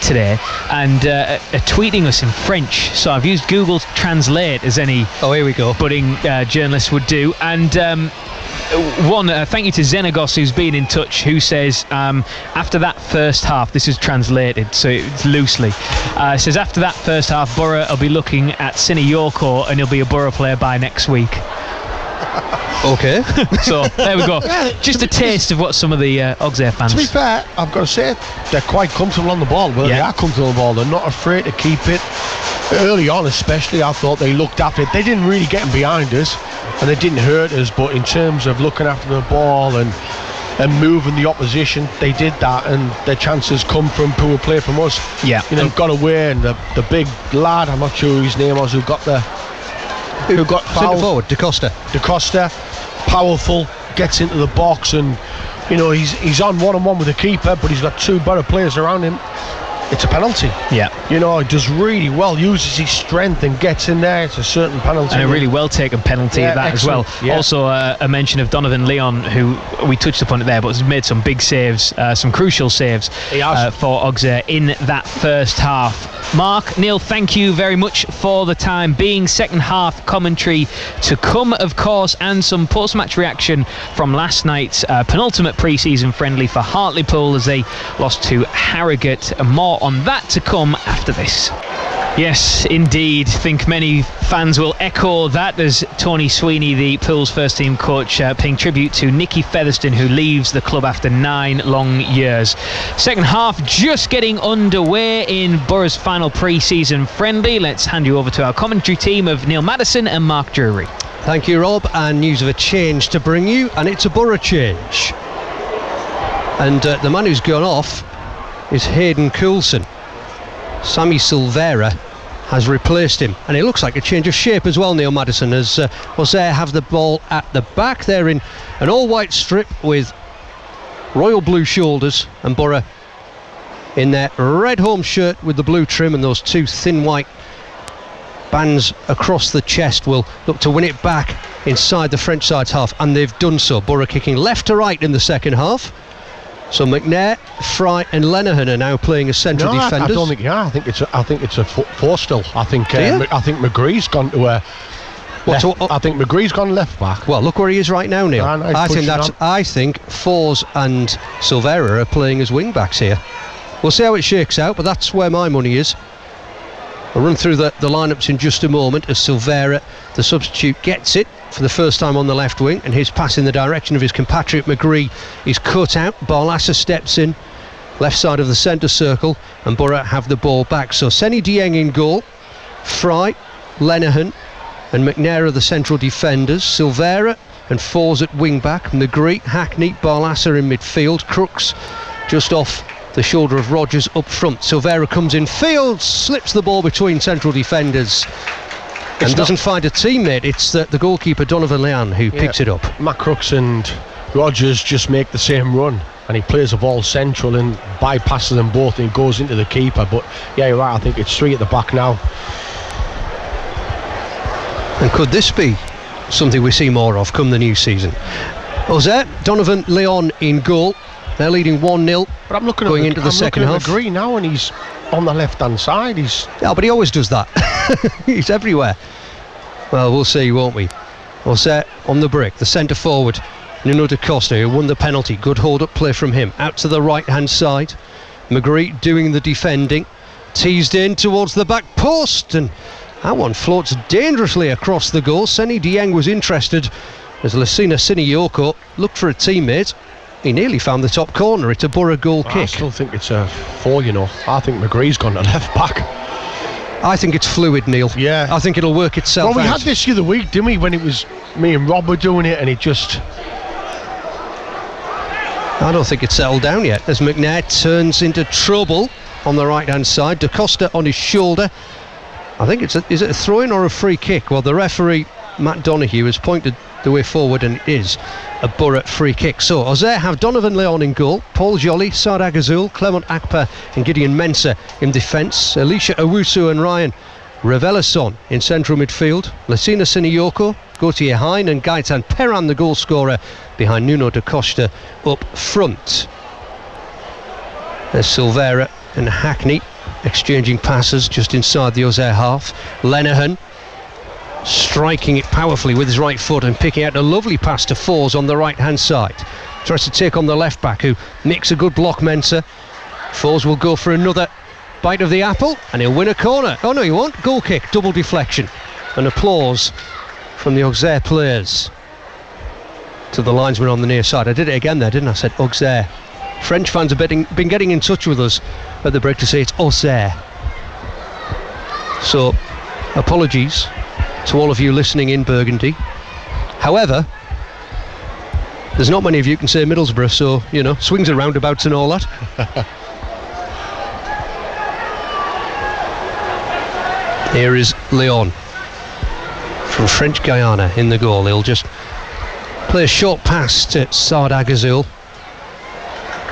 today and are tweeting us in French. So I've used Google Translate as any here we go. budding journalist would do. And thank you to Xenagos, who's been in touch, who says after that first half, this is translated so it's loosely, says after that first half, Borough will be looking at Cine Yoko and he'll be a Borough player by next week. Okay. So there we go. Just a taste of what some of the Auxerre fans. To be fair, I've got to say they're quite comfortable on the ball. Well, they are comfortable on the ball. They're not afraid to keep it. Early on, especially, I thought they looked after it. They didn't really get in behind us, and they didn't hurt us. But in terms of looking after the ball and moving the opposition, they did that, and their chances come from poor play from us. Yeah, got away, and the big lad, I'm not sure who his name was, who got fouled. Forward, Da Costa, powerful, gets into the box, and he's on one-on-one with the keeper, but he's got 2 better players around him. It's a penalty. Yeah. He does really well, uses his strength and gets in there. It's a certain penalty. And a really well taken penalty at that excellent. as well. Also a mention of Donovan Leon, who we touched upon it there, but has made some big saves, some crucial saves for Auxerre in that first half. Mark, Neil, thank you very much for the time being. Second half commentary to come, of course, and some post-match reaction from last night's penultimate pre-season friendly for Hartlepool as they lost to Harrogate. More on that to come after this. Yes, indeed. Think many fans will echo that as Tony Sweeney, the Pool's first team coach, paying tribute to Nicky Featherstone, who leaves the club after 9 long years. Second half just getting underway in Borough's final pre-season friendly. Let's hand you over to our commentary team of Neil Maddison and Mark Drury. Thank you, Rob. And news of a change to bring you, and it's a Borough change. And the man who's gone off is Hayden Coulson. Sammy Silvera has replaced him, and it looks like a change of shape as well, Neil Maddison, as Auxerre have the ball at the back. They're in an all-white strip with royal blue shoulders, and Borough in their red home shirt with the blue trim and those 2 thin white bands across the chest will look to win it back inside the French side's half, and they've done so. Borough kicking left to right in the second half. So McNair, Fry and Lenihan are now playing as central defenders. I don't think. Yeah, I think it's a 4 still. I think McGree's gone to I think McGree's gone left back. Well, look where he is right now, Neil. I think Fours and Silvera are playing as wing backs here. We'll see how it shakes out, but that's where my money is. I'll run through the lineups in just a moment as Silvera, the substitute, gets it. for the first time on the left wing, and his pass in the direction of his compatriot McGree is cut out. Barlasser steps in, left side of the centre circle, and Borough have the ball back. So Seny Dieng in goal, Fry, Lenihan and McNair are the central defenders. Silvera and Fours at wing back, McGree, Hackney, Barlasser in midfield, Crooks just off the shoulder of Rodgers up front. Silvera comes in field, slips the ball between central defenders and doesn't find a teammate. It's the goalkeeper Donovan Leon who picks it up. Matt Crooks and Rodgers just make the same run, and he plays the ball central and bypasses them both, and he goes into the keeper. But yeah, you're right, I think it's 3 at the back now. And could this be something we see more of come the new season? Auxerre, Donovan Leon in goal. They're leading 1-0 but I'm looking going into the second half. McGree now, and he's on the left hand side. Yeah, but he always does that. He's everywhere. Well, we'll see, won't we? Auxerre on the break, the centre forward Nuno da Costa, who won the penalty. Good hold up play from him. Out to the right hand side, McGree doing the defending, teased in towards the back post, and that one floats dangerously across the goal. Seny Dieng was interested as Lasina Siniyoko looked for a teammate. He nearly found the top corner. It's a Borough goal kick. I still think it's a 4, you know. I think McGree's gone to left back. I think it's fluid, Neil. Yeah. I think it'll work itself out. Well, we had this the other week, didn't we, when it was me and Rob were doing it, and it just... I don't think it's settled down yet as McNair turns into trouble on the right hand side. Da Costa on his shoulder. I think is it a throw-in or a free kick? Well, the referee Matt Donoghue has pointed the way forward, and it is a Borough free kick. So Auxerre have Donovan Leon in goal, Paul Joly, Saad Agazul, Clement Akpa and Gideon Mensah in defence, Elisha Owusu and Ryan Revelasson in central midfield, Lasina Siniyoko, Gauthier Hein and Gaetan Perran the goal scorer behind Nuno da Costa up front. There's Silvera and Hackney exchanging passes just inside the Auxerre half. Lenihan striking it powerfully with his right foot and picking out a lovely pass to Fours on the right hand side. Tries to take on the left back, who makes a good block. Mensah. Fours will go for another bite of the apple and he'll win a corner. Oh no, he won't. Goal kick, double deflection, and applause from the Auxerre players to the linesman on the near side. I did it again there, didn't I? I said Auxerre. French fans have been getting in touch with us at the break to say it's Auxerre. So apologies to all of you listening in Burgundy. However, there's not many of you can say Middlesbrough, so, you know, swings and roundabouts and all that. Here is Leon from French Guiana in the goal. He'll just play a short pass to Saad Agazul.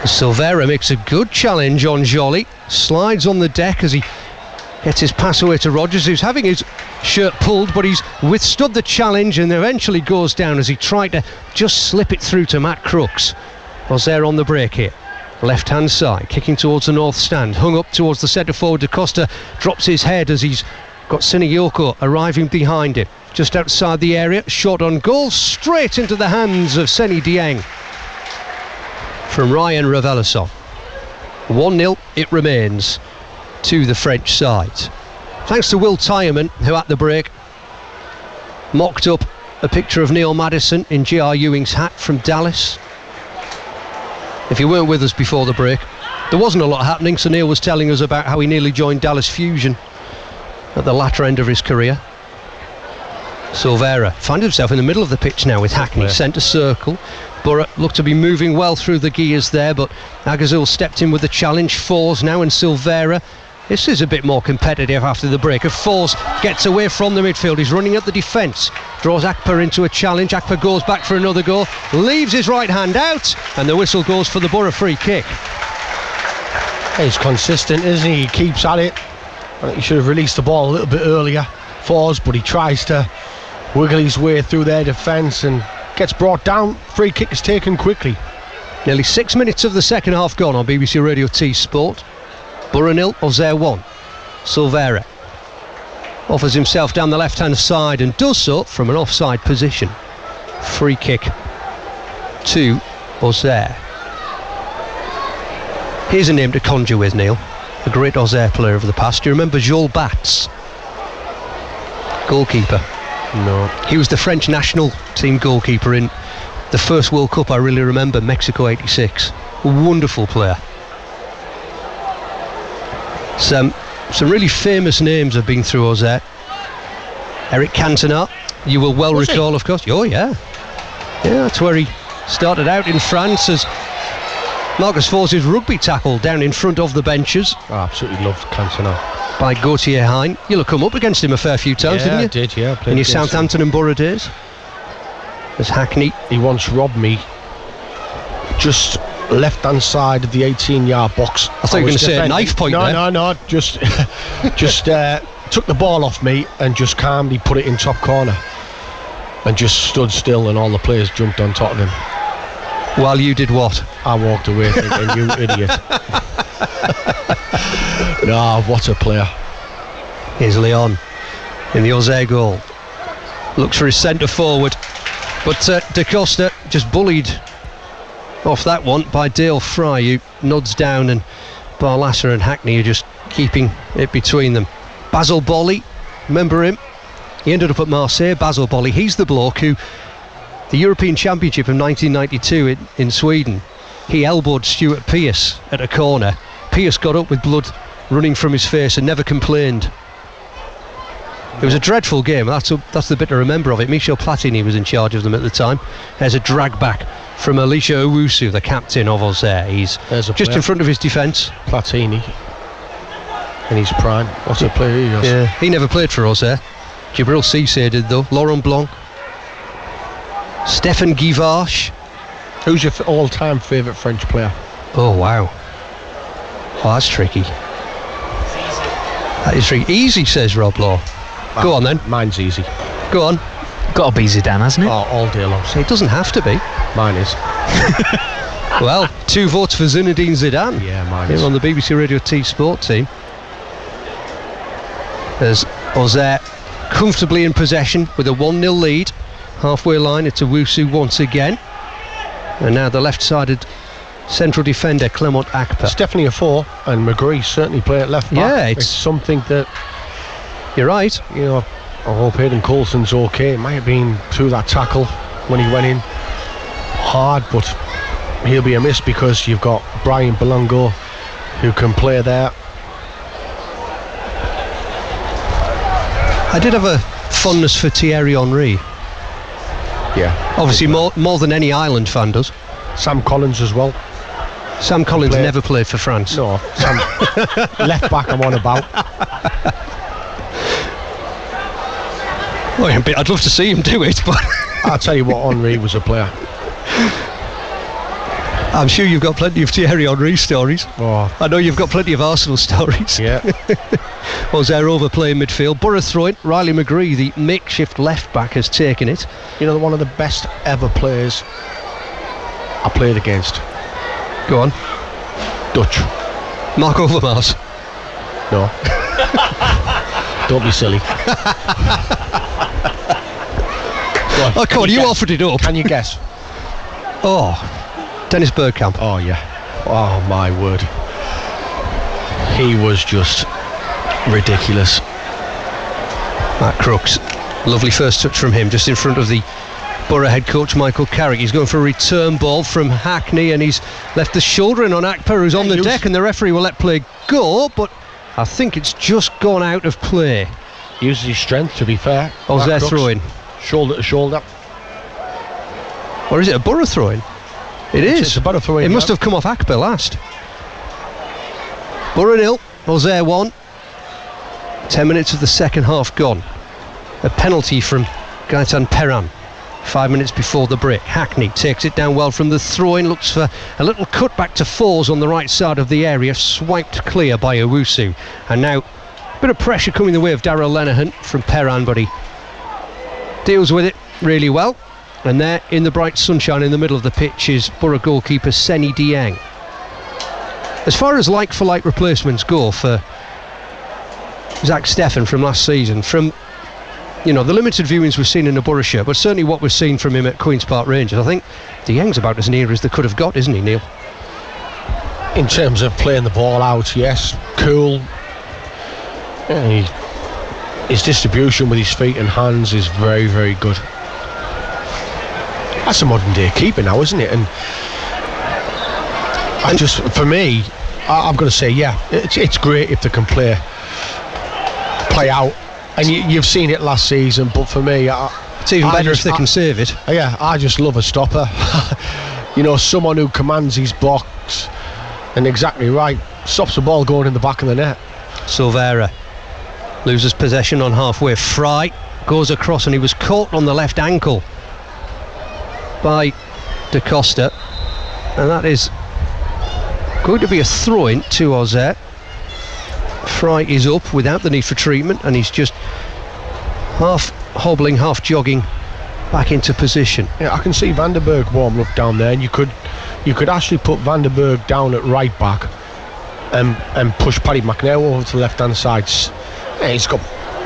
Silvera makes a good challenge on Joly, slides on the deck as he gets his pass away to Rodgers, who's having his shirt pulled, but he's withstood the challenge and eventually goes down as he tried to just slip it through to Matt Crooks. Auxerre on the break here, left hand side, kicking towards the north stand, hung up towards the centre forward. Da Costa drops his head as he's got Siniyoko arriving behind him, just outside the area. Shot on goal, straight into the hands of Seny Dieng from Ryan Revelasson. 1-0 it remains to the French side. Thanks to Will Tyerman, who at the break mocked up a picture of Neil Maddison in J.R. Ewing's hat from Dallas. If you weren't with us before the break, there wasn't a lot happening, so Neil was telling us about how he nearly joined Dallas Fusion at the latter end of his career. Silvera finds himself in the middle of the pitch now with Hackney, centre circle. Borough looked to be moving well through the gears there, but Agazul stepped in with the challenge. Fours now and Silvera. This is a bit more competitive after the break. If Fours gets away from the midfield, he's running at the defence, draws Akpa into a challenge. Akpa goes back for another goal, leaves his right hand out, and the whistle goes for the Borough free kick. He's consistent, isn't he? He keeps at it. I think he should have released the ball a little bit earlier, Fours, but he tries to wiggle his way through their defence and gets brought down. Free kick is taken quickly. Nearly 6 minutes of the second half gone on BBC Radio T Sport. Borough 0, Auxerre 1. Silvera offers himself down the left hand side and does so from an offside position. Free kick to Auxerre. Here's a name to conjure with, Neil. A great Auxerre player of the past. Do you remember Joel Batts? Goalkeeper. No. He was the French national team goalkeeper in the first World Cup I really remember, Mexico 86. A wonderful player. Some really famous names have been through Auxerre. Eric Cantona, you will well recall, of course. Oh, yeah. Yeah, that's where he started out in France as Marcus Force's rugby tackle down in front of the benches. I absolutely loved Cantona. By Gauthier Hein. You'll have come up against him a fair few times, didn't you? I did, yeah. In your Southampton and Borough days. As Hackney. He once robbed me just left-hand side of the 18-yard box. I thought you were going to say a knife point there. No. Just took the ball off me and just calmly put it in top corner. And just stood still and all the players jumped on top of him. While you did what? I walked away thinking, you idiot. No, what a player. Here's Leon in the Auxerre goal. Looks for his centre forward. But Da Costa just bullied off that one by Dale Fry, who nods down, and Barlasser and Hackney are just keeping it between them. Basil Bolly, remember him? He ended up at Marseille. Basil Bolly, he's the bloke who, the European Championship of 1992 in Sweden, he elbowed Stuart Pearce at a corner. Pearce got up with blood running from his face and never complained. It was a dreadful game. That's the bit to remember of it. Michel Platini was in charge of them at the time. There's a drag back from Elisha Owusu, the captain of Auxerre. He's just in front of his defence. Platini in his prime. What a player he was. Yeah, he never played for Auxerre. Jibril Cissé did though. Laurent Blanc. Stéphane Guivarch. Who's your all-time favourite French player? Oh wow. Oh, that's tricky. That is tricky. Easy, says Rob Law. Go on then. Mine's easy. Go on. Got to be Zidane, hasn't it? Oh, all day long. It doesn't have to be. Mine is. Well, 2 votes for Zinedine Zidane. Yeah, mine here is. On the BBC Radio T Sport team. There's Auxerre comfortably in possession with a 1-0 lead. Halfway line, it's Owusu once again. And now the left-sided central defender, Clement Akpa. It's definitely a 4, and McGree certainly play at left back. Yeah, it's something that... You're right. You know, I hope Hayden Coulson's okay. It might have been through that tackle when he went in hard, but he'll be a miss because you've got Brian Belongo who can play there. I did have a fondness for Thierry Henry. Yeah. Obviously more than any Ireland fan does. Sam Collins as well. Sam Collins never played for France. No, Sam left back I'm on about. Well, I'd love to see him do it, but I'll tell you what, Henry was a player. I'm sure you've got plenty of Thierry Henry stories. Oh. I know you've got plenty of Arsenal stories. Yeah. Auxerre overplaying midfield. Borough throw it. Riley McGree, the makeshift left back, has taken it. You know, one of the best ever players I played against. Go on. Dutch. Mark Overmars. No. Don't be silly. Oh, come on, you offered it up. Can you guess? Oh, Dennis Bergkamp. Oh, yeah. Oh, my word. He was just ridiculous. Matt Crooks. Lovely first touch from him, just in front of the Borough head coach Michael Carrick. He's going for a return ball from Hackney, and he's left the shouldering on Akpa, who's on the deck, and the referee will let play go, but I think it's just gone out of play. Uses his strength, to be fair. Auxerre throwing. Shoulder to shoulder. Or is it a Borough throwing? It's a Borough throwing. It must have come off Akpa last. Borough 0, Auxerre 1. 10 minutes of the second half gone. A penalty from Gaetan Perrin 5 minutes before the break. Hackney takes it down well from the throw-in, looks for a little cut back to Fours on the right side of the area, swiped clear by Owusu. And now a bit of pressure coming the way of Darrell Lenihan from Perrin, but he deals with it really well. And there in the bright sunshine in the middle of the pitch is Borough goalkeeper Seni Dieng. As far as like-for-like replacements go for Zach Steffen from last season, from the limited viewings we've seen in the Borough shirt, but certainly what we've seen from him at Queen's Park Rangers, I think Dieng's about as near as they could have got, isn't he, Neil? In terms of playing the ball out, yes. Cool. Yeah, his distribution with his feet and hands is very, very good. That's a modern day keeper now, isn't it? And for me, I'm going to say, yeah, it's great if they can play out. And you've seen it last season, but for me, it's even better if they can save it. Yeah, I just love a stopper. Someone who commands his box, and exactly right, stops the ball going in the back of the net. Silvera loses possession on halfway. Fry goes across, and he was caught on the left ankle by Da Costa, and that is going to be a throw-in to Auxerre. Fry is up without the need for treatment, and he's just half hobbling, half jogging back into position. Yeah, I can see Van der Berg warming up down there, and you could actually put Van der Berg down at right back and push Paddy McNair over to the left hand side. Yeah, he's got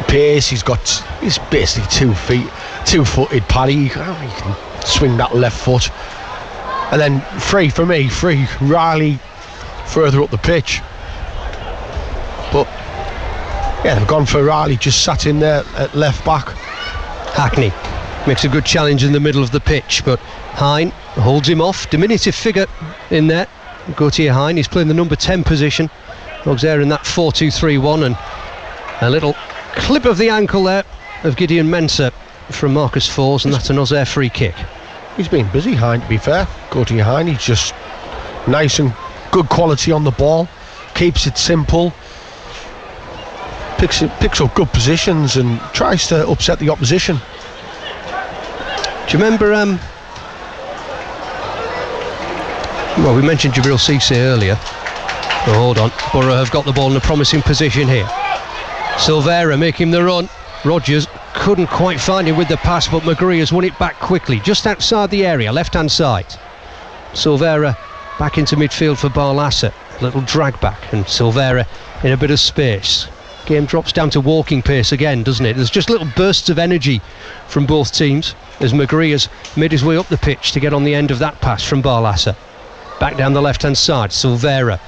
pace, he's basically 2-footed Paddy. He can swing that left foot. And then free Riley further up the pitch. But yeah, they've gone for Riley, just sat in there at left back. Hackney makes a good challenge in the middle of the pitch, but Hine holds him off. Diminutive figure in there, Gauthier Hine. He's playing the number 10 position. Auxerre in that 4-2-3-1, and a little clip of the ankle there of Gideon Mensah from Marcus Fours, and that's an Auxerre free kick. He's been busy, Hine, to be fair. Gauthier Hine, he's just nice and good quality on the ball, keeps it simple, picks up good positions and tries to upset the opposition. Do you remember well, we mentioned Jabril Cissé earlier. Oh, hold on, Borough have got the ball in a promising position here. Silvera making the run. Rodgers couldn't quite find him with the pass, but McGree has won it back quickly just outside the area, left hand side. Silvera back into midfield for Barlaser. A little drag back, and Silvera in a bit of space. Game drops down to walking pace again, doesn't it? There's just little bursts of energy from both teams as McGree has made his way up the pitch to get on the end of that pass from Barlaser. Back down the left hand side, Silvera.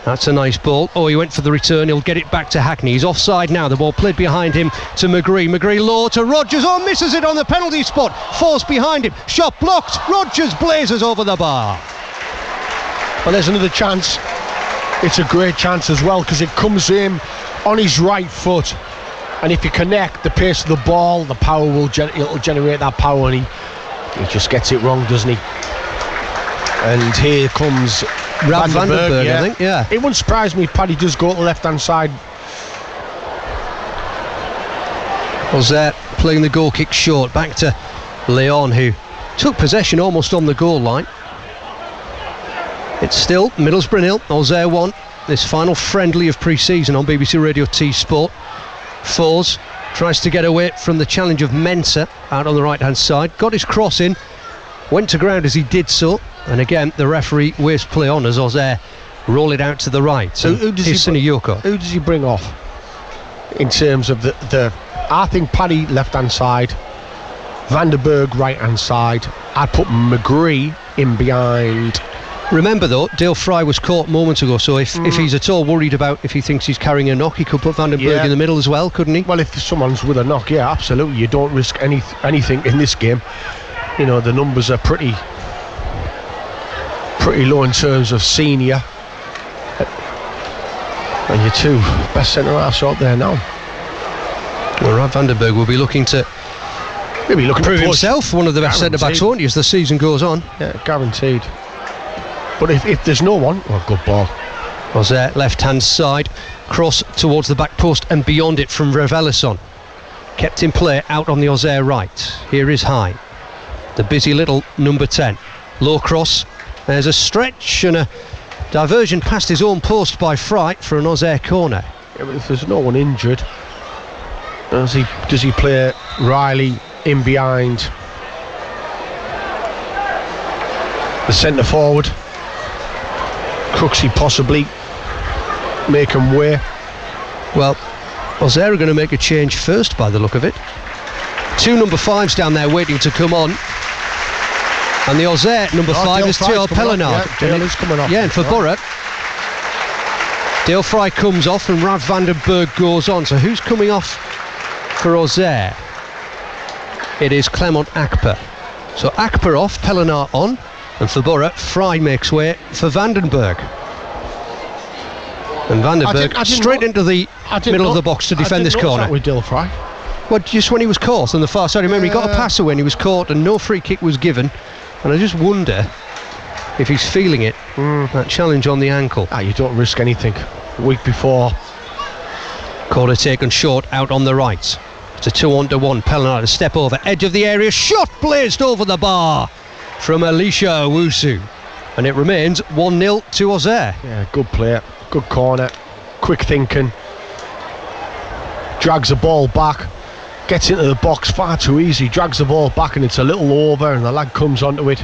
That's a nice ball. Oh, he went for the return. He'll get it back to Hackney. He's offside now. The ball played behind him to McGree. McGree low to Rodgers. Oh, misses it on the penalty spot. Falls behind him. Shot blocked. Rodgers blazes over the bar. Well, there's another chance. It's a great chance as well, because it comes in on his right foot, and if you connect the pace of the ball, the power will it'll generate that power, and he just gets it wrong, doesn't he? And here comes Van der Berg, yeah. I think, yeah. It wouldn't surprise me if Paddy does go to the left hand side. Auxerre playing the goal kick short, back to Leon, who took possession almost on the goal line. It's still Middlesbrough 0, Auxerre 1. This final friendly of pre-season on BBC Radio T Sport. Fours tries to get away from the challenge of Mensah out on the right hand side, got his cross in, went to ground as he did so, and again the referee waves play on as Auxerre roll it out to the right. So who does he bring off in terms of the I think Paddy left hand side, Van der Berg right hand side. I'd put McGree in behind. Remember though, Dale Fry was caught moments ago, so if he's at all worried about if he thinks he's carrying a knock, he could put Van der Berg in the middle as well, couldn't he? Well, if someone's with a knock, yeah, absolutely. You don't risk anything in this game. You know, the numbers are pretty low in terms of senior, and your two best centre halves out there now. Well, Rad van der Berg will be looking to prove himself one of the best centre backs, won't he, as the season goes on? Yeah, guaranteed. But if there's no one, well, good ball. Auxerre left hand side, cross towards the back post and beyond it from Revelison. Kept in play out on the Auxerre right. Here is Hine, the busy little number 10. Low cross, there's a stretch and a diversion past his own post by Fry for an Auxerre corner. Yeah, but if there's no one injured, does he play Riley in behind the centre forward? Cooksey possibly make him way. Well, Auxerre are going to make a change first by the look of it. Two number 5s down there waiting to come on, and the Auxerre number 5 is Theo Pellenard. Yeah, Dale is coming off. Yeah, and for Borough, Dale Fry comes off and Rav van der Berg goes on. So who's coming off for Auxerre, it is Clement Akper. So Akper off, Pellenaar on, and for Borough, Fry makes way for Vandenberg. And Vandenberg straight into the middle of the box to defend this corner. With Dill Fry. Well, just when he was caught on the far side. Remember, he got a pass away when he was caught and no free kick was given. And I just wonder if he's feeling it, that challenge on the ankle. You don't risk anything. A week before. Corner taken short out on the right. It's a 2-on-1. Pellenaar to step over. Edge of the area. Shot blazed over the bar from Elisha Owusu. And it remains 1-0 to Auxerre. Yeah, good play. Good corner. Quick thinking. Drags the ball back. Gets into the box far too easy. Drags the ball back and it's a little over and the lad comes onto it.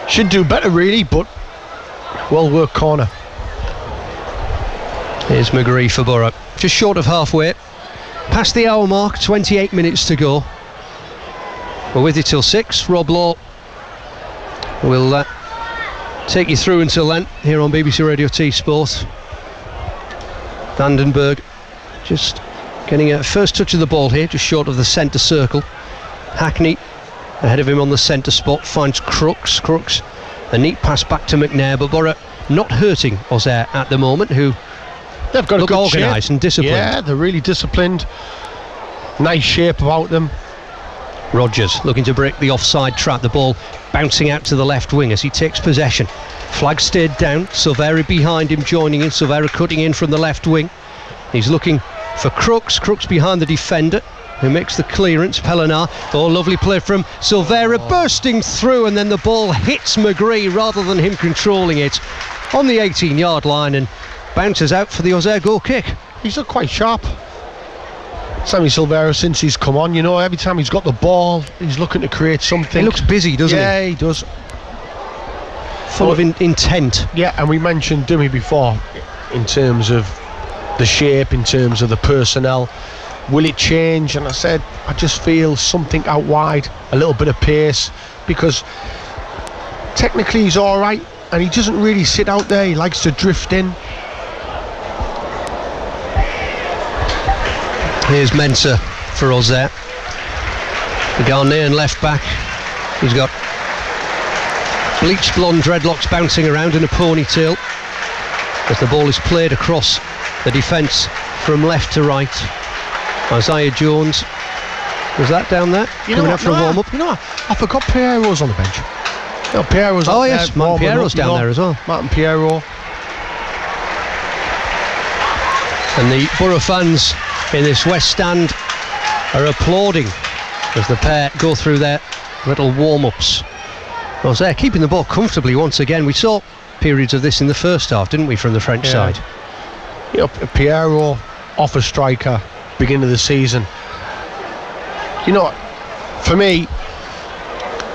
Should do better really, but well worked corner. Here's McGree for Borough. Just short of halfway. Past the hour mark, 28 minutes to go. We're with you till 6. Rob Law will take you through until then here on BBC Radio T Sport. Vandenberg just getting a first touch of the ball here, just short of the centre circle. Hackney ahead of him on the centre spot, finds Crooks. A neat pass back to McNair, but Borough not hurting Auxerre at the moment, who they've got look a good organised shape and disciplined. Yeah, they're really disciplined. Nice shape about them. Rodgers looking to break the offside trap. The ball bouncing out to the left wing as he takes possession. Flag stayed down. Silvera behind him joining in. Silvera cutting in from the left wing. He's looking for Crooks behind the defender who makes the clearance. Pellenaar. Oh, lovely play from Silvera, bursting through, and then the ball hits McGree rather than him controlling it on the 18-yard line and bounces out for the Auxerre goal kick. He's looked quite sharp, Sammy Silvera, since he's come on. You know, every time he's got the ball, he's looking to create something. He looks busy, doesn't he? Yeah, he does. Full of intent. Yeah, and we mentioned Dummy before in terms of the shape, in terms of the personnel. Will it change? And I said, I just feel something out wide, a little bit of pace, because technically he's all right and he doesn't really sit out there. He likes to drift in. Here's Mensah for Auxerre. The Ghanaian left back. He's got bleached blonde dreadlocks bouncing around in a ponytail as the ball is played across the defence from left to right. Isaiah Jones, was that down there? Coming out for a warm-up? You know what? I forgot Pierro's on the bench. No, Pierro's oh yes, Martin Pierro's down there as well. Martin Pierro. And the Borough fans in this West Stand are applauding as the pair go through their little warm-ups. Auxerre keeping the ball comfortably once again. We saw periods of this in the first half, didn't we, from the French side? You know, Pierro, off a striker, beginning of the season. You know, for me,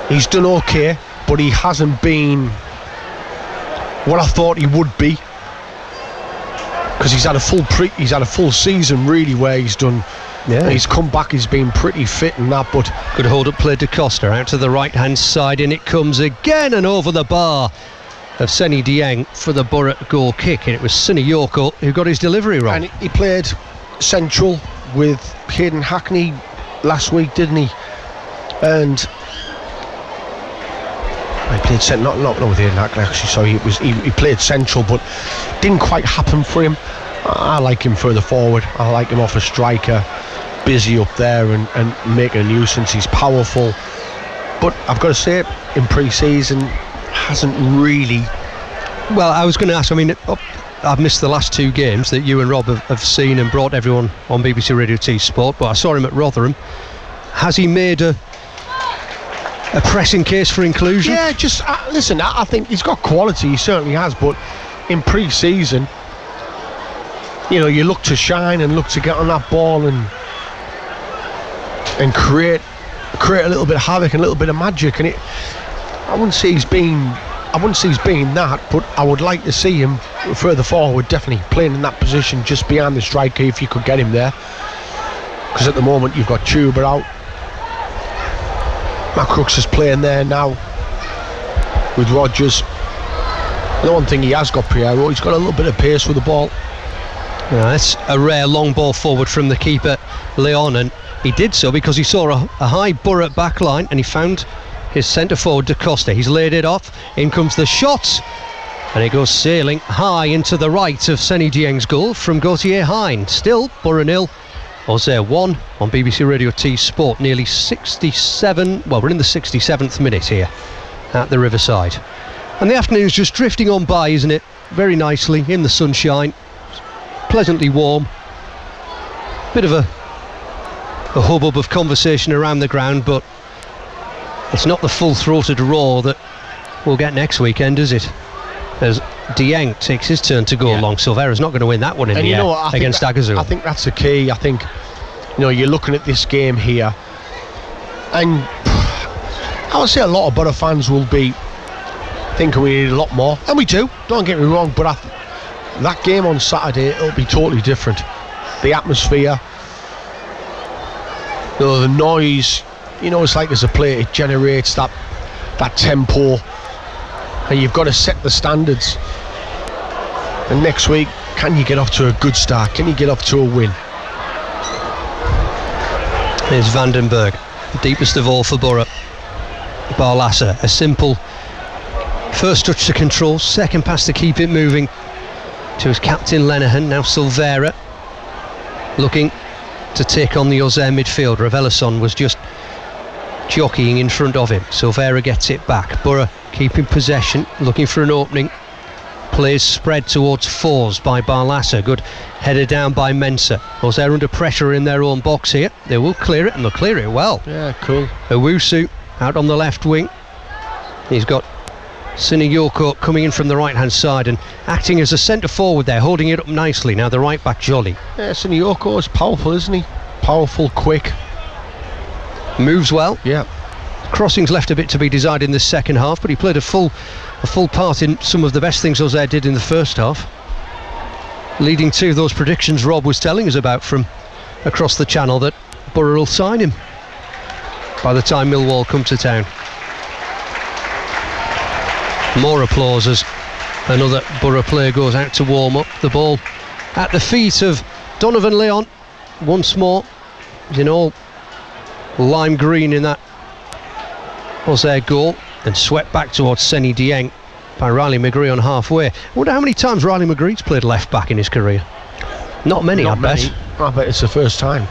he's done okay, but he hasn't been what I thought he would be, because he's had a full season really where he's done. Yeah, he's come back, he's been pretty fit and that, but good hold up play to Costa out to the right hand side, and it comes again and over the bar of Seni Dieng for the Borough goal kick, and it was Sini Yoko who got his delivery wrong. And he played central with Hayden Hackney last week, didn't he? And he played central, not with Hayden Hackney actually, sorry, he played central, but didn't quite happen for him. I like him further forward. I like him off a striker, busy up there and making a nuisance. He's powerful, but I've got to say, in pre-season hasn't really. Well, I was going to ask, I mean, I've missed the last two games that you and Rob have seen and brought everyone on BBC Radio T Sport, but I saw him at Rotherham. Has he made a pressing case for inclusion? Yeah, just listen, I think he's got quality, he certainly has, but in pre-season, you know, you look to shine and look to get on that ball and create a little bit of havoc and a little bit of magic, and I wouldn't say he's been that, but I would like to see him further forward, definitely playing in that position just behind the striker if you could get him there, because at the moment you've got Chuba out. Matt Crooks is playing there now with Rodgers. The one thing he has got, Pierro, he's got a little bit of pace with the ball. That's a rare long ball forward from the keeper, Leon, and he did so because he saw a high Borough back line and he found his centre forward, Da Costa. He's laid it off. In comes the shot, and it goes sailing high into the right of Senny Dieng's goal from Gauthier Hine. Still, Borough 0, Auxerre 1 on BBC Radio T Sport. Nearly 67, well, we're in the 67th minute here at the Riverside. And the afternoon's just drifting on by, isn't it? Very nicely, in the sunshine, pleasantly warm. Bit of a hubbub of conversation around the ground, but it's not the full-throated roar that we'll get next weekend, is it? As Dieng takes his turn to go along, Silvera's not going to win that one in the air against Auxerre. I think that's the key. I think, you're looking at this game here, and I would say a lot of Borough fans will be thinking we need a lot more, and we do, don't get me wrong, but that game on Saturday, it'll be totally different. The atmosphere, the noise, it's like as a player, it generates that tempo, and you've got to set the standards. And next week, can you get off to a good start? Can you get off to a win? Here's Vandenberg, the deepest of all for Borough. Barlasser, a simple first touch to control, second pass to keep it moving to his captain Lenihan. Now Silvera looking to take on the Auxerre midfield. Ravelisson was just jockeying in front of him. Silvera gets it back. Borough keeping possession, looking for an opening. Plays spread towards Fours by Barlasser. Good header down by Mensah. Auxerre under pressure in their own box here. They will clear it, and they'll clear it well. Yeah, cool. Owusu out on the left wing. He's got Siniyoko coming in from the right hand side and acting as a centre forward there, holding it up nicely. Now the right back, Jolly. Yeah, Siniyoko is powerful, isn't he? Powerful, quick. Moves well. Yeah. Crossings left a bit to be desired in the second half, but he played a full part in some of the best things Auxerre did in the first half, leading to those predictions Rob was telling us about from across the channel, that Borough will sign him by the time Millwall come to town. More applause as another Borough player goes out to warm up. The ball at the feet of Donovan Leon once more. He's in all lime green in that Auxerre goal, and swept back towards Senny Dieng by Riley McGree on halfway. I wonder how many times Riley McGree's played left back in his career. Not many, I bet. I bet it's the first time.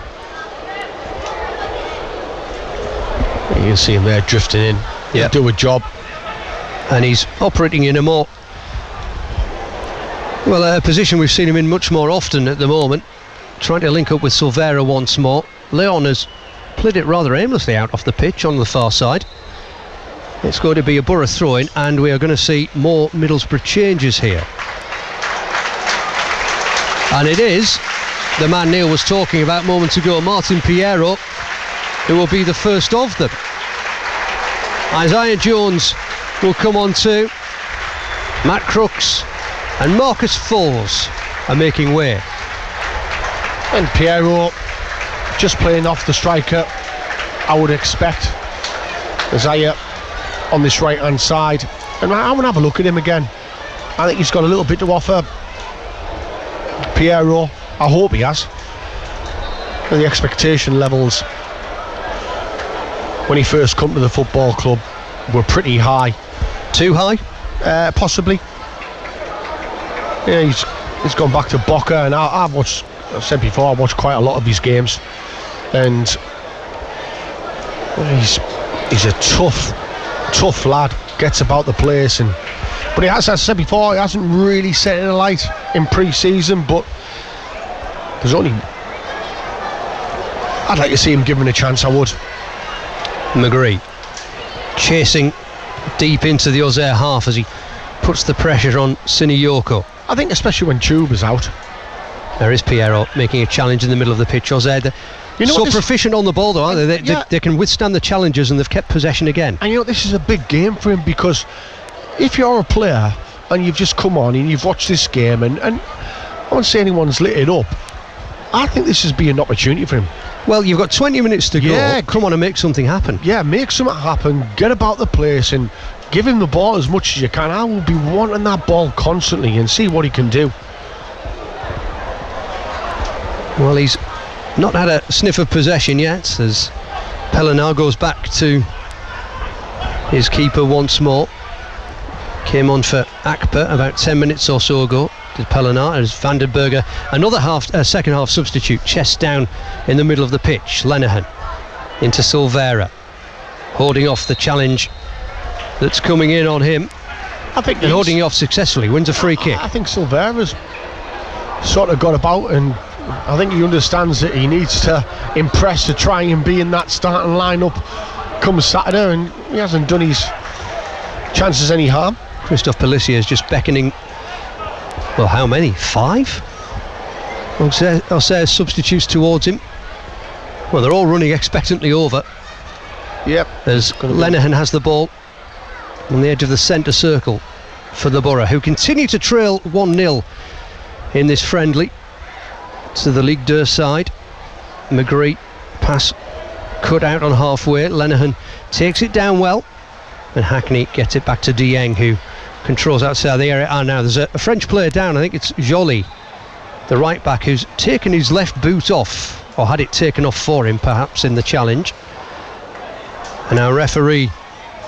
You can see him there drifting in. Yeah, do a job. And he's operating in a position we've seen him in much more often at the moment, trying to link up with Silvera once more. Leon has played it rather aimlessly out off the pitch on the far side. It's going to be a Borough throw-in, and we are going to see more Middlesbrough changes here. And it is the man Neil was talking about moments ago, Martin Piero, who will be the first of them. Isaiah Jones will come on too. Matt Crooks and Marcus Fours are making way. And Piero just playing off the striker, I would expect. Isaiah on this right hand side, and I want to have a look at him again. I think he's got a little bit to offer, Piero. I hope he has. And the expectation levels when he first come to the football club were pretty high. Too high? Possibly. Yeah, he's gone back to Boca, and I've said before, I watched quite a lot of his games, and he's a tough lad, gets about the place, but he has, as I said before, he hasn't really set in a light in pre-season, but I'd like to see him given a chance, I would. McGree chasing deep into the Auxerre half as he puts the pressure on Siniyoko. I think especially when Tube is out. There is Piero making a challenge in the middle of the pitch. Auxerre, so proficient on the ball though, aren't they? They can withstand the challenges, and they've kept possession again. And this is a big game for him, because if you're a player and you've just come on and you've watched this game, and I won't say anyone's lit it up, I think this has been an opportunity for him. Well, you've got 20 minutes to go. Come on and make something happen. Yeah, make something happen, get about the place and give him the ball as much as you can. I will be wanting that ball constantly and see what he can do. Well, he's not had a sniff of possession yet, as Pellenar goes back to his keeper once more. Came on for Akpa about 10 minutes or so ago, did Pellenar, as Vandenberger, another second half substitute, chest down in the middle of the pitch. Lenihan into Silvera, holding off the challenge that's coming in on him. I think and holding it off successfully, wins a free kick. I think Silvera's sort of got about, and I think he understands that he needs to impress to try and be in that starting lineup come Saturday, and he hasn't done his chances any harm. Christophe Pellissier is just beckoning. Well, how many? 5? Auxerre substitutes towards him. Well, they're all running expectantly over. Yep. As Lenihan has the ball on the edge of the centre circle for the Borough, who continue to trail 1-0 in this friendly to the Ligue 2 side. McGree, pass cut out on halfway. Lenihan takes it down well, and Hackney gets it back to Dieng, who controls outside the area. Now there's a French player down. I think it's Joly, the right back, who's taken his left boot off, or had it taken off for him perhaps in the challenge. And our referee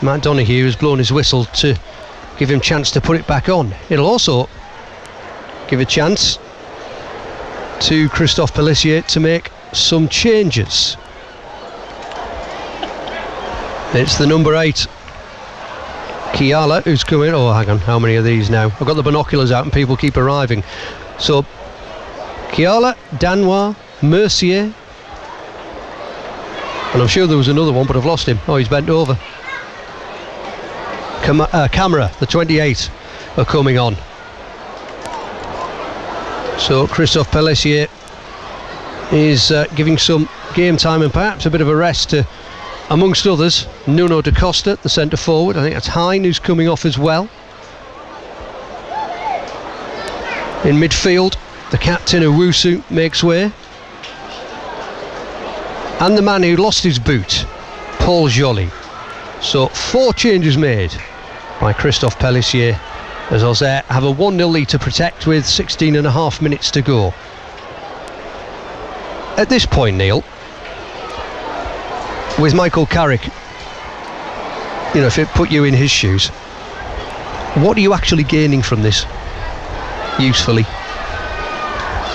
Matt Donoghue has blown his whistle to give him chance to put it back on. It'll also give a chance to Christophe Pellissier to make some changes. It's the number 8 Kiala who's coming. Oh, hang on, how many are these now? I've got the binoculars out and people keep arriving. So Kiala, Danois, Mercier, and I'm sure there was another one, but I've lost him. Oh, he's bent over. Camera, the 28 are coming on. So Christophe Pellissier is giving some game time and perhaps a bit of a rest to, amongst others, Nuno da Costa, the centre forward. I think that's Hine who's coming off as well. In midfield, the captain Owusu makes way. And the man who lost his boot, Paul Joly. So 4 changes made by Christophe Pellissier as Auxerre have a 1-0 lead to protect with 16.5 minutes to go. At this point, Neil, with Michael Carrick, you know, if it put you in his shoes, what are you actually gaining from this usefully?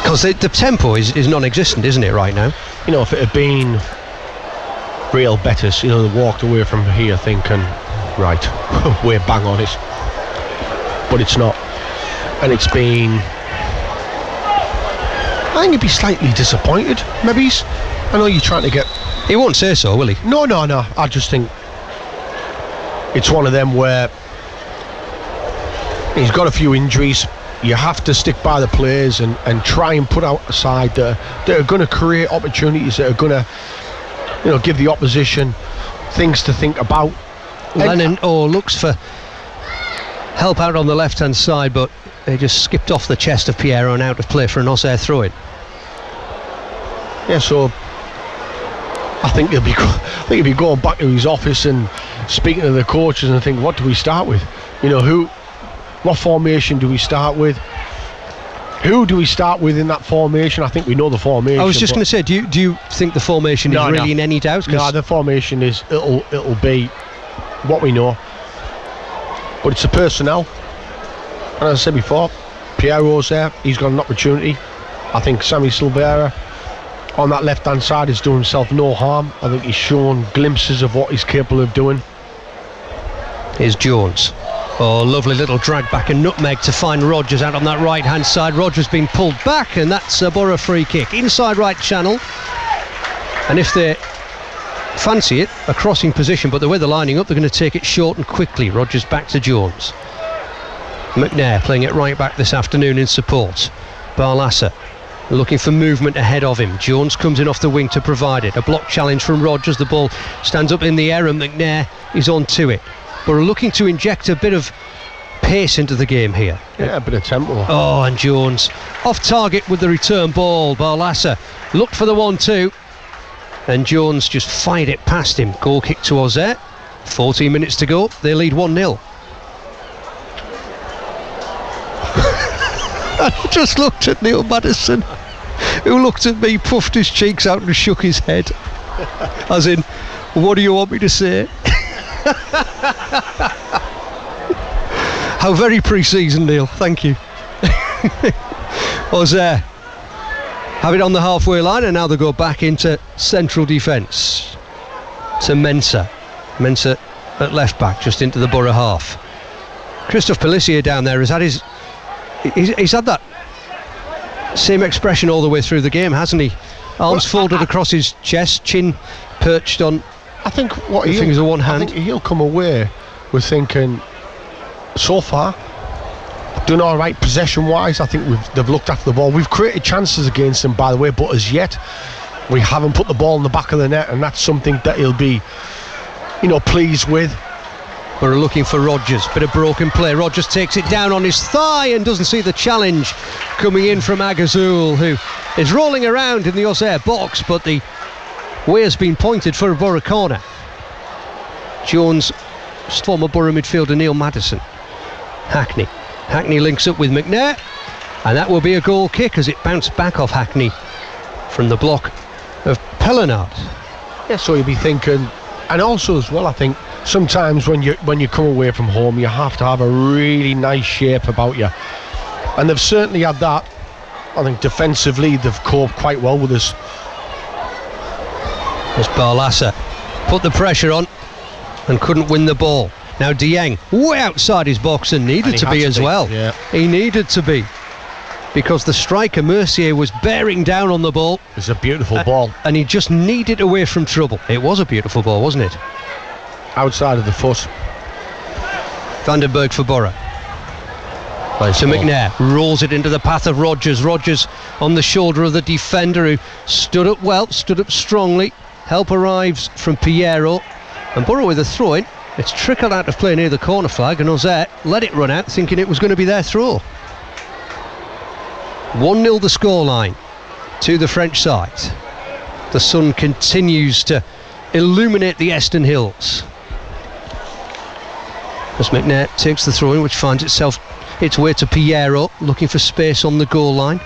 Because the tempo is non-existent, isn't it, right now? You know, if it had been Real Betis, you know, they walked away from here thinking, right, we're bang on it. But it's not. And it's been, I think he'd be slightly disappointed, maybe. I know you're trying to get... He won't say so, will he? No. I just think it's one of them where he's got a few injuries. You have to stick by the players and try and put out a side that are going to create opportunities, that are going to, you know, give the opposition things to think about. Lennon looks for help out on the left hand side, but they just skipped off the chest of Piero and out of play for an Auxerre throw-in. Yeah, so I think he'll be going back to his office and speaking to the coaches and think, what do we start with? You know, what formation do we start with? Who do we start with in that formation? I think we know the formation. I was just going to say, do you think the formation is really in any doubt? No, the formation is it'll be what we know, but it's the personnel. And as I said before, Piero's there. He's got an opportunity. I think Sammy Silvera on that left hand side is doing himself no harm. I think he's shown glimpses of what he's capable of doing. Here's Jones. Oh, lovely little drag back and nutmeg to find Rodgers out on that right hand side. Rodgers being pulled back, and that's a Borough free kick inside right channel. And if they fancy it, a crossing position, but the way they're lining up, they're going to take it short and quickly. Rodgers back to Jones. McNair playing it right back this afternoon in support. Barlasser looking for movement ahead of him. Jones comes in off the wing to provide it. A block challenge from Rodgers. The ball stands up in the air and McNair is on to it. But we're looking to inject a bit of pace into the game here. Yeah, a bit of tempo. Oh, and Jones off target with the return ball. Barlasser looked for the 1-2 and Jones just fired it past him. Goal kick to Auxerre. 14 minutes to go. They lead 1-0. I just looked at Neil Maddison who looked at me, puffed his cheeks out and shook his head. As in, what do you want me to say? How very pre-season, Neil. Thank you. Auxerre have it on the halfway line, and now they go back into central defence to Mensah at left back, just into the Borough half. Christophe Pélissier down there has had he's had that same expression all the way through the game, hasn't he? Arms folded across his chest, chin perched on I think the fingers of one hand. I think he'll come away with thinking, so far done all right possession wise. I think they've looked after the ball. We've created chances against them, by the way, but as yet we haven't put the ball in the back of the net, and that's something that he'll be, pleased with. We're looking for Rodgers. Bit of broken play. Rodgers takes it down on his thigh and doesn't see the challenge coming in from Agazoul, who is rolling around in the Auxerre box, but the way has been pointed for a Borough corner. Jones, former Borough midfielder Neil Maddison. Hackney links up with McNair, and that will be a goal kick as it bounced back off Hackney from the block of Pellenard. Yeah, so you'll be thinking, and also as well, I think sometimes when you come away from home, you have to have a really nice shape about you, and they've certainly had that. I think defensively they've coped quite well with us. As Barlassa put the pressure on and couldn't win the ball. Now Dieng way outside his box and needed to be as well. Yeah. He needed to be, because the striker Mercier was bearing down on the ball. It's a beautiful ball, and he just needed away from trouble. It was a beautiful ball, wasn't it? Outside of the foot. Vandenberg for Borough. So McNair rolls it into the path of Rodgers. Rodgers on the shoulder of the defender, who stood up well, stood up strongly. Help arrives from Piero, and Borough with a throw-in. It's trickled out of play near the corner flag, and Auxerre let it run out thinking it was going to be their throw. 1-0 the scoreline to the French side. The sun continues to illuminate the Eston Hills as McNair takes the throw-in, which finds its way to Piero, looking for space on the goal line.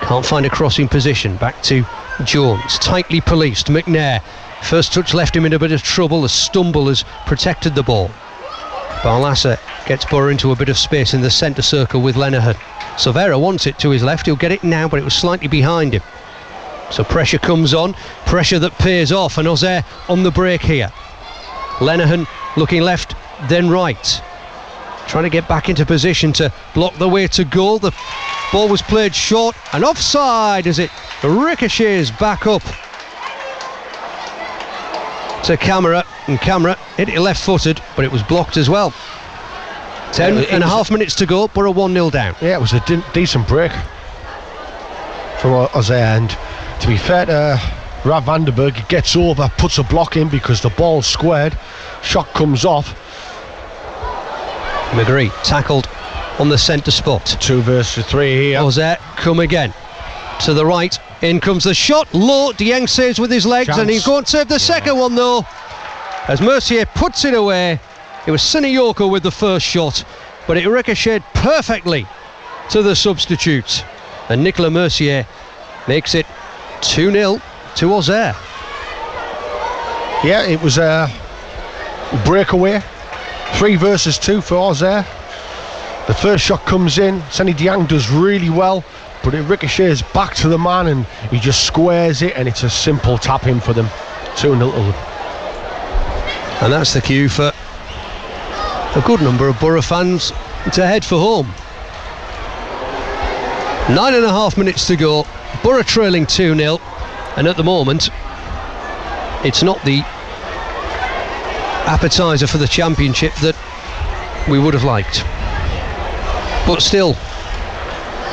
Can't find a crossing position. Back to Jones, tightly policed. McNair, first touch left him in a bit of trouble. A stumble has protected the ball. Barlassa gets Borough into a bit of space in the centre circle with Lenihan. Silvera wants it to his left. He'll get it now, but it was slightly behind him. So pressure comes on, pressure that pays off, and Auxerre on the break here. Lenihan looking left, then right, trying to get back into position to block the way to goal. The ball was played short and offside as it ricochets back up to Camara, and Camara hit it left-footed, but it was blocked as well. 10.5 minutes to go. Borough 1-0 down. Yeah, it was a decent break from Auxerre, and to be fair to Rav Vandenberg, he gets over, puts a block in because the ball's squared. Shot comes off. McGree tackled on the centre spot. 2 versus 3 here. Auxerre come again to the right. In comes the shot, low. Dieng saves with his legs. Chance. And he's going to save the second one though, as Mercier puts it away. It was Sinayoko with the first shot, but it ricocheted perfectly to the substitute, and Nicolas Mercier makes it 2-0 to Auxerre. Yeah, it was a breakaway. 3 versus 2 for Auxerre. The first shot comes in. Seny Dieng does really well, but it ricochets back to the man, and he just squares it, and it's a simple tap in for them. 2-0 to them. And that's the cue for a good number of Borough fans to head for home. 9.5 minutes to go. Borough trailing 2-0, and at the moment it's not the appetizer for the championship that we would have liked, but still,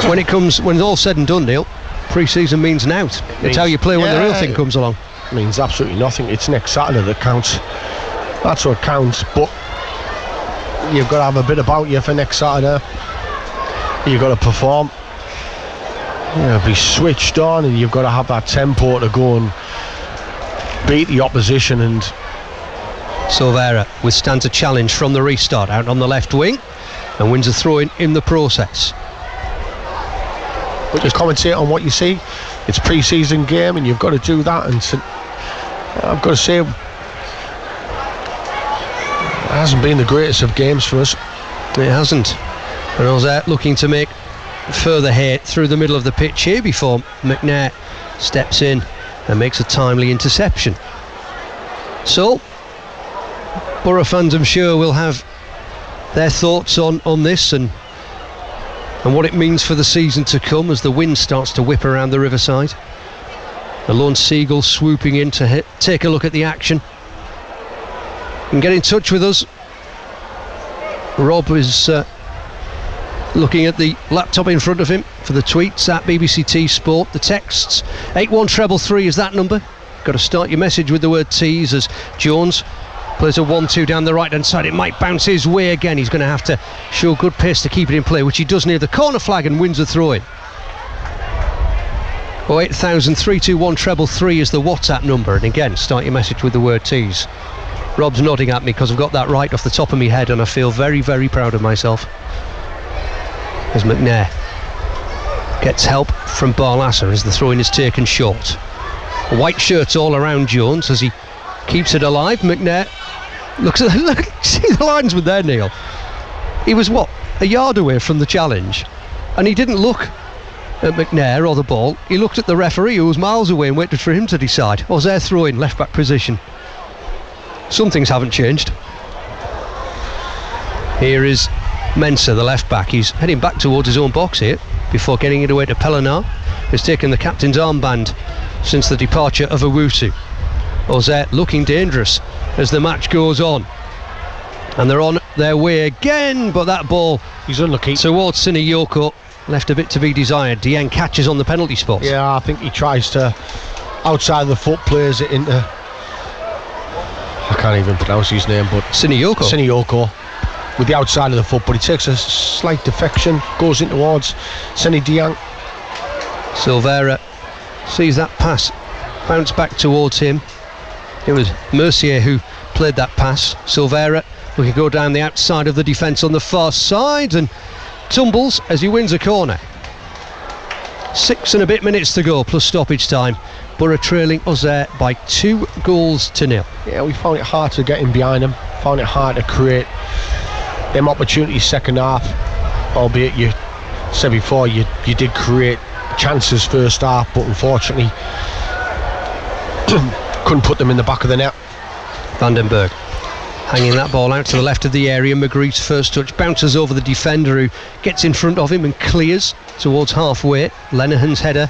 when it's all said and done, Neil, pre-season means nought. It's how you play when the real thing comes along. Means absolutely nothing. It's next Saturday that counts. That's what counts, but you've got to have a bit about you for next Saturday. You've got to perform, be switched on, and you've got to have that tempo to go and beat the opposition. And Silvera withstands a challenge from the restart out on the left wing and wins a throw in the process. but you commentate on what you see. It's pre-season game and you've got to do that, and I've got to say it hasn't been the greatest of games for us. It hasn't. And Auxerre looking to make further hay through the middle of the pitch here before McNair steps in and makes a timely interception. So Borough fans, I'm sure, will have their thoughts on this and what it means for the season to come as the wind starts to whip around the riverside. The lone seagull swooping in to take a look at the action. You can get in touch with us. Rob is looking at the laptop in front of him for the tweets at BBCT Sport. The texts 81333 is that number. Got to start your message with the word tease as Jones plays a 1-2 down the right hand side. It might bounce his way again. He's going to have to show good pace to keep it in play, which he does near the corner flag and wins a throw in. 0800321 333 is the WhatsApp number, and again start your message with the word tease. Rob's nodding at me because I've got that right off the top of my head and I feel very, very proud of myself. As McNair gets help from Barlasser as the throw-in is taken short. White shirts all around Jones as he keeps it alive. McNair looks at see the linesman there, Neil. He was a yard away from the challenge, and he didn't look at McNair or the ball. He looked at the referee who was miles away and waited for him to decide. Auxerre throw-in, left back position. Some things haven't changed. Here is Mensah, the left back. He's heading back towards his own box here before getting it away to Pellinar, who's taken the captain's armband since the departure of Owusu. Auxerre looking dangerous as the match goes on, and they're on their way again, but that ball, he's unlucky, towards Sinayoko, left a bit to be desired. Dieng catches on the penalty spot. Yeah, I think he tries to outside the foot, plays it into, I can't even pronounce his name, but Sinayoko with the outside of the foot, but he takes a slight defection, goes in towards Seny Dieng. Silvera sees that pass bounce back towards him. It was Mercier who played that pass. Silvera looking to go down the outside of the defence on the far side and tumbles as he wins a corner. 6 and a bit minutes to go plus stoppage time. Borough trailing Auxerre by 2-0. Yeah, we found it hard to get in behind them, found it hard to create them opportunities second half, albeit you said before you did create chances first half, but unfortunately couldn't put them in the back of the net. Vandenberg hanging that ball out to the left of the area. Magrief's first touch bounces over the defender who gets in front of him and clears towards halfway. Lenihan's header.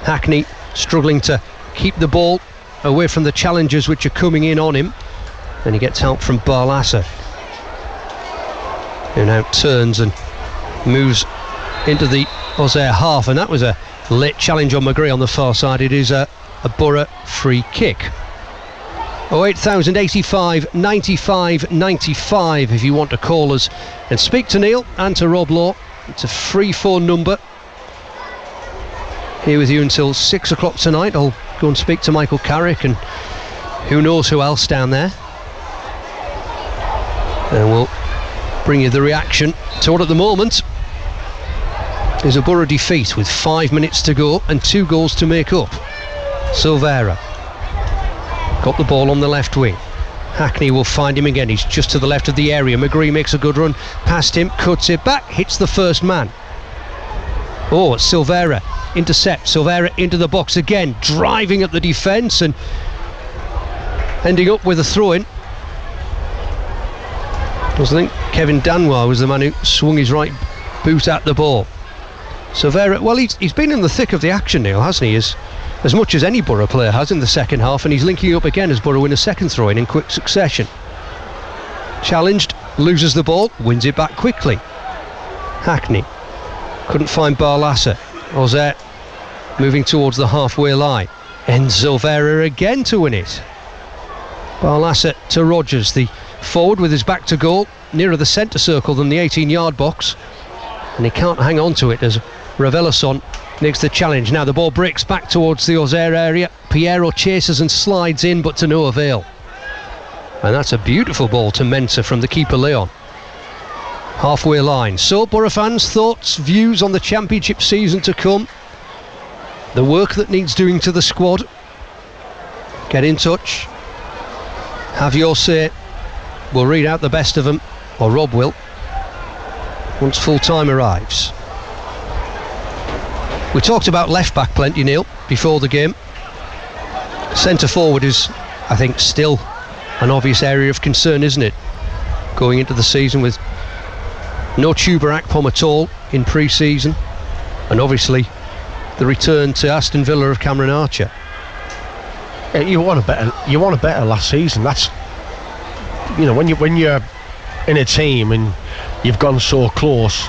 Hackney struggling to keep the ball away from the challengers which are coming in on him, and he gets help from Barlasser, who now turns and moves into the Auxerre half, and that was a late challenge on Magrief on the far side. It is a Borough free kick. 08085 95 95 if you want to call us and speak to Neil and to Rob Law. It's a free phone number. Here with you until 6 o'clock tonight. I'll go and speak to Michael Carrick and who knows who else down there, and we'll bring you the reaction to what at the moment is a Borough defeat with 5 minutes to go and 2 goals to make up. Silvera got the ball on the left wing. Hackney will find him again. He's just to the left of the area. Magrief makes a good run past him, cuts it back, hits the first man. Oh, Silvera intercepts. Silvera into the box again, driving at the defence and ending up with a throw-in. I think Kevin Danois was the man who swung his right boot at the ball. Silvera, well, he's been in the thick of the action, Neil, hasn't he? As much as any Borough player has in the second half, and he's linking up again as Borough win a second throw-in in quick succession. Challenged, loses the ball, wins it back quickly. Hackney couldn't find Barlasser. Auxerre moving towards the halfway line, and Silvera again to win it. Barlasser to Rogers, the forward with his back to goal, nearer the centre circle than the 18-yard box, and he can't hang on to it as Raveloson makes the challenge. Now the ball breaks back towards the Auxerre area. Piero chases and slides in, but to no avail. And that's a beautiful ball to Mensah from the keeper Leon. halfway line. So, Borough fans, thoughts, views on the Championship season to come, the work that needs doing to the squad, get in touch, have your say. We'll read out the best of them, or Rob will, once full time arrives. We talked about left back plenty, Neil, before the game. Centre forward is, I think, still an obvious area of concern, isn't it? Going into the season with no Chuba Akpom at all in pre-season, and obviously the return to Aston Villa of Cameron Archer. You want a better last season. That's, you know, when you're in a team and you've gone so close.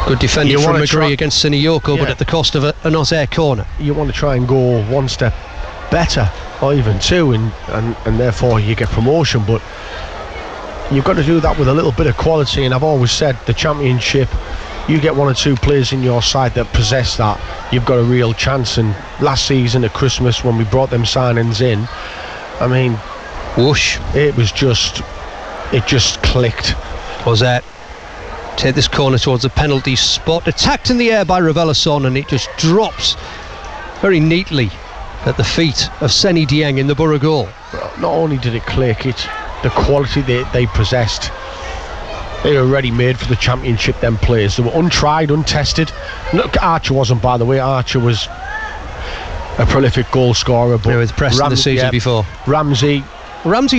Good defending from McGree against Sinayoko, but at the cost of an Auxerre corner. You want to try and go one step better, or even two, and therefore you get promotion. But you've got to do that with a little bit of quality. And I've always said, the Championship, you get one or two players in your side that possess that, you've got a real chance. And last season at Christmas, when we brought them signings in, I mean, whoosh! It just clicked. Auxerre take this corner towards the penalty spot, attacked in the air by Ravellason, and it just drops very neatly at the feet of Seny Dieng in the Borough goal. Not only did it click, it's the quality they possessed. They were ready made for the Championship, them players. They were untried, untested. Look, Archer wasn't, by the way. Archer was a prolific goal scorer, but with Preston the season before. Ramsey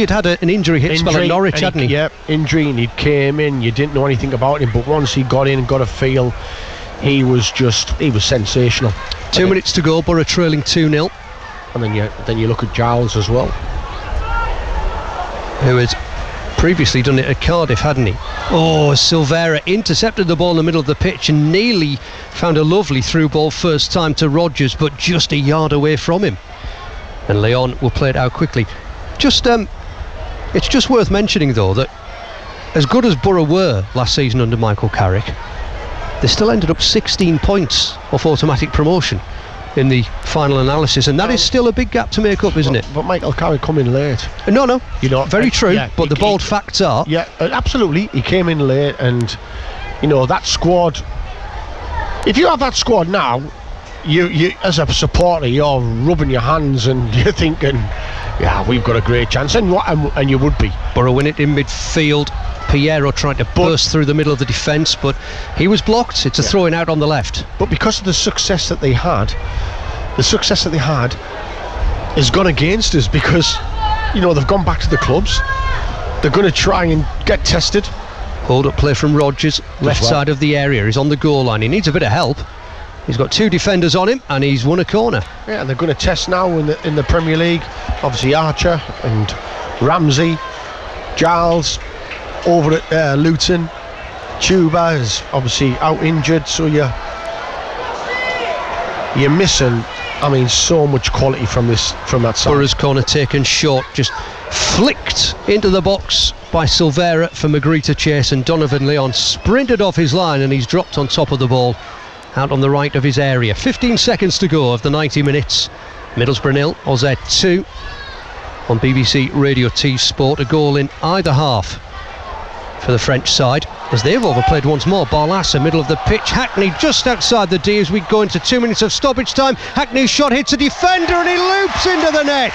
had an injury spell at Norwich, hadn't he? Yeah, injury, and he came in. You didn't know anything about him, but once he got in and got a feel, he was sensational. 2 minutes to go, Borough trailing 2-0. And then you look at Giles as well, who had previously done it at Cardiff, hadn't he? Oh, Silvera intercepted the ball in the middle of the pitch and nearly found a lovely through ball first time to Rodgers, but just a yard away from him. And Leon will play it out quickly. It's just worth mentioning, though, that as good as Borough were last season under Michael Carrick, they still ended up 16 points off automatic promotion in the final analysis, and that is still a big gap to make up, isn't it? But Michael Carrick come in late. No, you know, very true. Yeah, but the bold facts are, absolutely, he came in late, and you know that squad. If you have that squad now, you as a supporter, you're rubbing your hands and you're thinking, yeah, we've got a great chance, and you would be. Borough win it in midfield. Piero tried to burst through the middle of the defence, but he was blocked. It's a throwing out on the left. But because of the success that they had has gone against us, because you know they've gone back to the clubs. They're going to try and get tested. Hold up play from Rodgers, left side of the area. He's on the goal line. He needs a bit of help. He's got two defenders on him, and he's won a corner. Yeah, and they're going to test now in the Premier League. Obviously Archer and Ramsey, Giles over at Luton. Chuba is obviously out injured, so you're missing, I mean, so much quality from that side. Borough's corner taken short, just flicked into the box by Silvera for McGree to chase, and Donovan Leon sprinted off his line, and he's dropped on top of the ball out on the right of his area. 15 seconds to go of the 90 minutes. Middlesbrough 0, Auxerre 2 on BBC Radio T Sport. A goal in either half for the French side, as they've overplayed once more. Barlassa, middle of the pitch. Hackney just outside the D as we go into 2 minutes of stoppage time. Hackney's shot hits a defender and he loops into the net.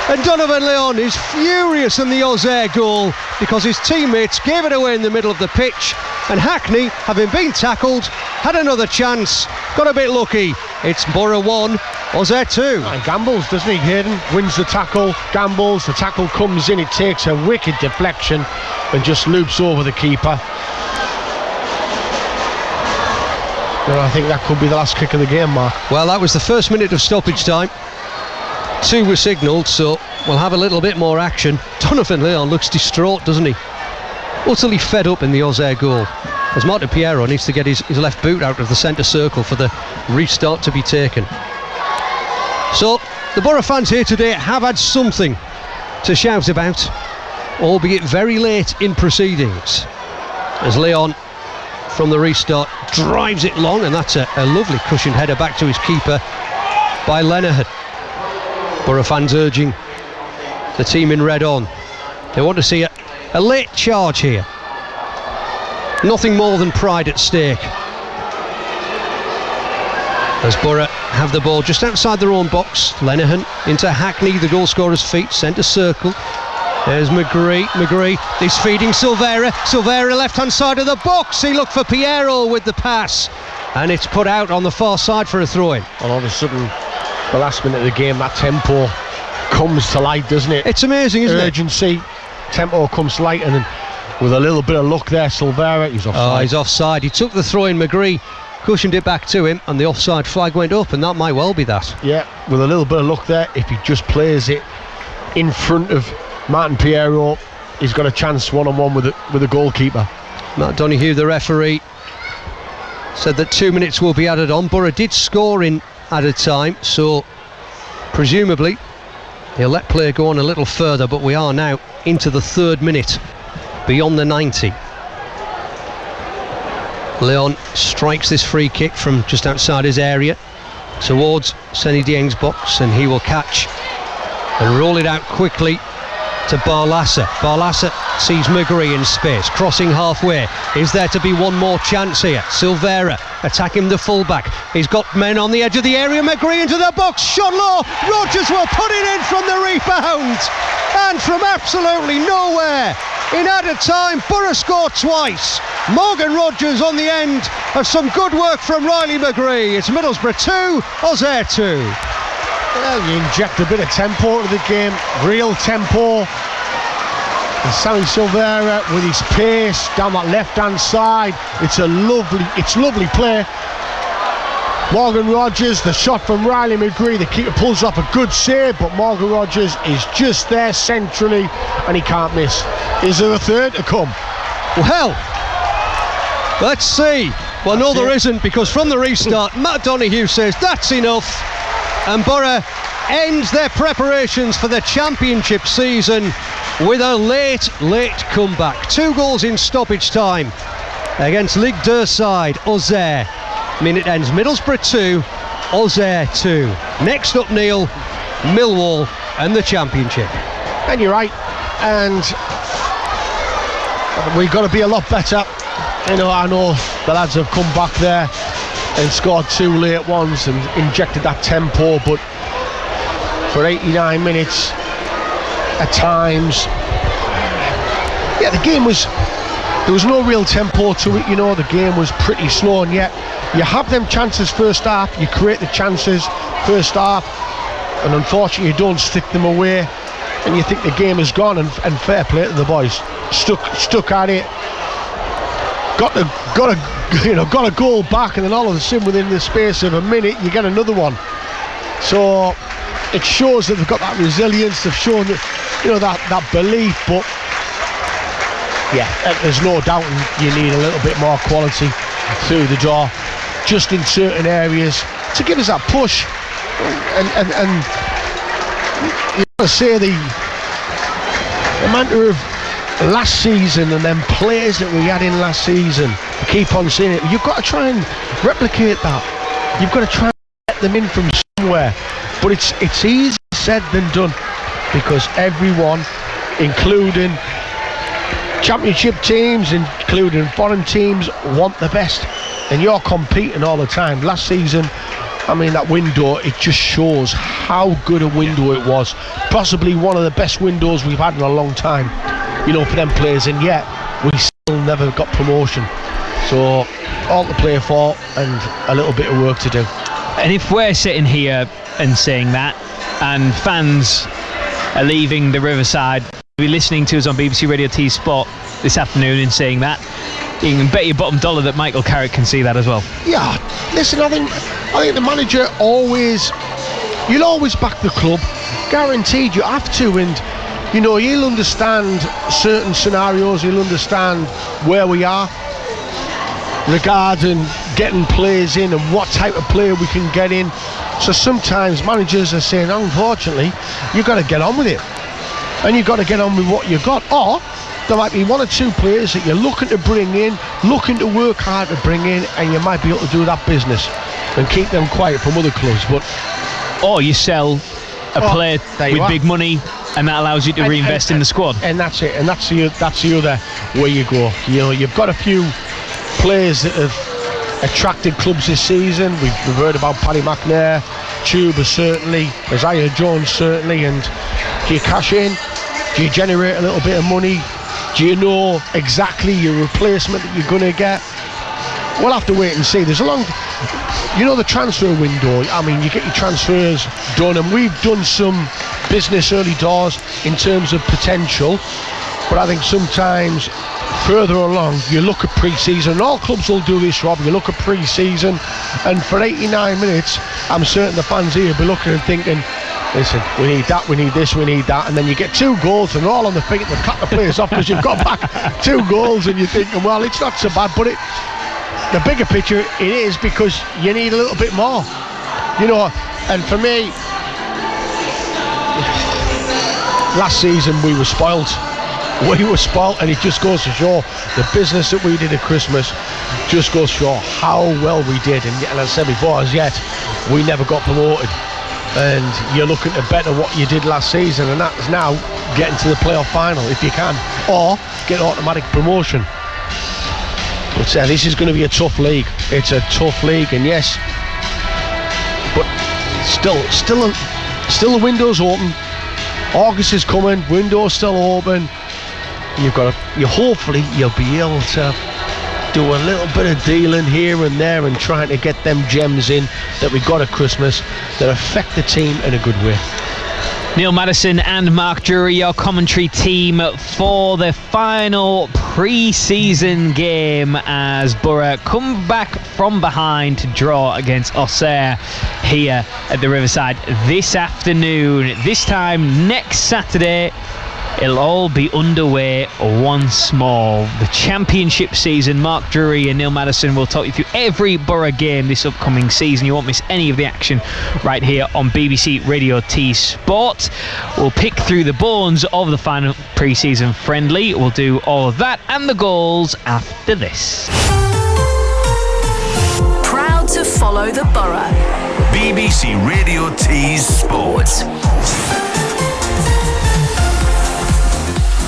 And Donovan Leon is furious in the Auxerre goal because his teammates gave it away in the middle of the pitch, and Hackney, having been tackled, had another chance, got a bit lucky. It's Borough 1, Auxerre 2. And gambles, doesn't he? Hayden wins the tackle, gambles, the tackle comes in, it takes a wicked deflection and just loops over the keeper. And I think that could be the last kick of the game, Mark. Well, that was the first minute of stoppage time. 2 were signalled, so we'll have a little bit more action. Donovan Leon looks distraught, doesn't he? Utterly fed up in the Auxerre goal, as Martin Piero needs to get his left boot out of the centre circle for the restart to be taken. So the Borough fans here today have had something to shout about, albeit very late in proceedings, as Leon from the restart drives it long, and that's a lovely cushioned header back to his keeper by Lenihan. Borough fans urging the team in red on. They want to see a A late charge here. Nothing more than pride at stake. As Borough have the ball just outside their own box. Lenihan into Hackney, the goal scorer's feet, centre circle. There's McGree, he's feeding Silvera left hand side of the box. He looked for Piero with the pass, and it's put out on the far side for a throw-in. All of a sudden, the last minute of the game, that tempo comes to light, doesn't it? It's amazing, isn't Urgency, tempo comes to light, and then with a little bit of luck there, Silvera, he's offside. Oh, he's offside. He took the throw in, McGree cushioned it back to him, and the offside flag went up, and that might well be that. Yeah, with a little bit of luck there, if he just plays it in front of Martin Piero, he's got a chance one-on-one with the goalkeeper. Matt Donoghue, the referee, said that 2 minutes will be added on. Borough did score in added time, so presumably he'll let play go on a little further, but we are now into the 3rd minute, beyond the 90. Leon strikes this free kick from just outside his area towards Senny Dieng's box, and he will catch and roll it out quickly to Barlassa. Barlassa sees McGree in space, crossing halfway. Is there to be one more chance here? Silvera attacking the fullback. He's got men on the edge of the area. McGree into the box, shot low. Rodgers will put it in from the rebound, and from absolutely nowhere. In added time, Borough scored twice. Morgan Rodgers on the end of some good work from Riley McGree. It's Middlesbrough 2, Auxerre 2. Well, you inject a bit of tempo into the game, real tempo. And Sammy Silvera with his pace down that left-hand side. It's lovely play. Morgan Rodgers, the shot from Riley McGree, the keeper pulls off a good save, but Morgan Rodgers is just there centrally and he can't miss. Is there a third to come? Well, let's see. Well, no, there isn't, because from the restart, Matt Donoghue says that's enough, and Borough ends their preparations for the Championship season with a late comeback. 2 goals in stoppage time against Ligue 2 side Auxerre. Minute ends Middlesbrough 2, Auxerre 2. Next up, Neil, Millwall and the Championship. And you're right, and we've got to be a lot better. I know the lads have come back there and scored 2 late ones and injected that tempo, but for 89 minutes at times, yeah, the game was, there was no real tempo to it. The game was pretty slow, and yet you have them chances first half, you create the chances first half, and unfortunately you don't stick them away, and you think the game is gone, and fair play to the boys. Stuck at it, got a goal back, and then all of a sudden within the space of a minute you get another one. So it shows that they've got that resilience, they've shown that, that belief, but yeah, there's no doubt you need a little bit more quality through the door, just in certain areas, to give us that push. And you got to say the matter of last season and then players that we had in last season, I keep on saying it, you've got to try and replicate that. You've got to try and get them in from somewhere, but it's easier said than done, because everyone, including Championship teams, including foreign teams, want the best, and you're competing all the time. Last season, I mean, that window, it just shows how good a window it was, possibly one of the best windows we've had in a long time, for them players, and yet we still never got promotion. So all to play for and a little bit of work to do. And if we're sitting here and saying that, and fans are leaving the Riverside, be listening to us on BBC Radio T Sport this afternoon and saying that, you can bet your bottom dollar that Michael Carrick can see that as well. Yeah, listen, I think the manager you'll always back the club, guaranteed, you have to, and he'll understand certain scenarios, he'll understand where we are regarding getting players in and what type of player we can get in. So sometimes managers are saying, unfortunately, you've got to get on with it, and you've got to get on with what you've got, or there might be 1 or 2 players that you're looking to bring in, looking to work hard to bring in, and you might be able to do that business and keep them quiet from other clubs. But or you sell a player with big money And that allows you to reinvest in the squad. And that's it. And that's the other way you go. You know, you've got a few players that have attracted clubs this season. We've heard about Paddy McNair, Tuba certainly, Isaiah Jones certainly. And do you cash in? Do you generate a little bit of money? Do you know exactly your replacement that you're going to get? We'll have to wait and see. There's a long... You know, the transfer window, I mean, you get your transfers done, and we've done some business early doors in terms of potential, but I think sometimes further along you look at pre-season. All clubs will do this, Rob. You look at pre-season, and for 89 minutes I'm certain the fans here will be looking and thinking, listen, we need that, we need this, we need that, and then you get 2 goals and they're all on the feet and they've cut the players off because you've got back 2 goals, and you're thinking, well, it's not so bad, but the bigger picture, it is, because you need a little bit more, you know. And for me, last season we were spoilt, and it just goes to show the business that we did at Christmas just goes to show how well we did. And as I said before, as yet we never got promoted, and you're looking to better what you did last season, and that's now getting to the playoff final if you can, or get automatic promotion. But this is going to be a tough league. It's a tough league, and yes, but still the window's open. August is coming. Window's still open. Hopefully you'll be able to do a little bit of dealing here and there and trying to get them gems in that we got at Christmas that affect the team in a good way. Neil Maddison and Mark Drury, your commentary team for the final pre-season game as Borough come back from behind to draw against Auxerre here at the Riverside this afternoon. This time next Saturday, it'll all be underway once more. The championship season. Mark Drury and Neil Maddison will talk you through every Borough game this upcoming season. You won't miss any of the action right here on BBC Radio T Sport. We'll pick through the bones of the final pre-season friendly. We'll do all of that and the goals after this. Proud to follow the Borough. BBC Radio T's Sport.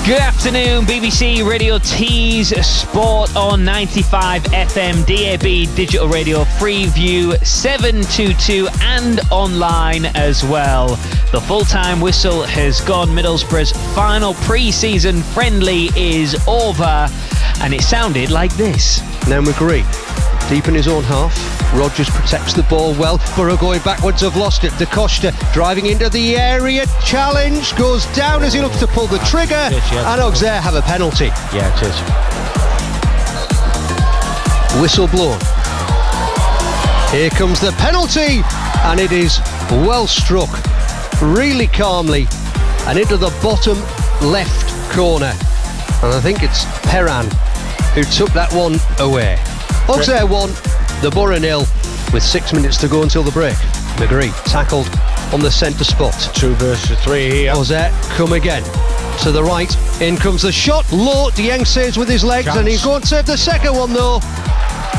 Good afternoon, BBC Radio T's Sport on 95 FM, DAB Digital Radio, Freeview 722 and online as well. The full-time whistle has gone. Middlesbrough's final pre-season friendly is over, and it sounded like this. Now McGree, deep in his own half. Rodgers protects the ball well. Borough going backwards, have lost it. Da Costa driving into the area. Challenge goes down as he looks to pull the trigger. And Auxerre have a penalty. Yeah, it is. Whistle blown. Here comes the penalty, and it is well struck, really calmly, and into the bottom left corner. And I think it's Perran who took that one away. Auxerre 1, the Borough 0, with 6 minutes to go until the break. McGree tackled on the centre spot. 2 versus 3 here. Auxerre come again. To the right, in comes the shot. Low, Dieng saves with his legs, and he's going to save the second one though.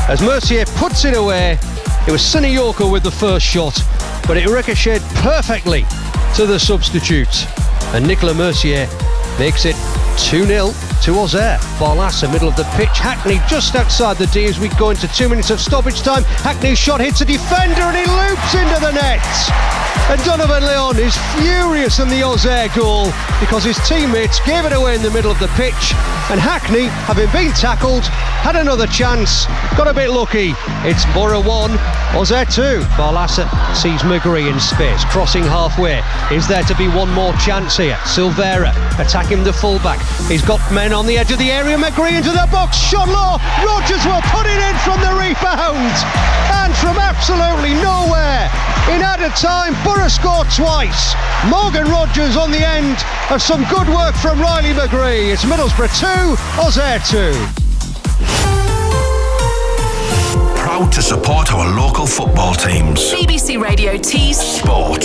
As Mercier puts it away. It was Sinayoko with the first shot, but it ricocheted perfectly to the substitute. And Nicolas Mercier makes it 2-0 to Auxerre. Barlaser, middle of the pitch. Hackney just outside the D as we go into 2 minutes of stoppage time. Hackney's shot hits a defender and he loops into the net. And Donovan Leon is furious in the Auxerre goal because his teammates gave it away in the middle of the pitch. And Hackney, having been tackled, had another chance, got a bit lucky. It's Borough 1, Auxerre 2. Barlaser sees McGree in space, crossing halfway. Is there to be one more chance here? Silvera attacking the fullback. He's got men on the edge of the area. McGree into the box, shot low. Rodgers will put it in from the rebound. And from absolutely nowhere, in added time, Borough scored twice. Morgan Rodgers on the end of some good work from Riley McGree. It's Middlesbrough 2, Auxerre 2. Proud to support our local football teams. BBC Radio T's Sport.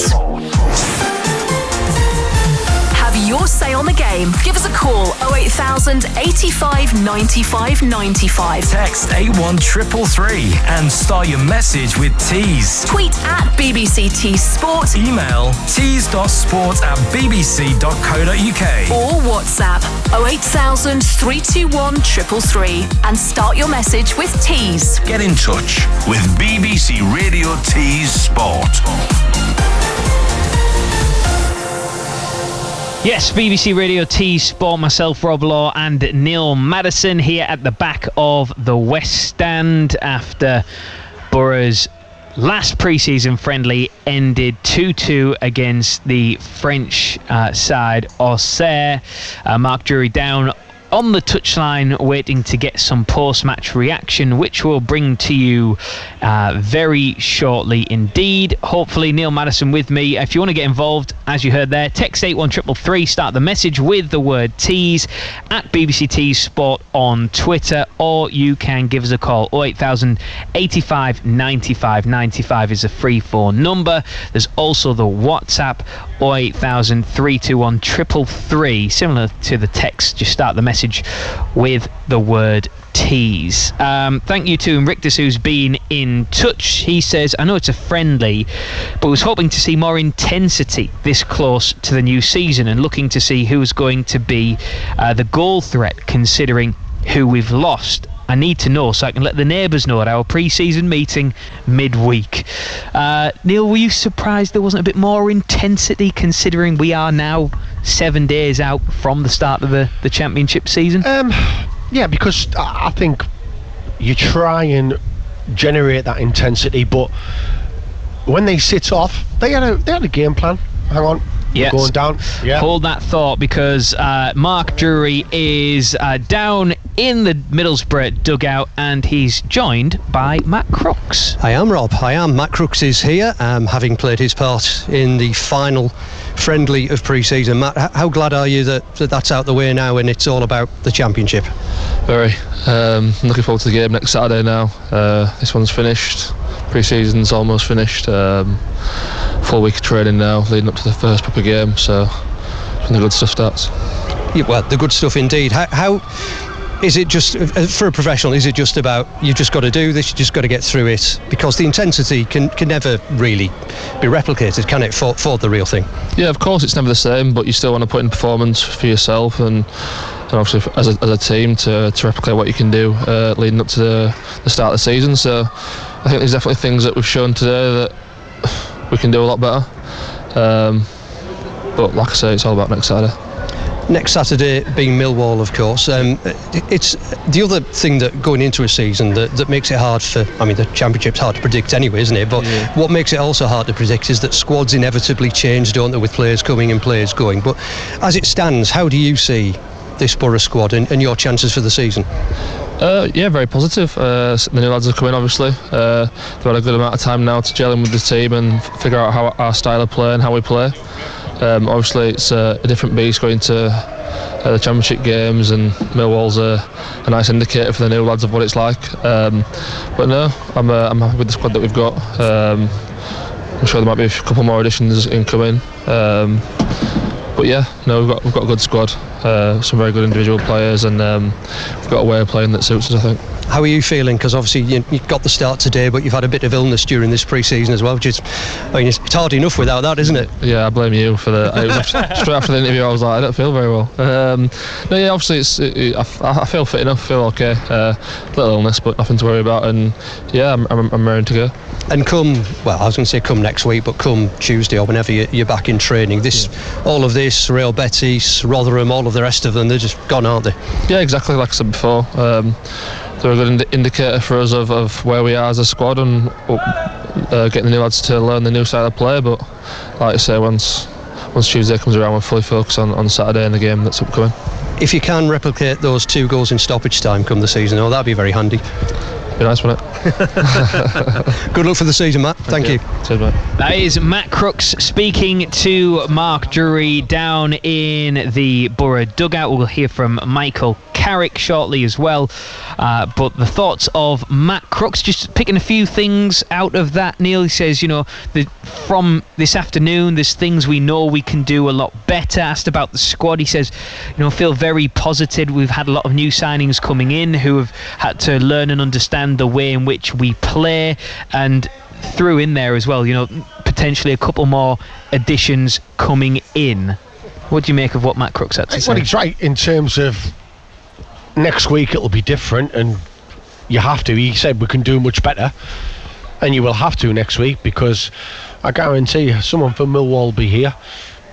Have your say on the game. Give us a call 08000 85 95 95. Text 81333 and start your message with Tees. Tweet at BBC Tees Sport. Email tees.sport@bbc.co.uk. Or WhatsApp 08000 321 333 and start your message with Tees. Get in touch with BBC Radio Tees Sport. Yes, BBC Radio Tees Sport, myself, Rob Law and Neil Maddison here at the back of the West Stand after Borough's last pre-season friendly ended 2-2 against the French side Auxerre. Mark Drury down on the touchline waiting to get some post-match reaction, which we'll bring to you very shortly indeed. Hopefully Neil Maddison with me. If you want to get involved, as you heard there, text 81333, start the message with the word Tees at BBC Tees Sport on Twitter, or you can give us a call 08000 85 95 95 is a free phone number. There's also the WhatsApp 08000 321 333, similar to the text. Just start the message with the word Tees. Thank you to Invictus, who's been in touch. He says, I know it's a friendly, but was hoping to see more intensity this close to the new season and looking to see who's going to be the goal threat considering who we've lost. I need to know so I can let the neighbours know at our pre-season meeting midweek. Neil, were you surprised there wasn't a bit more intensity considering we are now 7 days out from the start of the championship season? Yeah, because I think you try and generate that intensity, but when they sit off, they had a game plan. Hang on. Yes. Going down. Yeah. Hold that thought, because Mark Drury is down in the Middlesbrough dugout and he's joined by Matt Crooks. I am, Rob. I am. Matt Crooks is here, having played his part in the final friendly of pre-season. Matt, how glad are you that that's out the way now and it's all about the championship? Very. I'm looking forward to the game next Saturday now. This one's finished. Pre-season's almost finished. Full week of training now, leading up to the first proper game, so when the good stuff starts. Yeah, well, the good stuff indeed. How is it just, for a professional, is it just about, you've just got to do this, you just got to get through it? Because the intensity can never really be replicated, can it, for the real thing? Yeah, of course it's never the same, but you still want to put in performance for yourself and obviously as a team to replicate what you can do leading up to the start of the season. So I think there's definitely things that we've shown today that we can do a lot better. But like I say, it's all about next Saturday. Next Saturday being Millwall, of course. It's the other thing that going into a season that makes it hard for, I mean, the championship's hard to predict anyway, isn't it? But yeah. What makes it also hard to predict is that squads inevitably change, don't they, with players coming and players going. But as it stands, how do you see this Borough squad and your chances for the season? Yeah, very positive. The new lads have come in, obviously. They've had a good amount of time now to gel in with the team and figure out how our style of play and how we play. Obviously it's a different beast going to the championship games, and Millwall's a nice indicator for the new lads of what it's like. But no, I'm happy with the squad that we've got. I'm sure there might be a couple more additions incoming. But yeah, no, we've got a good squad, some very good individual players, and we've got a way of playing that suits us, I think. How are you feeling? Because obviously you got the start today, but you've had a bit of illness during this pre-season as well, which is, I mean, it's hard enough without that, isn't it? Yeah, I blame you for that. Straight after the interview I was like, I don't feel very well. No, yeah, obviously I feel fit enough, feel okay. Little illness, but nothing to worry about, and yeah, I'm raring to go. And come next week, but come Tuesday or whenever you're back in training, all of this, Real Betis, Rotherham, all of the rest of them, they're just gone, aren't they? Yeah, exactly, like I said before. They're a good indicator for us of where we are as a squad and getting the new lads to learn the new style of play. But like I say, once Tuesday comes around, we're fully focused on Saturday and the game that's upcoming. If you can replicate those 2 goals in stoppage time come the season, that'd be very handy. Be nice, wouldn't it? Good luck for the season, Matt. Thank you. Cheers, mate. That is Matt Crooks speaking to Mark Drury down in the Borough dugout. We'll hear from Michael Carrick shortly as well. But the thoughts of Matt Crooks, just picking a few things out of that. Neil, he says, from this afternoon, there's things we know we can do a lot better. Asked about the squad, he says, feel very positive. We've had a lot of new signings coming in who have had to learn and understand the way in which we play, and threw in there as well, potentially a couple more additions coming in. What do you make of what Matt Crooks had to say? Well, he's right in terms of next week it'll be different, and you have to. He said we can do much better, and you will have to next week, because I guarantee someone from Millwall will be here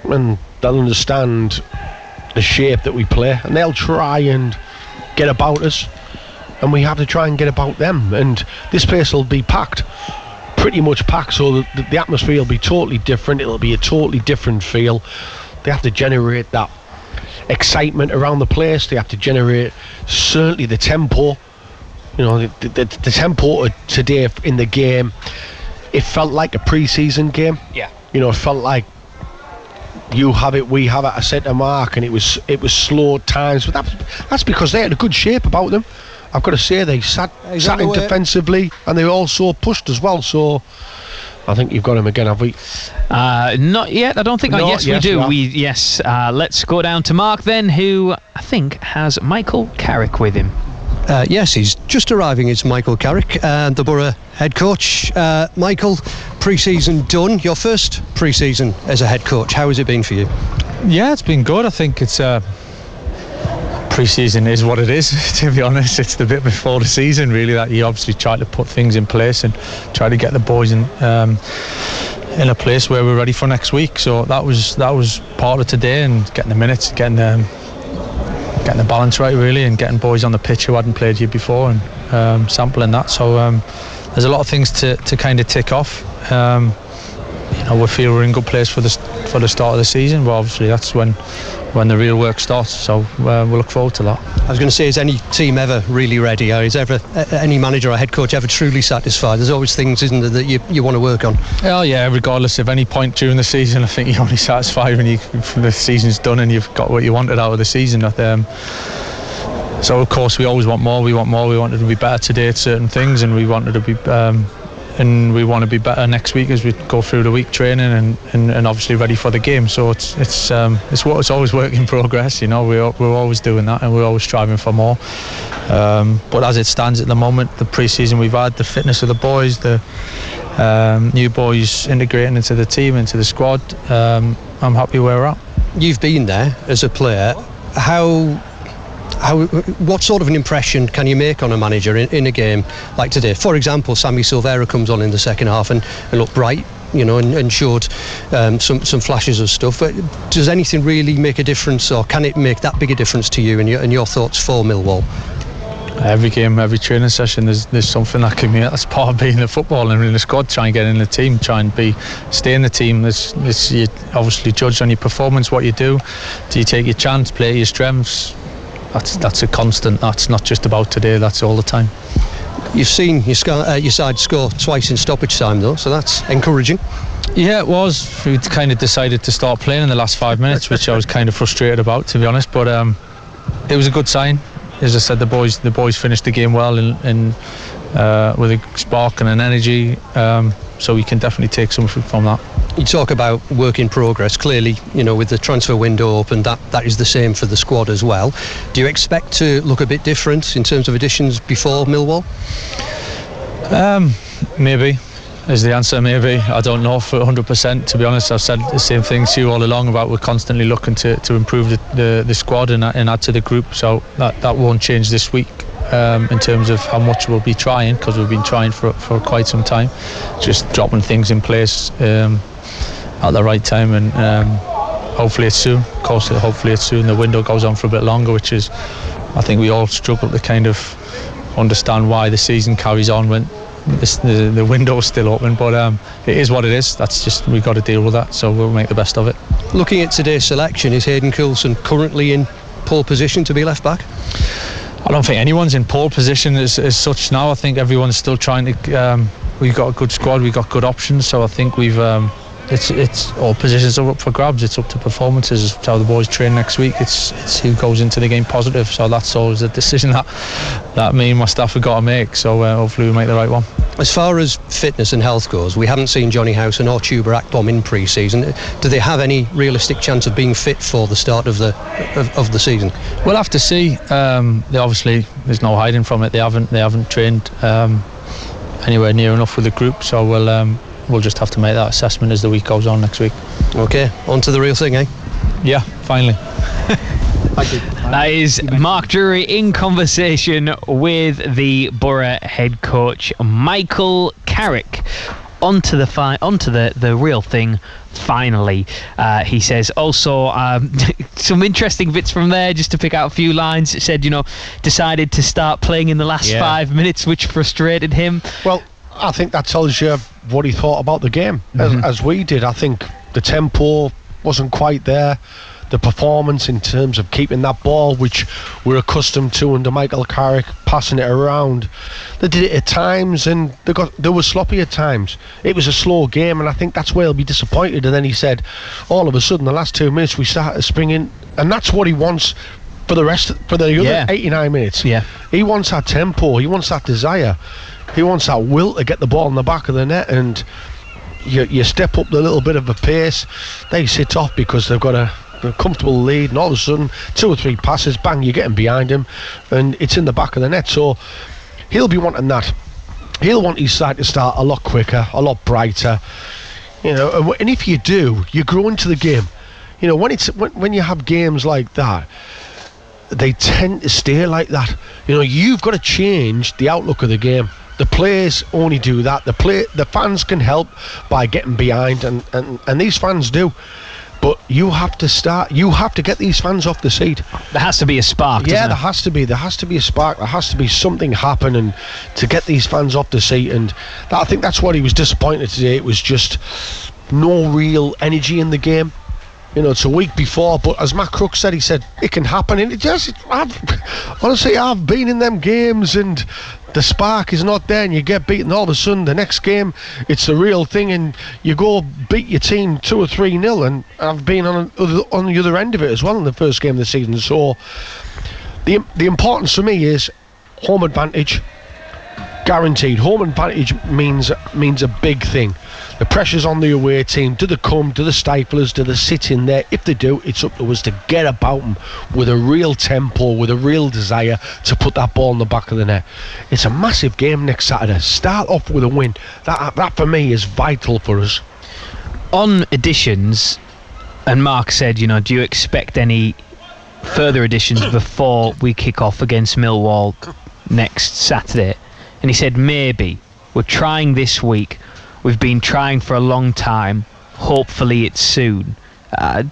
and they'll understand the shape that we play, and they'll try and get about us, and we have to try and get about them. And this place will be packed, pretty much packed, so the atmosphere will be totally different. It'll be a totally different feel. They have to generate that excitement around the place. They have to generate certainly the tempo. The tempo today in the game, it felt like a pre-season game. Yeah. It felt like you have it, we have it, a centre mark, and it was slow at times, but that's because they had a good shape about them. I've got to say, they sat in defensively, and they also pushed as well. So I think you've got him again, have we? Not yet. I don't think. Yes, we do. Let's go down to Mark then, who I think has Michael Carrick with him. Yes, he's just arriving. It's Michael Carrick, the Borough head coach. Michael, pre-season done. Your first pre-season as a head coach. How has it been for you? Yeah, it's been good. I think it's pre-season is what it is. To be honest, it's the bit before the season really that you obviously try to put things in place and try to get the boys in a place where we're ready for next week. So that was part of today, and getting the minutes, getting the balance right really, and getting boys on the pitch who hadn't played here before, and sampling that. So there's a lot of things to kind of tick off. We feel we're in good place for the start of the season, but obviously that's when the real work starts. So we'll look forward to that. I was going to say, is any team ever really ready? Or is ever any manager or head coach ever truly satisfied? There's always things, isn't there, that you want to work on? Oh yeah, regardless of any point during the season, I think you're only satisfied when the season's done and you've got what you wanted out of the season. So of course we always want more. We wanted to be better today at certain things, and we wanted to be and we want to be better next week as we go through the week training and obviously ready for the game. So it's always work in progress. We're always doing that, and we're always striving for more. But as it stands at the moment, the pre-season we've had, the fitness of the boys, the new boys integrating into the team, into the squad, I'm happy where we're at. You've been there as a player. What sort of an impression can you make on a manager in a game like today? For example, Sammy Silvera comes on in the second half and looked bright, and showed some flashes of stuff. But does anything really make a difference, or can it make that big a difference to you and your thoughts for Millwall? Every game, every training session, there's something that can be. That's part of being a footballer and in the squad. Try and get in the team. Try and stay in the team. You obviously judge on your performance, what you do. Do you take your chance, play your strengths? That's a constant. That's not just about today. That's all the time. You've seen your side score twice in stoppage time, though, so that's encouraging. Yeah, it was. We kind of decided to start playing in the last 5 minutes, which I was kind of frustrated about, to be honest. But it was a good sign. As I said, the boys finished the game well and with a spark and an energy. So we can definitely take something from that. You talk about work in progress. Clearly, with the transfer window open, that is the same for the squad as well. Do you expect to look a bit different in terms of additions before Millwall? Maybe is the answer. Maybe. I don't know for 100%. To be honest, I've said the same thing to you all along about we're constantly looking to improve the squad and add to the group. So that won't change this week. In terms of how much we'll be trying, because we've been trying for quite some time, just dropping things in place at the right time, and hopefully it's soon. Of course, hopefully it's soon. The window goes on for a bit longer, which is, I think we all struggle to kind of understand why the season carries on when the window is still open, but it is what it is. That's just, we've got to deal with that, so we'll make the best of it. Looking at today's selection, is Hayden Coulson currently in pole position to be left back? I don't think anyone's in pole position as such now. I think everyone's still trying to. We've got a good squad. We've got good options. So I think we've. It's all positions are up for grabs. It's up to performances. It's how the boys train next week. It's who goes into the game positive. So that's always a decision that me and my staff have got to make. So hopefully we make the right one. As far as fitness and health goes, we haven't seen Johnny Howson or Tuber Akbom in pre-season. Do they have any realistic chance of being fit for the start of the season? We'll have to see. They obviously, there's no hiding from it. They haven't trained anywhere near enough with the group. So we'll just have to make that assessment as the week goes on next week. Okay, on to the real thing, eh? Yeah, finally. Thank you. That is Mark Drury in conversation with the Borough head coach Michael Carrick. Onto the real thing. Finally, he says. Also, some interesting bits from there. Just to pick out a few lines. It said, decided to start playing in the last 5 minutes, which frustrated him. Well, I think that tells you what he thought about the game, as we did. I think the tempo wasn't quite there. The performance in terms of keeping that ball, which we're accustomed to under Michael Carrick, passing it around. They did it at times and they were sloppy at times. It was a slow game, and I think that's where he'll be disappointed. And then he said, all of a sudden, the last 2 minutes, we started springing, and that's what he wants for the other 89 minutes. Yeah. He wants that tempo, he wants that desire, he wants that will to get the ball in the back of the net, and you step up the little bit of a pace, they sit off because they've got a comfortable lead, and all of a sudden 2 or 3 passes, bang, you're getting behind him and it's in the back of the net. So he'll be wanting that. He'll want his side to start a lot quicker, a lot brighter, and if you do, you grow into the game. When you have games like that, they tend to stay like that. You've got to change the outlook of the game. The players only do that. The fans can help by getting behind, and these fans do. But you have to get these fans off the seat. There has to be a spark. Yeah, there has to be a spark. There has to be something happening to get these fans off the seat, and I think that's what he was disappointed today. It was just no real energy in the game. It's a week before, but as Matt Crook said, he said it can happen, and I've been in them games and the spark is not there, and you get beaten. All of a sudden the next game it's the real thing, and you go beat your team 2 or 3-0, and I've been on the other end of it as well in the first game of the season. So the importance for me is home advantage, guaranteed. Home advantage means a big thing. The pressure's on the away team. Do they come? Do the stiflers? Do they sit in there? If they do, it's up to us to get about them with a real tempo, with a real desire to put that ball in the back of the net. It's a massive game next Saturday. Start off with a win. That for me is vital for us. On additions, and Mark said, do you expect any further additions before we kick off against Millwall next Saturday? And he said, maybe. We're trying this week. We've been trying for a long time. Hopefully it's soon. I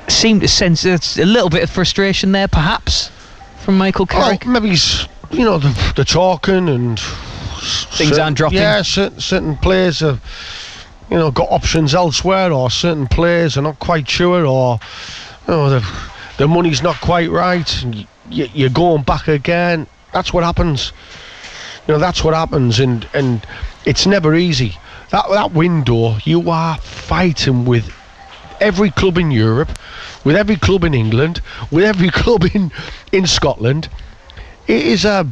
seem to sense a little bit of frustration there, perhaps, from Michael Carrick. Well, maybe he's, the talking and things aren't dropping. Yeah, certain players have, got options elsewhere, or certain players are not quite sure, or the money's not quite right. And you're going back again. That's what happens. That's what happens, and it's never easy. That window, you are fighting with every club in Europe, with every club in England, with every club in Scotland. It's a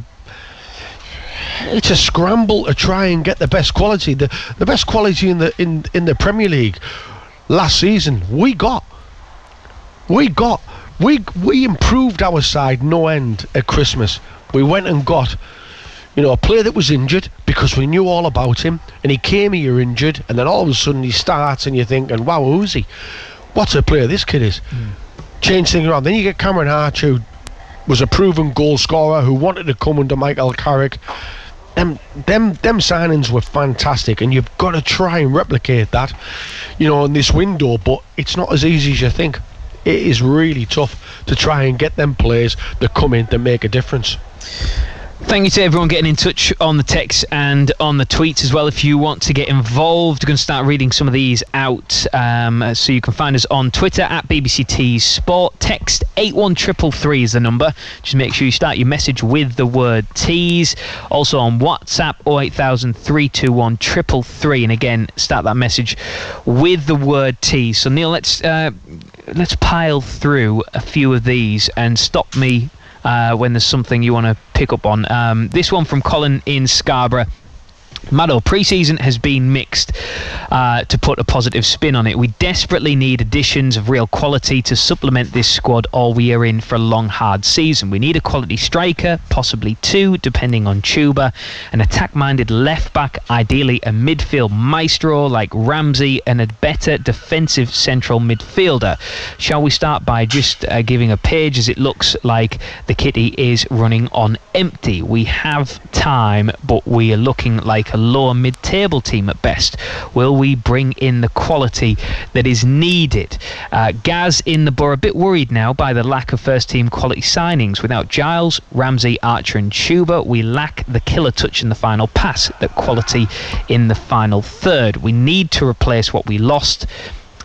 scramble to try and get the best quality. The best quality in the Premier League last season we improved our side no end at Christmas. We went and got a player that was injured because we knew all about him, and he came here injured, and then all of a sudden he starts and you're thinking, wow, who's he? What a player this kid is. Change things around. Then you get Cameron Arch, who was a proven goal scorer, who wanted to come under Michael Carrick. Them signings were fantastic, and you've got to try and replicate that, in this window, but it's not as easy as you think. It is really tough to try and get them players that come in that make a difference. Thank you to everyone getting in touch on the text and on the tweets as well. If you want to get involved, we're going to start reading some of these out. So you can find us on Twitter at BBCT Sport. Text 81333 is the number. Just make sure you start your message with the word tease. Also on WhatsApp 08000 321 333. And again, start that message with the word tease. So Neil, let's pile through a few of these and stop me when there's something you want to pick up on. This one from Colin in Scarborough. Maddo, pre-season has been mixed, to put a positive spin on it. We desperately need additions of real quality to supplement this squad, or we are in for a long, hard season. We need a quality striker, possibly two, depending on Chuba, an attack-minded left-back, ideally a midfield maestro like Ramsey, and a better defensive central midfielder. Shall we start by just giving a page, as it looks like the kitty is running on empty? We have time, but we are looking like a lower mid-table team at best. Will we bring in the quality that is needed? Gaz in the Borough, a bit worried now by the lack of first-team quality signings. Without Giles, Ramsey, Archer and Chuba, we lack the killer touch in the final pass, the quality in the final third. We need to replace what we lost,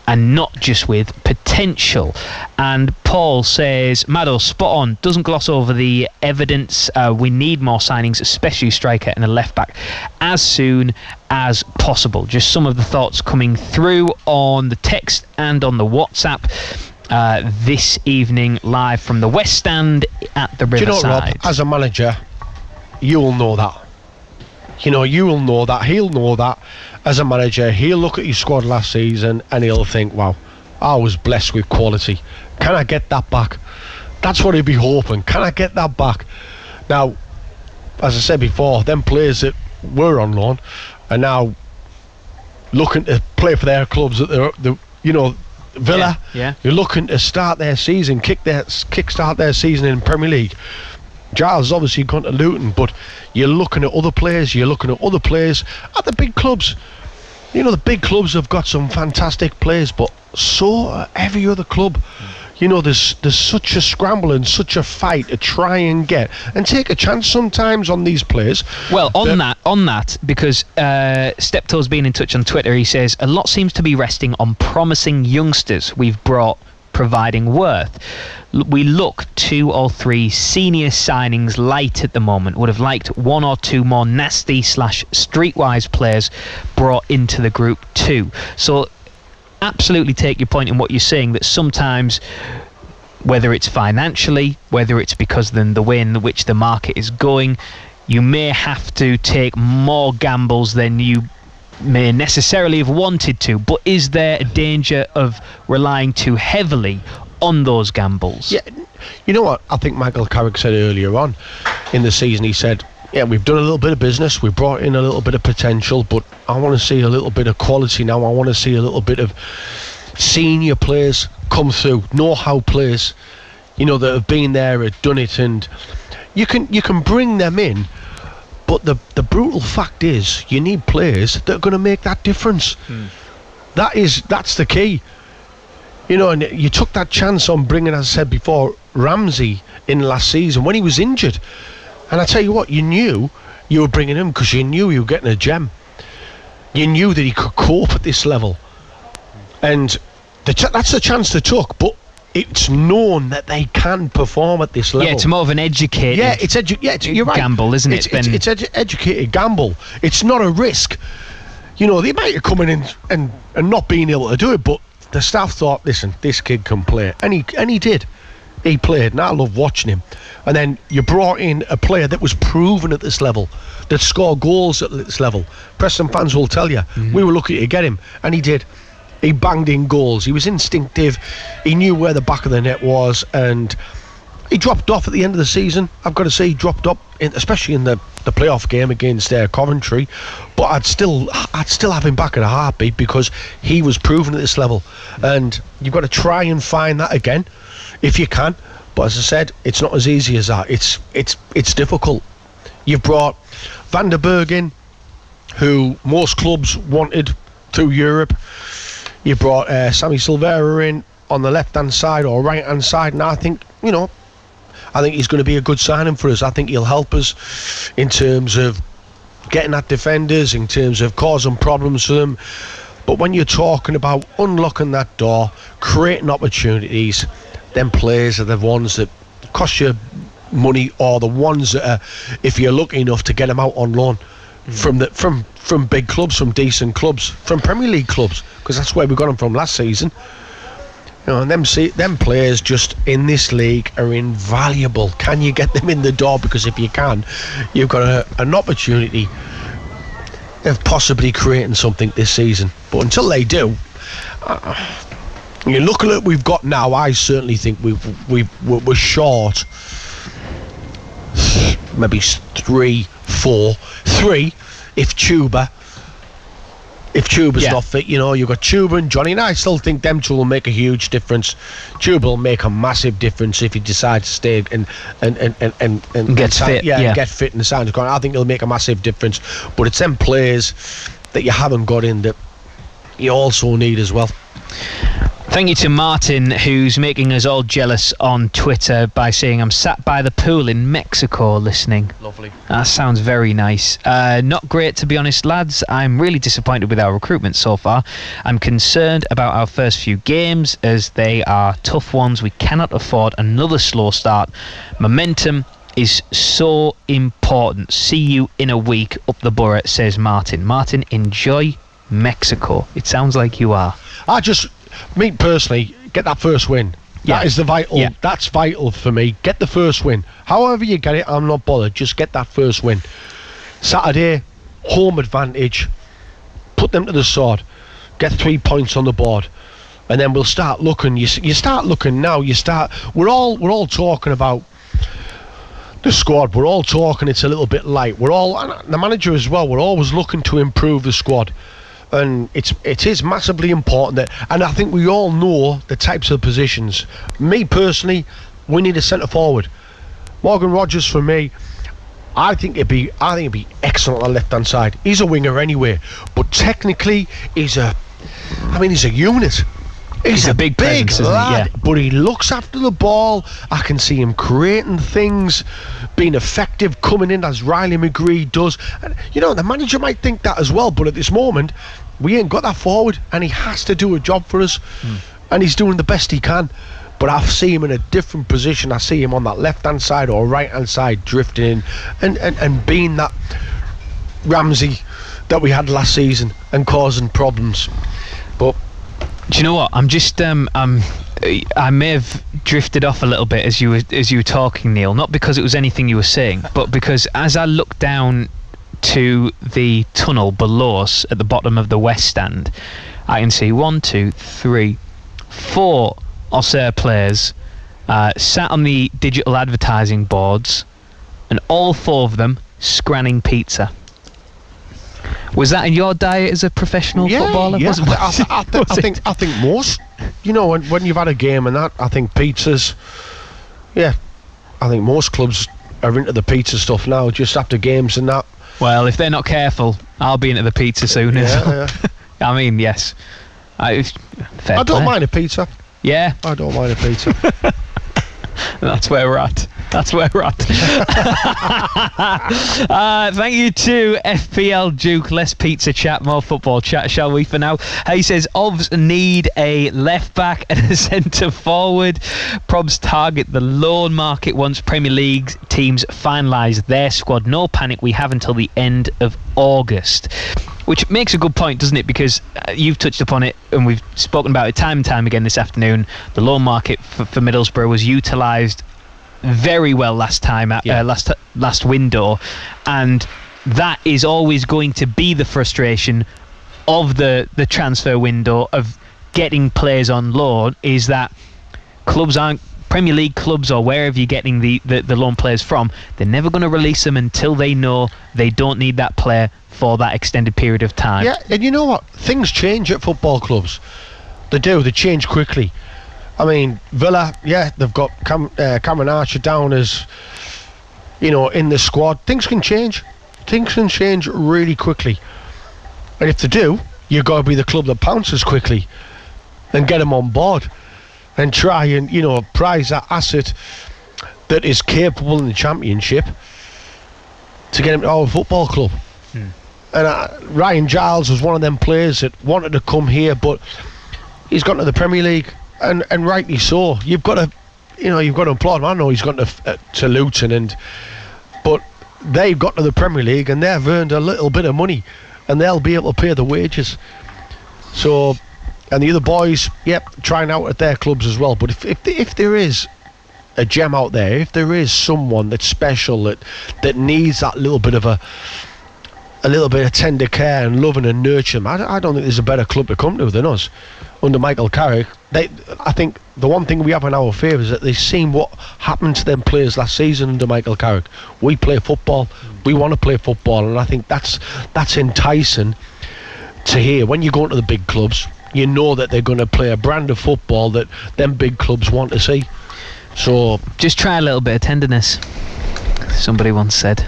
and not just with potential. And Paul says, Maddo, spot on, doesn't gloss over the evidence. We need more signings, especially a striker and a left back, as soon as possible. Just some of the thoughts coming through on the text and on the WhatsApp this evening, live from the West Stand at the Riverside. Do you know what, Rob, as a manager, you'll know that. You will know that. He'll know that. As a manager, he'll look at his squad last season and he'll think, wow, I was blessed with quality. Can I get that back? That's what he'll be hoping. Can I get that back? Now, as I said before, them players that were on loan are now looking to play for their clubs at Villa. Yeah. You're looking to start their season, kickstart their season in Premier League. Giles has obviously gone to Luton, but you're looking at other players at the big clubs. The big clubs have got some fantastic players, but so are every other club. There's such a scramble and such a fight to try and get and take a chance sometimes on these players. Well, on that, because Steptoe's been in touch on Twitter, he says a lot seems to be resting on promising youngsters we've brought, providing worth. We look 2 or 3 senior signings light at the moment. Would have liked 1 or 2 more nasty / streetwise players brought into the group too. So absolutely take your point in what you're saying, that sometimes, whether it's financially, whether it's because of the way in which the market is going, you may have to take more gambles than you may necessarily have wanted to. But is there a danger of relying too heavily on those gambles? Yeah, you know what I think Michael Carrick said earlier on in the season? He said, yeah, we've done a little bit of business, we've brought in a little bit of potential, but I want to see a little bit of quality now. I want to see a little bit of senior players come through, know-how players, that have been there, have done it, and you can bring them in. But the brutal fact is, you need players that are going to make that difference. That's the key. And you took that chance on bringing, as I said before, Ramsey in last season when he was injured. And I tell you what, you knew you were bringing him because you knew you were getting a gem. You knew that he could cope at this level. And that's the chance they took, but it's known that they can perform at this level. Yeah, it's more of an educated you're right. gamble, isn't it? It's educated gamble. It's not a risk. They might have come in and not being able to do it, but the staff thought, listen, this kid can play. And he did. He played, and I love watching him. And then you brought in a player that was proven at this level, that scored goals at this level. Preston fans will tell you, we were lucky to get him, and he did. He banged in goals. He was instinctive. He knew where the back of the net was, and he dropped off at the end of the season. I've got to say, he dropped up, especially in the playoff game against Coventry. But I'd still have him back at a heartbeat because he was proven at this level, and you've got to try and find that again if you can. But as I said, it's not as easy as that. It's difficult. You've brought Van der Berg in, who most clubs wanted through Europe. You brought Sammy Silvera in on the left-hand side or right-hand side, and I think, I think he's going to be a good signing for us. I think he'll help us in terms of getting at defenders, in terms of causing problems for them. But when you're talking about unlocking that door, creating opportunities, them players are the ones that cost you money, or the ones that are, if you're lucky enough to get them out on loan from big clubs, from decent clubs, from Premier League clubs, because that's where we got them from last season. You know, and them players just in this league are invaluable. Can you get them in the door? Because if you can, you've got an opportunity of possibly creating something this season. But until they do, you look at what we've got now. I certainly think we're short. Maybe 3, 4, 3 if Chuba's not fit. You know, you've got Chuba and Johnny, and I still think them two will make a huge difference. Chuba will make a massive difference if he decides to stay and gets fit. And get fit in the sound. I think he'll make a massive difference. But it's them players that you haven't got in that you also need as well. Thank you to Martin, who's making us all jealous on Twitter by saying, I'm sat by the pool in Mexico listening. Lovely. That sounds very nice. Not great, to be honest, lads. I'm really disappointed with our recruitment so far. I'm concerned about our first few games, as they are tough ones. We cannot afford another slow start. Momentum is so important. See you in a week up the borough, says Martin. Martin, enjoy Mexico. It sounds like you are. Me personally, get that first win. Yeah. That is the vital. Yeah. That's vital for me. Get the first win. However you get it, I'm not bothered. Just get that first win. Saturday, home advantage. Put them to the sword. Get 3 points on the board, and then we'll start looking. You start looking now. We're all talking about the squad. We're all talking it's a little bit light. And the manager as well. We're always looking to improve the squad. And it is massively important and I think we all know the types of positions. Me personally, we need a centre forward. Morgan Rogers for me, I think it'd be excellent on the left hand side. He's a winger anyway, but technically he's a unit. He's a big presence, lad, isn't he? Yeah. but he looks after the ball. I can see him creating things, being effective, coming in as Riley McGree does. And, you know, the manager might think that as well, but at this moment, we ain't got that forward, and he has to do a job for us, and he's doing the best he can. But I see him in a different position. I see him on that left-hand side or right-hand side, drifting in and being that Ramsey that we had last season and causing problems. But do you know what? I'm just I may have drifted off a little bit as you were talking, Neil. Not because it was anything you were saying, but because as I look down to the tunnel below us at the bottom of the west stand, I can see 1, 2, 3, 4 Auxerre players sat on the digital advertising boards, and all 4 of them scranning pizza. Was that in your diet as a professional footballer? Yeah. I think most. You know, when you've had a game and that, I think pizzas. Yeah, I think most clubs are into the pizza stuff now, just after games and that. Well, if they're not careful, I'll be into the pizza soon. Yeah. I mean, yes. I don't mind a pizza. Yeah, I don't mind a pizza. That's where we're at. Thank you to FPL Duke. Less pizza chat, more football chat, shall we, for now? He says Ovs need a left back and a centre forward. Probs target the loan market once Premier League teams finalise their squad. No panic, we have until the end of August. Which makes a good point, doesn't it? Because you've touched upon it, and we've spoken about it time and time again this afternoon. The loan market for Middlesbrough was utilised very well last time, last window, and that is always going to be the frustration of the transfer window of getting players on loan, is that clubs aren't, Premier League clubs or wherever you're getting the loan players from, they're never going to release them until they know they don't need that player for that extended period of time. Yeah, and you know what? Things change at football clubs. They do. They change quickly. I mean, Villa, they've got Cameron Archer down as, you know, in the squad. Things can change. Things can change really quickly. And if they do, you've got to be the club that pounces quickly and get them on board and try and, you know, prize that asset that is capable in the Championship to get him to our football club. And Ryan Giles was one of them players that wanted to come here, but he's gone to the Premier League, and rightly so. You've got to applaud him. I know he's gone to Luton, but they've got to the Premier League and they've earned a little bit of money, and they'll be able to pay the wages. So, and the other boys, trying out at their clubs as well. But if there is a gem out there, if there is someone that's special that needs that little bit of tender care and loving and nurturing, I don't think there's a better club to come to than us under Michael Carrick. I think the one thing we have in our favour is that they've seen what happened to them players last season under Michael Carrick. We play football, we want to play football, and I think that's enticing to hear. When you go into the big clubs, you know that they're going to play a brand of football that them big clubs want to see. So just try a little bit of tenderness, somebody once said.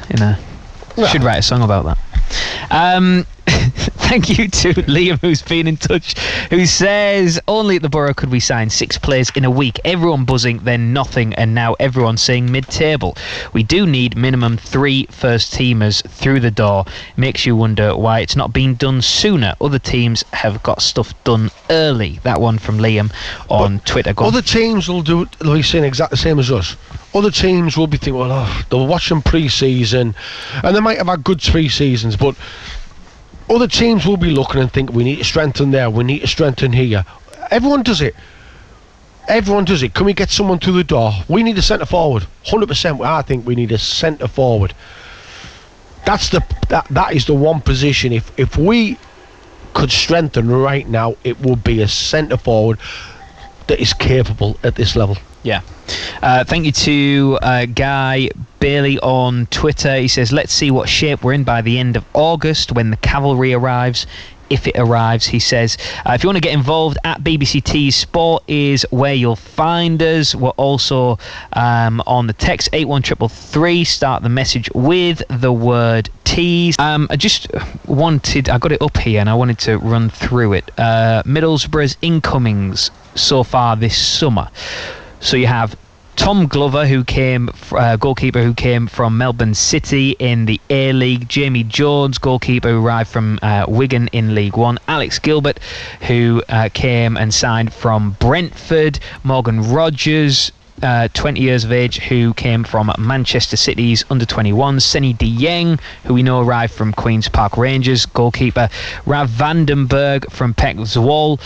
Should write a song about that. Thank you to Liam, who's been in touch, who says, only at the Borough could we sign 6 players in a week. Everyone buzzing, then nothing, and now everyone saying mid-table. We do need minimum 3 first-teamers through the door. Makes you wonder why it's not been done sooner. Other teams have got stuff done early. That one from Liam on Twitter. Other teams will do it, they'll be saying exactly the same as us. Other teams will be thinking, they'll watch them pre-season, and they might have had good pre-seasons, but other teams will be looking and think, we need to strengthen there, we need to strengthen here. Everyone does it. Can we get someone through the door? We need a centre forward. 100%. I think we need a centre forward. That is the one position. If we could strengthen right now, it would be a centre forward that is capable at this level. Yeah. Thank you to Guy Bailey on Twitter. He says, let's see what shape we're in by the end of August when the cavalry arrives. If it arrives, he says. If you want to get involved, at BBCT Sport is where you'll find us. We're also on the text 81333. Start the message with the word tease. I got it up here and I wanted to run through it. Middlesbrough's incomings so far this summer. So you have Tom Glover, goalkeeper who came from Melbourne City in the A-League. Jamie Jones, goalkeeper who arrived from Wigan in League One. Alex Gilbert, who came and signed from Brentford. Morgan Rogers, 20 years of age, who came from Manchester City's under-21. Senny Dieng, who we know arrived from Queen's Park Rangers, goalkeeper. Rav Vandenberg from Pek Zwolle,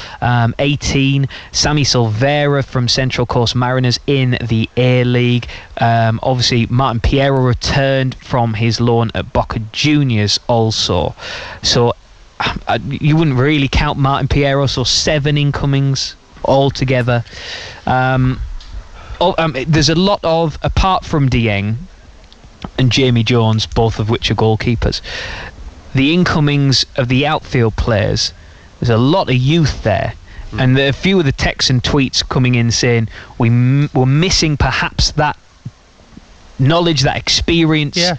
18. Sammy Silvera from Central Coast Mariners in the A-League. Obviously, Martin Piero returned from his loan at Boca Juniors also. So you wouldn't really count Martin Piero, so 7 incomings altogether. There's a lot of, apart from Dieng and Jamie Jones, both of which are goalkeepers, the incomings of the outfield players, there's a lot of youth there. And there are a few of the texts and tweets coming in saying we're missing perhaps that knowledge, that experience. Yeah.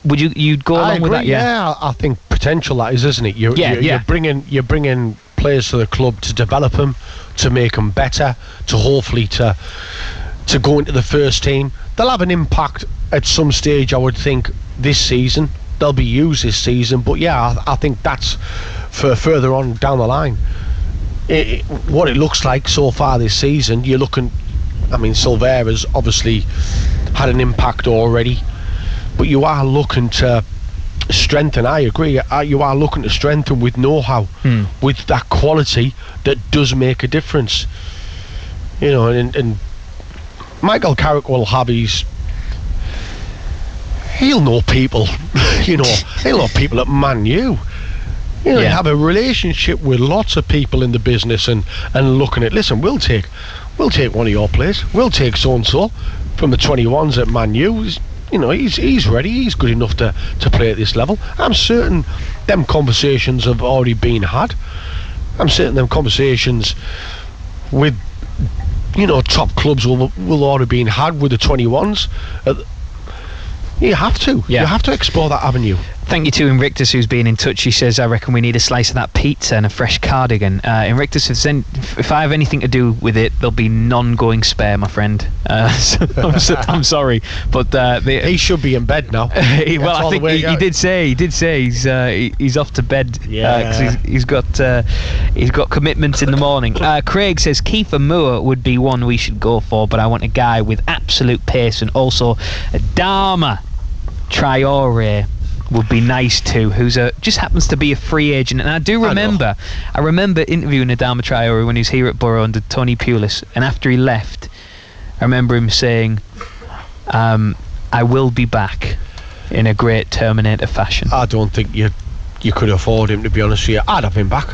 Would you'd go along with that? Yeah, I think potential that is, isn't it? You're bringing players to the club to develop them, to make them better, to hopefully to go into the first team. They'll have an impact at some stage, I would think, this season. They'll be used this season, but I think that's for further on down the line. What it looks like so far this season, you're looking, Silvera's obviously had an impact already, but you are looking to strengthen. I agree, you are looking to strengthen with know-how, with that quality that does make a difference. And Michael Carrick will have he'll know people, he'll know people at Man U. He'll have a relationship with lots of people in the business and looking at, listen, we'll take one of your players, we'll take so-and-so from the 21s at Man U. He's ready, he's good enough to play at this level. I'm certain them conversations have already been had. I'm certain them conversations with top clubs will already been had with the 21s. You have to explore that avenue. Thank you to Invictus, who's been in touch. He says, I reckon we need a slice of that pizza and a fresh cardigan. Invictus, if I have anything to do with it, there'll be none going spare, my friend. I'm sorry, but he should be in bed now. Well, I think he did say he's off to bed because he's got commitments in the morning. Craig says Kiefer Moore would be one we should go for, but I want a guy with absolute pace, and also Adama Traore would be nice too, who's just happens to be a free agent. And I remember interviewing Adama Traore when he was here at Borough under Tony Pulis, and after he left, I remember him saying, I will be back in a great Terminator fashion. I don't think you could afford him, to be honest with you. I'd have him back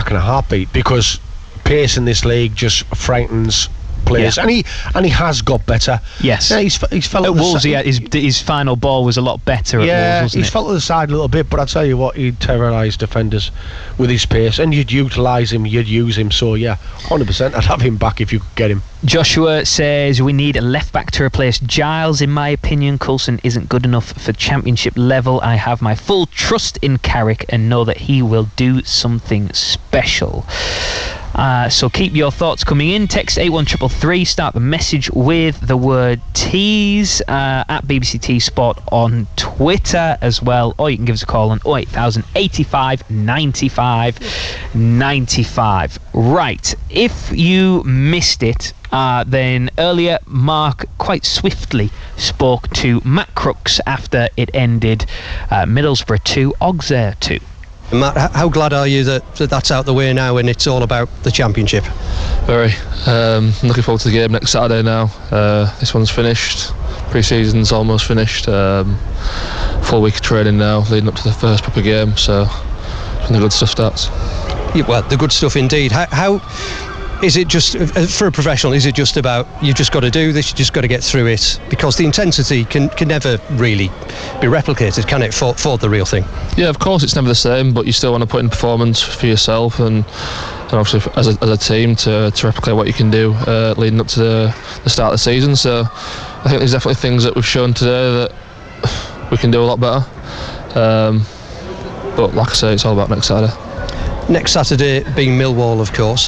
in a heartbeat, because pace in this league just frightens players, and he has got better. Yes, he's fell at Wolves. His final ball was a lot better. At Wolves, wasn't he's fell to the side a little bit, but I tell you what, he'd terrorise defenders with his pace, and you'd utilise him, you'd use him. So 100%, I'd have him back if you could get him. Joshua says we need a left back to replace Giles. In my opinion, Coulson isn't good enough for Championship level. I have my full trust in Carrick and know that he will do something special. So keep your thoughts coming in. Text 81333. Start the message with the word tease at BBC T Sport on Twitter as well, or you can give us a call on 08000 85 95 95. Right, if you missed it, then earlier Mark quite swiftly spoke to Matt Crooks after it ended Middlesbrough 2, Auxerre 2. Matt, how glad are you that that's out the way now and it's all about the Championship? Very. I'm looking forward to the game next Saturday now. This one's finished. Pre-season's almost finished. Full week of training now, leading up to the first proper game. So when the good stuff starts. Yeah, well, the good stuff indeed. How is it just, for a professional, is it just about, you've just got to do this, you've just got to get through it? Because the intensity can never really be replicated, can it, for the real thing? Yeah, of course it's never the same, but you still want to put in performance for yourself and obviously as a team to replicate what you can do leading up to the start of the season. So I think there's definitely things that we've shown today that we can do a lot better. But like I say, it's all about next Saturday. Next Saturday being Millwall, of course.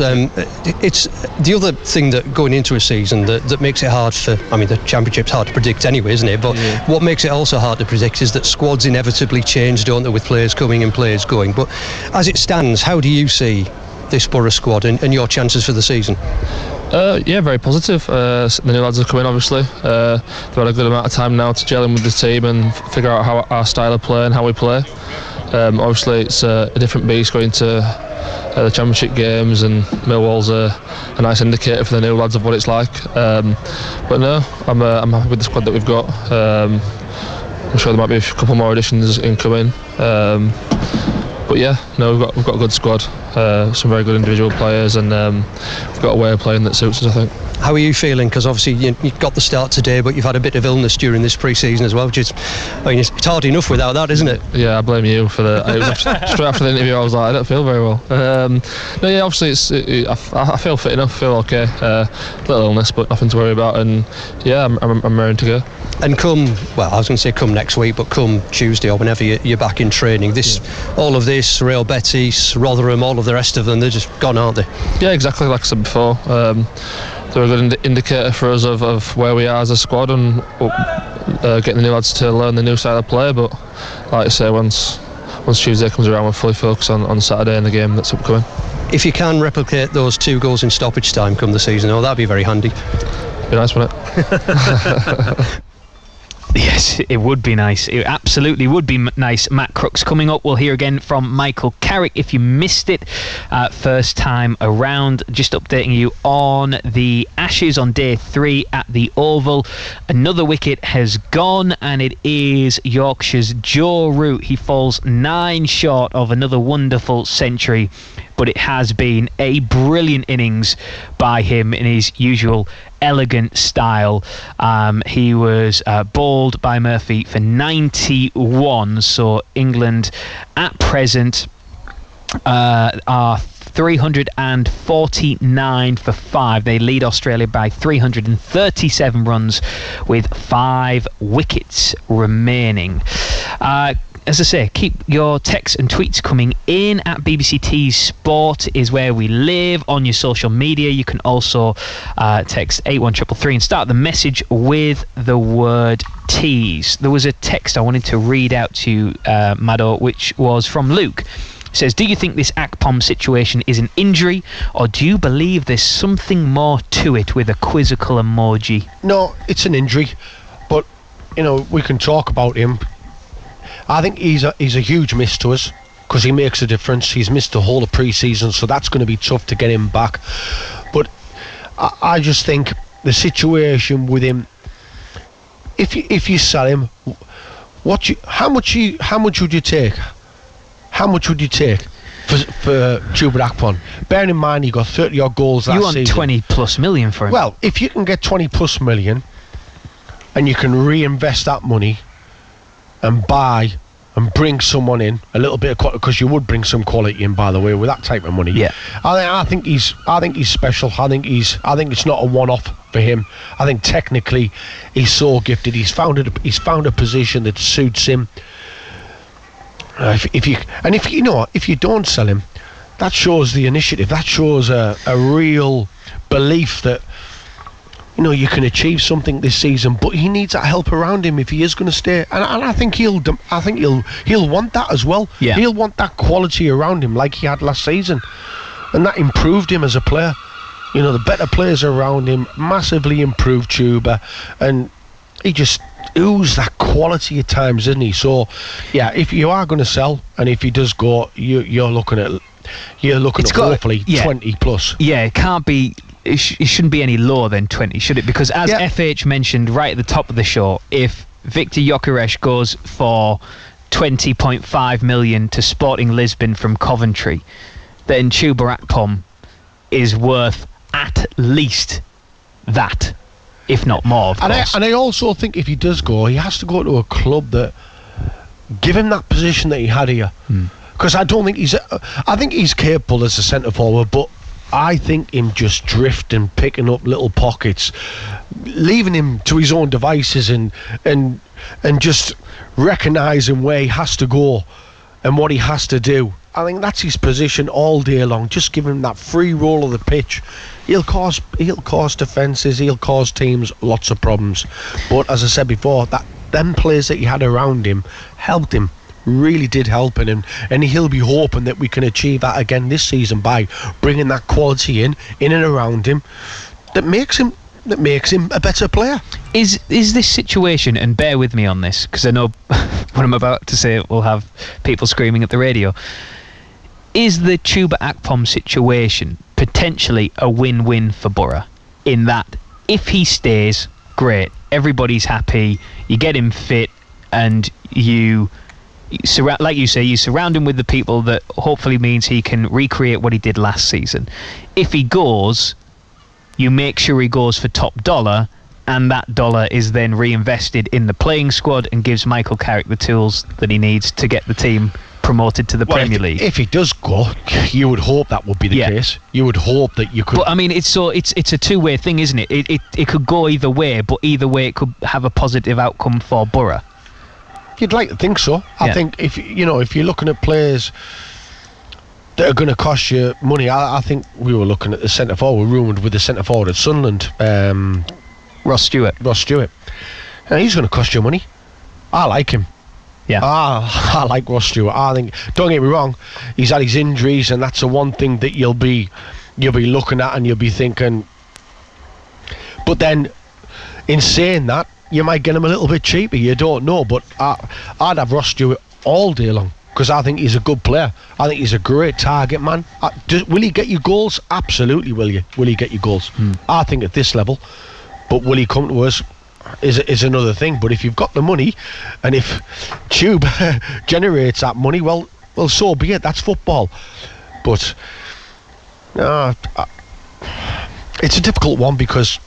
It's the other thing that going into a season that makes it hard for, I mean, the Championship's hard to predict anyway, isn't it? But what makes it also hard to predict is that squads inevitably change, don't they, with players coming and players going. But as it stands, how do you see this Borough squad and your chances for the season? Very positive. The new lads have come in, obviously. They've had a good amount of time now to gel in with the team and figure out how our style of play and how we play. Obviously it's a different beast going to the Championship games, and Millwall's a nice indicator for the new lads of what it's like. But no, I'm happy with the squad that we've got. I'm sure there might be a couple more additions incoming. But yeah, no, we've got a good squad, some very good individual players, and we've got a way of playing that suits us, I think. How are you feeling? Because obviously you got the start today, but you've had a bit of illness during this pre-season as well, which is, I mean, it's hard enough without that, isn't it? Yeah, I blame you for that. It was straight after the interview I was like, I don't feel very well. Obviously I feel fit enough, I feel okay. Little illness, but nothing to worry about, and yeah, I'm raring to go. And come next week, but come Tuesday or whenever you're back in training, all of this, Real Betis, Rotherham, all of the rest of them, they're just gone, aren't they? Yeah, exactly, like I said before. They're a good indicator for us of where we are as a squad and getting the new lads to learn the new style of play. But like I say, once Tuesday comes around, we're fully focused on Saturday and the game that's upcoming. If you can replicate those 2 goals in stoppage time come the season, that'd be very handy. Be nice, wouldn't it? Yes, it would be nice. It absolutely would be nice. Matt Crooks coming up. We'll hear again from Michael Carrick. If you missed it first time around, just updating you on the Ashes on day 3 at the Oval. Another wicket has gone, and it is Yorkshire's Joe Root. He falls 9 short of another wonderful century, but it has been a brilliant innings by him in his usual elegant style. He was bowled by Murphy for 91, so England at present are 349 for 5. They lead Australia by 337 runs with 5 wickets remaining. as I say, keep your texts and tweets coming in at BBC Tees Sport is where we live. On your social media, you can also text 81333 and start the message with the word Tees. There was a text I wanted to read out to you, Maddo, which was from Luke. It says, do you think this Akpom situation is an injury, or do you believe there's something more to it, with a quizzical emoji? No, it's an injury, but we can talk about him. I think he's a huge miss to us, because he makes a difference. He's missed the whole of pre-season, so that's going to be tough to get him back. But I just think the situation with him, if you sell him, how much would you take? How much would you take for Chuba Akpom? Bearing in mind he got 30 odd goals last season. You want 20 plus million for him? Well, if you can get 20 plus million and you can reinvest that money and buy and bring someone in a little bit of quality, because you would bring some quality in, by the way, with that type of money. Yeah, I think he's special. I think it's not a one-off for him. I think technically he's so gifted. He's found a position that suits him. If you don't sell him, that shows the initiative. That shows a real belief that you can achieve something this season. But he needs that help around him if he is going to stay. And I think he'll want that as well. Yeah. He'll want that quality around him like he had last season, and that improved him as a player. The better players around him massively improved Chuba, and he just oozes that quality at times, isn't he? So, yeah, if you are going to sell, and if he does go, you're looking at hopefully 20 plus. Yeah, it can't be. It shouldn't be any lower than 20, should it? Because as FH mentioned right at the top of the show, if Victor Gyökeres goes for 20.5 million to Sporting Lisbon from Coventry, then Chuba Akpom is worth at least that, if not more, of course. And I also think if he does go, he has to go to a club that give him that position that he had here. Because I don't think I think he's capable as a centre forward, but I think him just drifting, picking up little pockets, leaving him to his own devices, and just recognising where he has to go and what he has to do. I think that's his position all day long. Just give him that free roll of the pitch. He'll cause defences, he'll cause teams lots of problems. But as I said before, them players that he had around him helped him. Really did help him, and he'll be hoping that we can achieve that again this season by bringing that quality in and around him that makes him a better player. Is this situation, and bear with me on this because I know what I'm about to say will have people screaming at the radio, is the Chuba Akpom situation potentially a win-win for Borough, in that if he stays, great, everybody's happy, you get him fit, and you like you say, you surround him with the people that hopefully means he can recreate what he did last season. If he goes, you make sure he goes for top dollar, and that dollar is then reinvested in the playing squad and gives Michael Carrick the tools that he needs to get the team promoted to the Premier League. If he does go, you would hope that would be the case. You would hope that you could. But I mean, it's a two-way thing, isn't it? It could go either way, but either way it could have a positive outcome for Borough. You'd like to think so. I think if you're looking at players that are going to cost you money, I think we were looking at the centre forward, rumoured with the centre forward at Sunderland, Ross Stewart. And he's going to cost you money. I like him. Yeah. I like Ross Stewart. I think, don't get me wrong, he's had his injuries, and that's the one thing that you'll be looking at and you'll be thinking. But then, in saying that, you might get him a little bit cheaper. You don't know, but I'd have Ross Stewart all day long because I think he's a good player. I think he's a great target man. Will he get you goals? Absolutely, will he get you goals? I think at this level, but will he come to us? Is another thing. But if you've got the money, and if Tube generates that money, well, so be it. That's football. But it's a difficult one because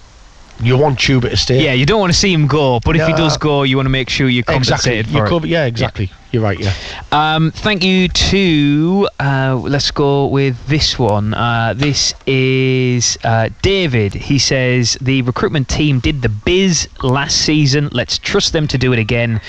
you want Chuba to stay. Yeah, you don't want to see him go, but if he does go, you want to make sure you're compensated for it. Yeah, exactly. Yeah. You're right, yeah. Thank you to, let's go with this one. This is David. He says, the recruitment team did the biz last season. Let's trust them to do it again.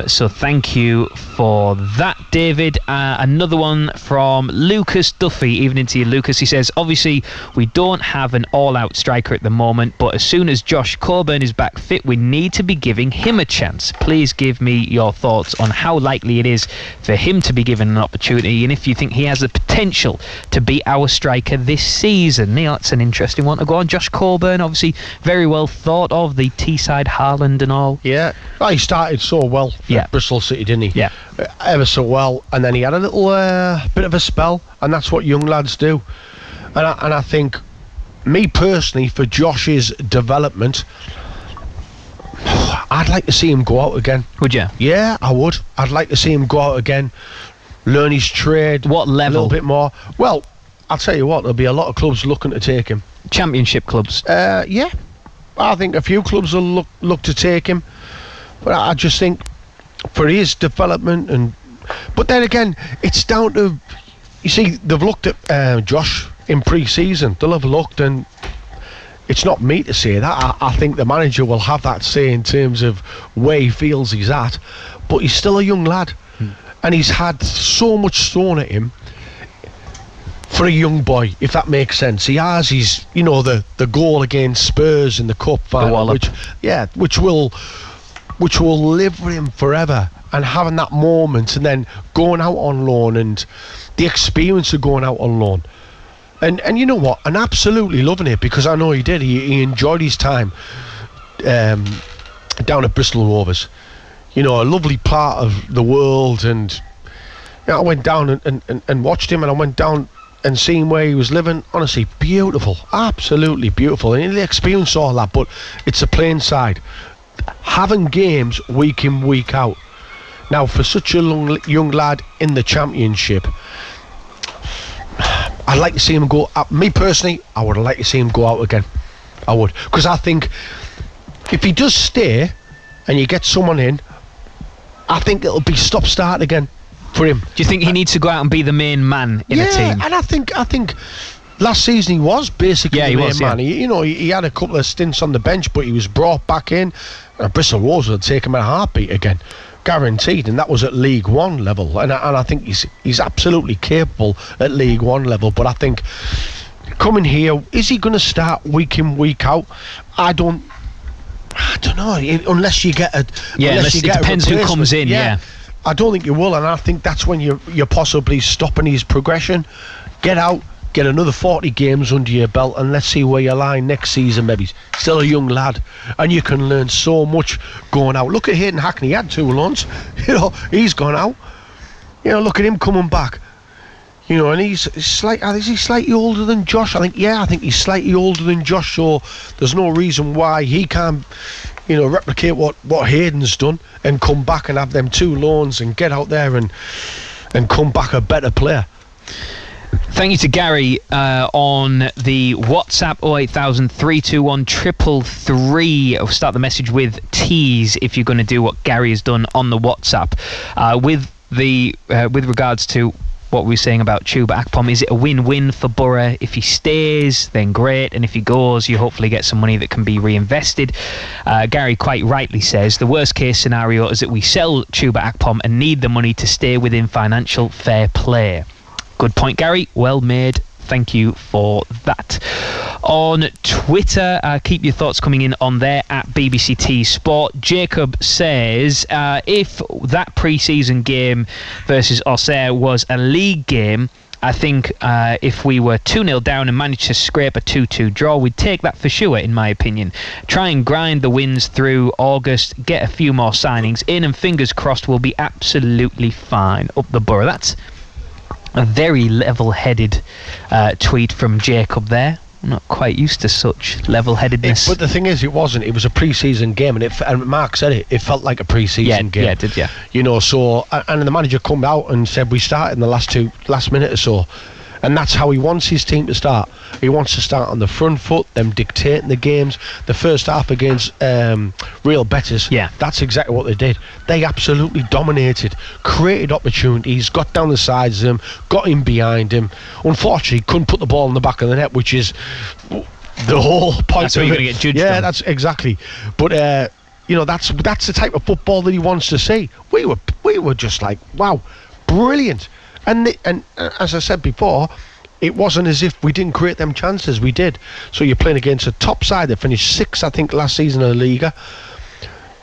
So thank you for that, David. Another one from Lucas Duffy. Evening to you, Lucas. He says, obviously we don't have an all-out striker at the moment, but as soon as Josh Coburn is back fit, we need to be giving him a chance. Please give me your thoughts on how likely it is for him to be given an opportunity, and if you think he has the potential to be our striker this season. Neil, that's an interesting one to go on. Josh Coburn, obviously very well thought of, the Teesside Haaland and all. Yeah, well, he started so well at Bristol City, didn't he? Yeah. Ever so well, and then he had a little bit of a spell, and that's what young lads do. And I think, me personally, for Josh's development, I'd like to see him go out again. Would you? Yeah, I would. I'd like to see him go out again, learn his trade. What level? A little bit more. Well, I'll tell you what, there'll be a lot of clubs looking to take him. Championship clubs? Yeah. I think a few clubs will look to take him. But I just think for his development, but then again, it's down to, you see, they've looked at Josh in pre-season. They'll have looked, and it's not me to say that. I think the manager will have that say in terms of where he feels he's at. But he's still a young lad, and he's had so much thrown at him for a young boy, if that makes sense. He has his, the goal against Spurs in the cup final, which will live with him forever. And having that moment, and then going out on loan, and the experience of going out on loan. And you know what? And absolutely loving it, because I know he did. He enjoyed his time down at Bristol Rovers. A lovely part of the world. And I went down and watched him, and I went down and seen where he was living. Honestly, beautiful. Absolutely beautiful. And he experienced all that, but it's the playing side. Having games week in, week out. Now, for such a young lad in the Championship, I'd like to see him go out. Me personally, I would like to see him go out again. I would. Because I think if he does stay and you get someone in, I think it'll be stop-start again for him. Do you think he needs to go out and be the main man in a team? Yeah, and I think last season he was basically the main man. He had a couple of stints on the bench, but he was brought back in. Bristol Rovers would take him at a heartbeat again, guaranteed, and that was at League One level. And I think he's absolutely capable at League One level. But I think coming here, is he going to start week in, week out? I don't know. Unless you get a unless it depends who comes in. Yeah. I don't think you will, and I think that's when you're possibly stopping his progression. Get out, get another 40 games under your belt, and let's see where you lie next season. Maybe still a young lad, and you can learn so much going out. Look at Hayden Hackney, he had 2 loans. He's gone out. Look at him coming back. And he's is he slightly older than Josh? I think he's slightly older than Josh, so there's no reason why he can't replicate what Hayden's done and come back and have them 2 loans and get out there and come back a better player. Thank you to Gary on the WhatsApp 08000 321 333. I'll start the message with tease if you're going to do what Gary has done on the WhatsApp. With regards to what we were saying about Chuba Akpom, is it a win-win for Borough? If he stays, then great, and if he goes, you hopefully get some money that can be reinvested. Gary quite rightly says the worst case scenario is that we sell Chuba Akpom and need the money to stay within financial fair play. Good point, Gary. Well made. Thank you for that. On Twitter, keep your thoughts coming in on there at BBCT Sport. Jacob says, if that pre-season game versus Auxerre was a league game, I think if we were 2-0 down and managed to scrape a 2-2 draw, we'd take that for sure, in my opinion. Try and grind the wins through August, get a few more signings in, and fingers crossed we'll be absolutely fine up the Borough. That's a very level-headed tweet from Jacob there. I'm not quite used to such level-headedness. But the thing is, it wasn't. It was a pre-season game, and Mark said it felt like a pre-season game. Yeah, it did, yeah. So, and the manager come out and said we started in the last minute or so. And that's how he wants his team to start. He wants to start on the front foot, them dictating the games. The first half against Real Betis, that's exactly what they did. They absolutely dominated, created opportunities, got down the sides of him, got him behind him. Unfortunately, couldn't put the ball in the back of the net, which is the whole point that's of it. That's where you're going to get judged Yeah, on. that's exactly. But that's the type of football that he wants to see. We were just like, wow, brilliant. And as I said before, it wasn't as if we didn't create them chances. We did. So you're playing against a top side that finished 6th, I think, last season in the Liga.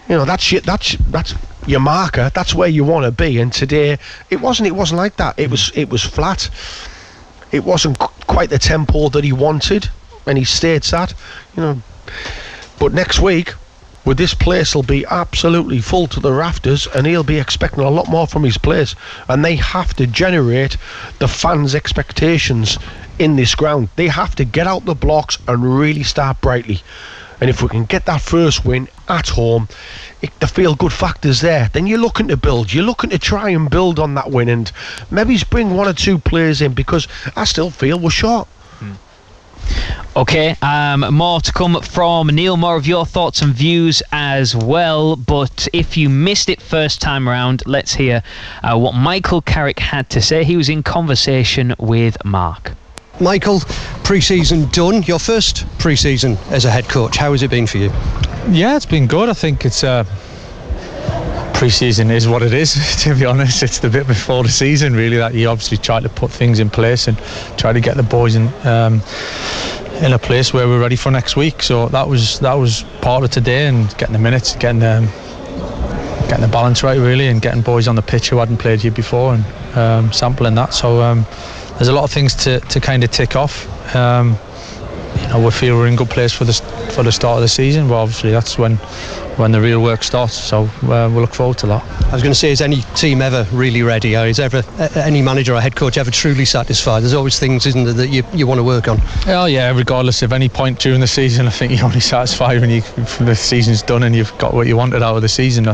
That's your marker. That's where you want to be. And today, it wasn't like that. It was flat. It wasn't quite the tempo that he wanted, and he states that. But next week, this place will be absolutely full to the rafters, and he'll be expecting a lot more from his players, and they have to generate the fans' expectations in this ground. They have to get out the blocks and really start brightly. And if we can get that first win at home, the feel-good factor's there. Then you're looking to build. You're looking to try and build on that win, and maybe bring 1 or 2 players in, because I still feel we're short. Okay, more to come from Neil, more of your thoughts and views as well. But if you missed it first time around, let's hear what Michael Carrick had to say. He was in conversation with Mark. Michael, pre-season done. Your first pre-season as a head coach. How has it been for you? Yeah, it's been good. I think it's pre-season is what it is, to be honest. It's the bit before the season, really, that you obviously try to put things in place and try to get the boys in a place where we're ready for next week. So that was part of today, and getting the minutes, getting the balance right, really, and getting boys on the pitch who hadn't played here before, and sampling that. So there's a lot of things to kind of tick off. We feel we're in good place for the start of the season, but obviously that's when the real work starts. So we'll look forward to that. I was going to say, is any team ever really ready? Or is ever any manager or head coach ever truly satisfied? There's always things, isn't there, that you want to work on? Oh yeah, regardless of any point during the season, I think you're only satisfied when the season's done and you've got what you wanted out of the season.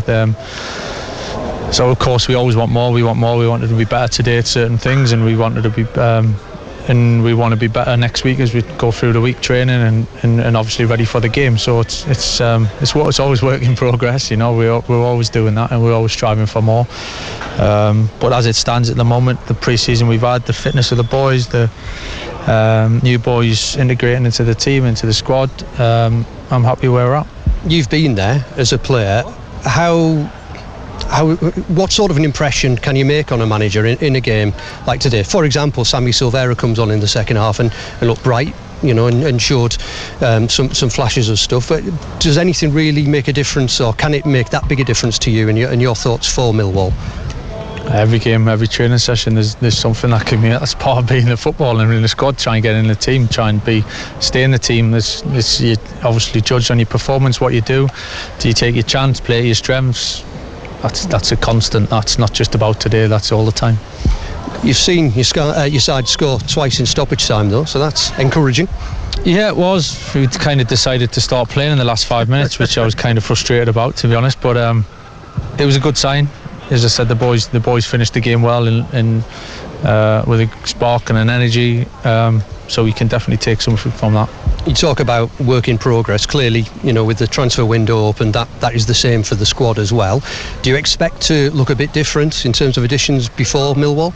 So of course we always want more. We wanted to be better today at certain things, and we wanted to be and we want to be better next week as we go through the week training and obviously ready for the game. So it's always work in progress. We're always doing that, and we're always striving for more. But as it stands at the moment, the pre-season we've had, the fitness of the boys, the new boys integrating into the team, into the squad, I'm happy where we're at. You've been there as a player. What sort of an impression can you make on a manager in a game like today? For example, Sammy Silvera comes on in the second half and looked bright, and showed some flashes of stuff. But does anything really make a difference, or can it make that big a difference to you and your thoughts for Millwall? Every game, every training session, there's something that can be. That's part of being a footballer and in the squad. Try and get in the team. Try and stay in the team. You're obviously judged on your performance. What you do. Do you take your chance? Play your strengths? That's a constant. That's not just about today. That's all the time. You've seen your side score twice in stoppage time, though, so that's encouraging. Yeah, it was. We kind of decided to start playing in the last 5 minutes, which I was kind of frustrated about, to be honest. But it was a good sign. As I said, the boys finished the game well and with a spark and an energy. So we can definitely take something from that. You talk about work in progress. Clearly, with the transfer window open, that is the same for the squad as well. Do you expect to look a bit different in terms of additions before Millwall?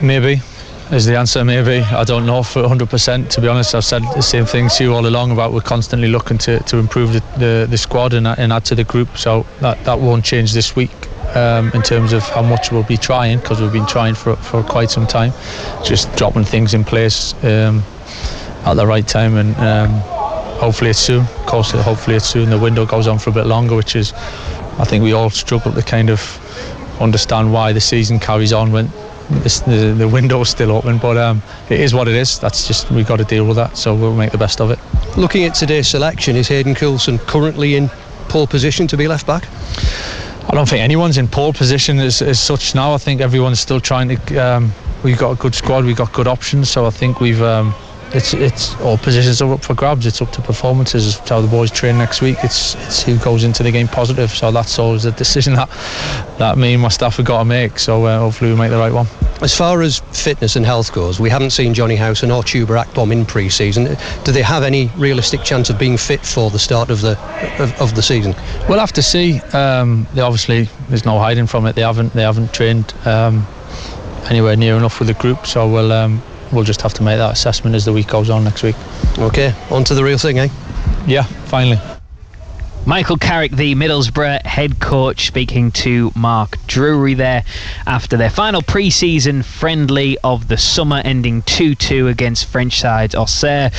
Maybe is the answer. Maybe. I don't know for 100%. To be honest, I've said the same thing to you all along about we're constantly looking to improve the squad and add to the group. So that won't change this week. In terms of how much we'll be trying, because we've been trying for quite some time, just dropping things in place at the right time, and hopefully it's soon. Of course, hopefully it's soon. The window goes on for a bit longer, which is, I think we all struggle to kind of understand why the season carries on when the window's still open, but it is what it is. That's just, we've got to deal with that, so we'll make the best of it. Looking at today's selection, is Hayden Coulson currently in pole position to be left back? I don't think anyone's in pole position as such now. I think everyone's still trying to. We've got a good squad. We've got good options. So I think we've. It's all positions are up for grabs. It's up to performances. It's how the boys train next week. It's who goes into the game positive. So that's always a decision that me and my staff have got to make. So hopefully we make the right one. As far as fitness and health goes, we haven't seen Johnny Howson or Chuba Akpom in pre-season. Do they have any realistic chance of being fit for the start of the season? We'll have to see. They obviously, there's no hiding from it. They haven't trained anywhere near enough with the group. So we'll just have to make that assessment as the week goes on next week. Okay, on to the real thing, eh? Yeah, finally. Michael Carrick, the Middlesbrough head coach, speaking to Mark Drury there after their final pre-season friendly of the summer, ending 2-2 against French side Auxerre.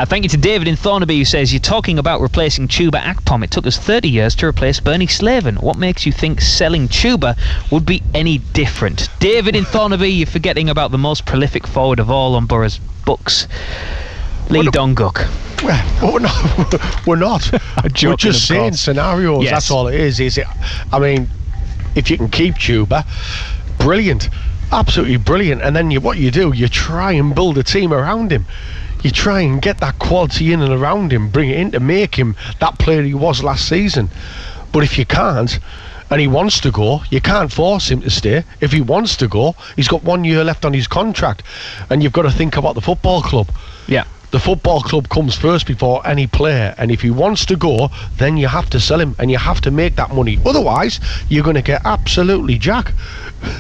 Thank you to David in Thornaby, who says, you're talking about replacing Chuba Akpom. It took us 30 years to replace Bernie Slaven. What makes you think selling Chuba would be any different? David in Thornaby, you're forgetting about the most prolific forward of all on Borough's books, Lee Dong-Gook. Well, no, we're not. We're just saying scenarios. Yes. That's all it is. I mean, if you can keep Chuba, brilliant, absolutely brilliant. And then what you do, you try and build a team around him. You try and get that quality in and around him, bring it in to make him that player he was last season. But if you can't, and he wants to go, you can't force him to stay. If he wants to go, he's got 1 year left on his contract, and you've got to think about the football club. Yeah. The football club comes first before any player, and if he wants to go, then you have to sell him and you have to make that money. Otherwise, you're going to get absolutely jack.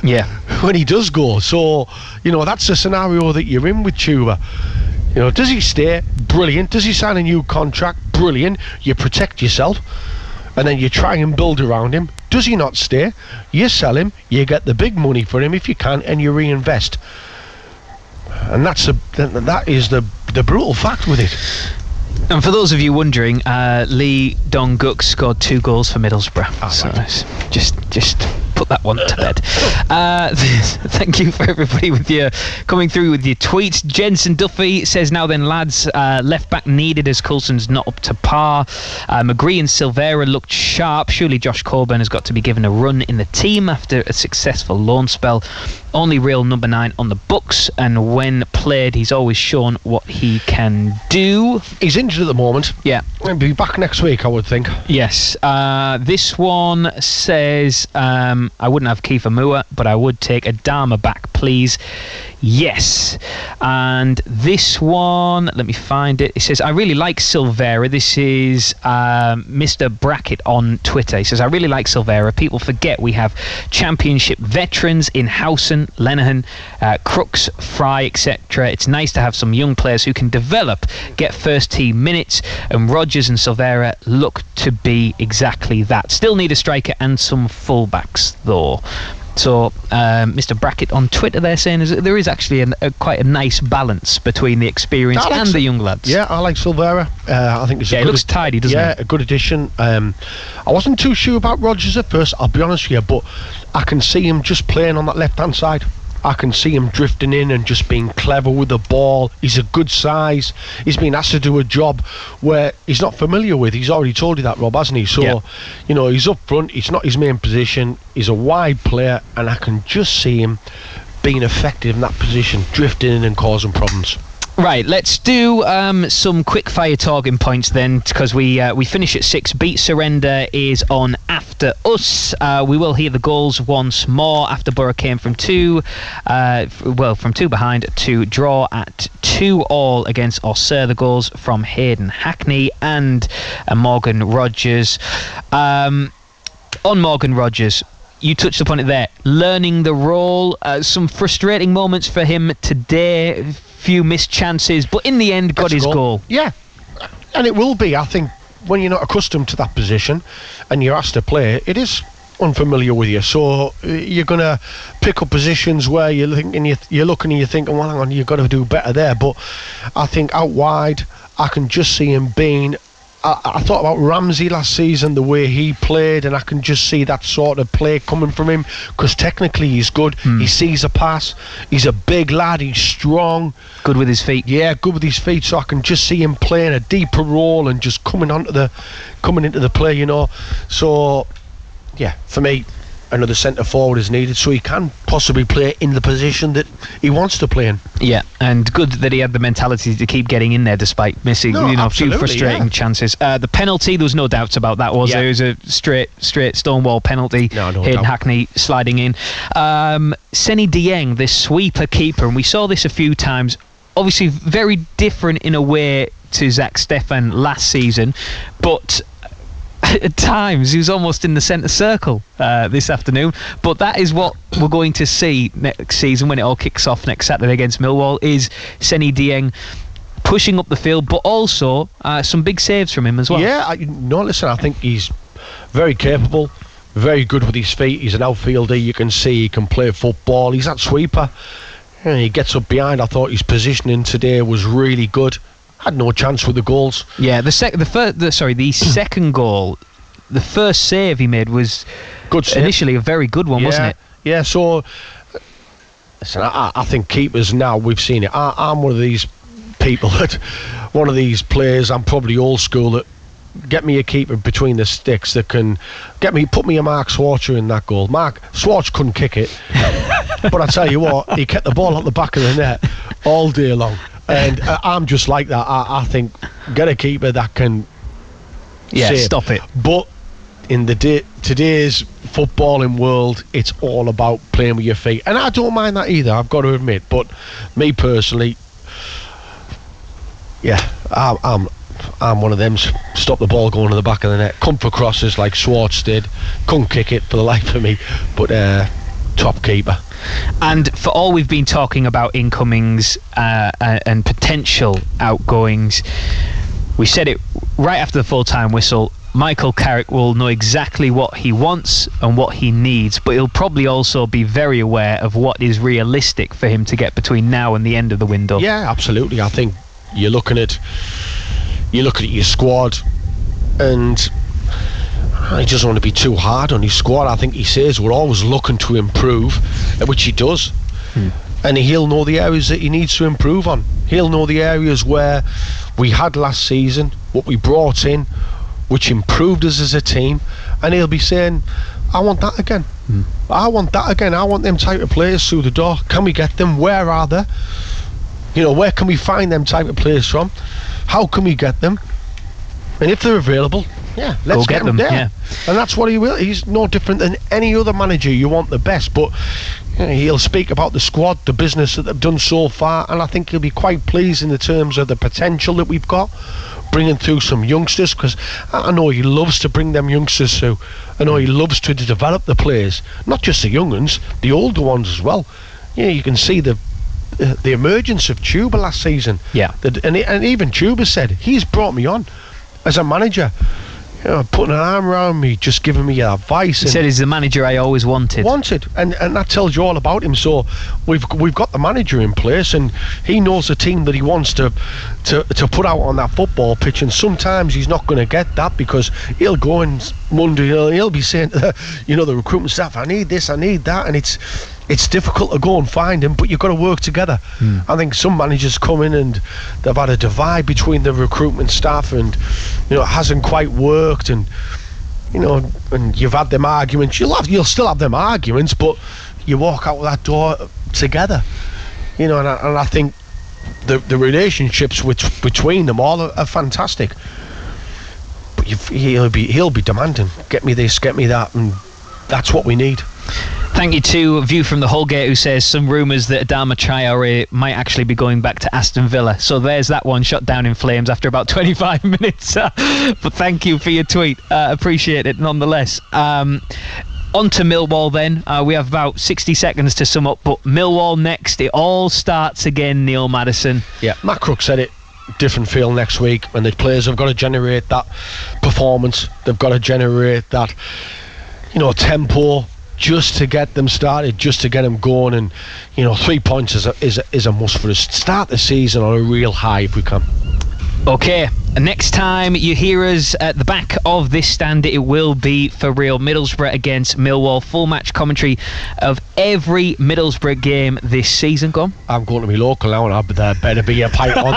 Yeah. When he does go. So, that's the scenario that you're in with Chuba. Does he stay? Brilliant. Does he sign a new contract? Brilliant. You protect yourself, and then you try and build around him. Does he not stay? You sell him, you get the big money for him if you can, and you reinvest. And that is the brutal fact with it. And for those of you wondering, Lee Dong-Gook scored 2 goals for Middlesbrough. So right. Just put that one to bed. Thank you for everybody coming through with your tweets. Jensen Duffy says, now then lads, left back needed as Coulson's not up to par. McGree and Silvera looked sharp. Surely Josh Coburn has got to be given a run in the team after a successful loan spell. Only real number 9 on the books, and when played he's always shown what he can do. He's injured at the moment. Yeah. He'll be back next week, I would think. Yes. This one says, I wouldn't have Kiefer Moore, but I would take Adama back, please. Yes. And this one, let me find it. It says, I really like Silvera. This is Mr. Brackett on Twitter. He says, I really like Silvera. People forget we have championship veterans in Howson, Lenihan, Crooks, Fry, etc. It's nice to have some young players who can develop, get first team minutes, and Rodgers and Silvera look to be exactly that. Still need a striker and some fullbacks though. So Mr. Brackett on Twitter there saying there is actually quite a nice balance between the experience and the young lads. Yeah, I like Silvera. I think it looks tidy, doesn't it? Yeah, a good addition. I wasn't too sure about Rodgers at first, I'll be honest with you, but I can see him just playing on that left-hand side. I can see him drifting in and just being clever with the ball. He's a good size. He's been asked to do a job where he's not familiar with. He's already told you that, Rob, hasn't he? So, he's up front. It's not his main position. He's a wide player, and I can just see him being effective in that position, drifting in and causing problems. Right, let's do some quick fire talking points then, because we finish at 6. Beat Surrender is on after us. We will hear the goals once more after Borough came from 2 behind to draw at 2-2 against Auxerre. The goals from Hayden Hackney and Morgan Rogers. On Morgan Rogers, you touched upon it there, learning the role. Some frustrating moments for him today. Few missed chances, but in the end got his goal. Yeah, and it will be, I think, when you're not accustomed to that position and you're asked to play, it is unfamiliar with you, so you're going to pick up positions where you're looking and you're thinking, well, hang on, you've got to do better there. But I think out wide, I can just see him being I thought about Ramsey last season, the way he played, and I can just see that sort of play coming from him, because technically he's good. He sees a pass. He's a big lad. He's strong. Good with his feet. Yeah, good with his feet. So I can just see him playing a deeper role and just coming into the play, So, yeah, for me, another centre forward is needed, so he can possibly play in the position that he wants to play in. Yeah, and good that he had the mentality to keep getting in there despite missing a few frustrating chances. The penalty, there was no doubts about that, was there? It was a straight Stonewall penalty. No Hayden doubt. Hackney sliding in. Seny Dieng, this sweeper keeper, and we saw this a few times, obviously very different in a way to Zach Stefan last season, but at times he was almost in the centre circle this afternoon. But that is what we're going to see next season when it all kicks off next Saturday against Millwall, is Seny Dieng pushing up the field, but also some big saves from him as well. Yeah, listen, I think he's very capable, very good with his feet. He's an outfielder. You can see he can play football. He's that sweeper. He gets up behind. I thought his positioning today was really good. Had no chance with the goals. Yeah, the second goal, the first save he made was good save. Initially a very good one, wasn't it? Yeah, so listen, I think keepers now, we've seen it. I'm one of these people one of these players, I'm probably old school, that get me a keeper between the sticks that can put me a Mark Schwarzer in that goal. Mark Schwarzer couldn't kick it, but I tell you what, he kept the ball at the back of the net all day long. And I'm just like that. I think get a keeper that can save. Stop it. But in today's footballing world, it's all about playing with your feet, and I don't mind that either, I've got to admit. But me personally, I'm one of them. Stop the ball going to the back of the net. Come for crosses like Schwartz did. Couldn't kick it for the life of me. But top keeper. And for all we've been talking about incomings and potential outgoings, we said it right after the full-time whistle. Michael Carrick will know exactly what he wants and what he needs, but he'll probably also be very aware of what is realistic for him to get between now and the end of the window. Yeah, absolutely. I think you're looking at your squad, and he doesn't want to be too hard on his squad. I think he says we're always looking to improve, which he does. And he'll know the areas that he needs to improve on. He'll know the areas where we had last season, what we brought in, which improved us as a team, and he'll be saying, I want that again. I want that again. I want them type of players through the door. Can we get them? Where are they? Where can we find them type of players from? How can we get them? And if they're available, let's get them there. Yeah. And that's what he will. He's no different than any other manager. You want the best, but he'll speak about the squad, the business that they've done so far, and I think he'll be quite pleased in the terms of the potential that we've got, bringing through some youngsters, because I know he loves to bring them youngsters through. I know he loves to develop the players, not just the young ones, the older ones as well. You can see the emergence of Tuba last season. Yeah. And even Tuba said, he's brought me on as a manager, putting an arm around me, just giving me advice. He said he's the manager I always wanted. And that tells you all about him. So we've got the manager in place, and he knows the team that he wants to put out on that football pitch. And sometimes he's not going to get that, because he'll go and Monday he'll be saying to the recruitment staff, I need this, I need that, and it's difficult to go and find him, but you've got to work together. I think some managers come in and they've had a divide between the recruitment staff, and it hasn't quite worked, and and you've had them arguments. You'll still have them arguments, but you walk out that door together. And I think the relationships between them all are fantastic. But he'll be demanding, get me this, get me that, and that's what we need. Thank you to a view from the Holgate, who says some rumours that Adama Traore might actually be going back to Aston Villa. So there's that one shot down in flames after about 25 minutes. But thank you for your tweet. Appreciate it nonetheless. On to Millwall then. We have about 60 seconds to sum up, but Millwall next. It all starts again, Neil Maddison. Yeah, Matt Crook said it. Different feel next week, and the players have got to generate that performance. They've got to generate that tempo, just to get them started, just to get them going. And 3 points is a must for us. Start the season on a real high if we can. Okay, next time you hear us at the back of this stand, it will be for real. Middlesbrough against Millwall. Full match commentary of every Middlesbrough game this season. Go on. I'm going to be local now, and there better be a pint on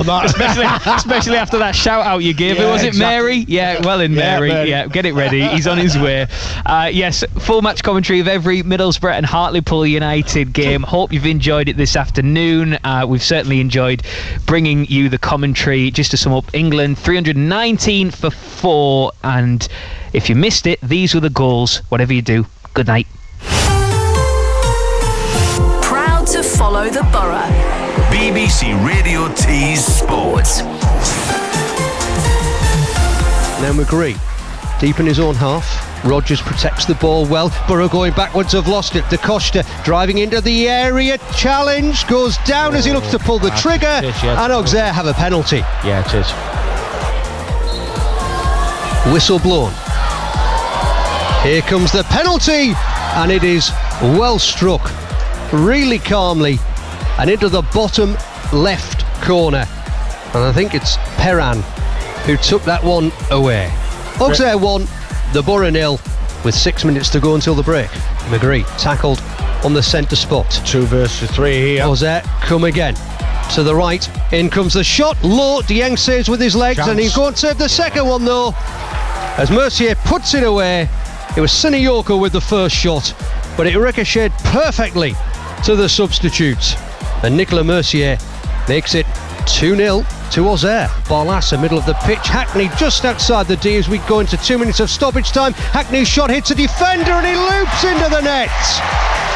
that. especially after that shout out you gave. Was it exactly. Mary? Yeah, well in Mary. Yeah, get it ready. He's on his way. Yes, full match commentary of every Middlesbrough and Hartlepool United game. Hope you've enjoyed it this afternoon. We've certainly enjoyed bringing you the commentary. Just to sum up, England 319 for 4, and if you missed it, these were the goals. Whatever you do, good night. Proud to follow the borough. BBC Radio Tees Sports. Now McGree, deep in his own half. Rodgers protects the ball well. Borough going backwards, have lost it. Da Costa driving into the area. Challenge goes down as he looks to pull the trigger. And Auxerre have a penalty. Yeah, it is. Whistle blown. Here comes the penalty, and it is well struck, really calmly, and into the bottom left corner. And I think it's Perrin who took that one away. Auxerre 1, the Borough 0, with 6 minutes to go until the break. McGree tackled on the centre spot. 2 versus 3 here. Auxerre come again. To the right, in comes the shot, low. Dieng saves with his legs, and he's going to save the second one though, as Mercier puts it away. It was Sinayoko with the first shot, but it ricocheted perfectly to the substitutes, and Nicolas Mercier makes it 2-0 to Auxerre. Barlassa, middle of the pitch. Hackney just outside the D as we go into 2 minutes of stoppage time. Hackney's shot hits a defender and he loops into the net.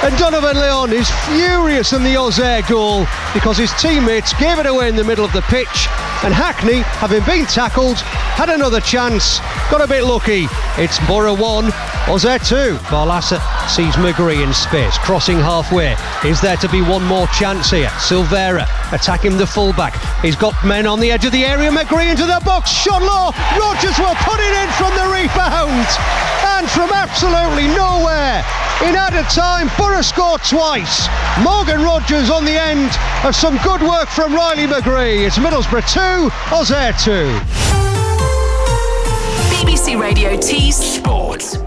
And Donovan Leon is furious in the Auxerre goal because his teammates gave it away in the middle of the pitch. And Hackney, having been tackled, had another chance, got a bit lucky. It's Borough 1, Auxerre 2. Barlassa sees McGree in space, crossing halfway. Is there to be one more chance here? Silvera attacking the fullback. He's got men on the edge of the area. McGree into the box, shot low. Rodgers will put it in from the rebound. And from absolutely nowhere, in added time, Borough scored twice. Morgan Rodgers on the end of some good work from Riley McGree. It's Middlesbrough 2, Auxerre 2. BBC Radio Tees Sport.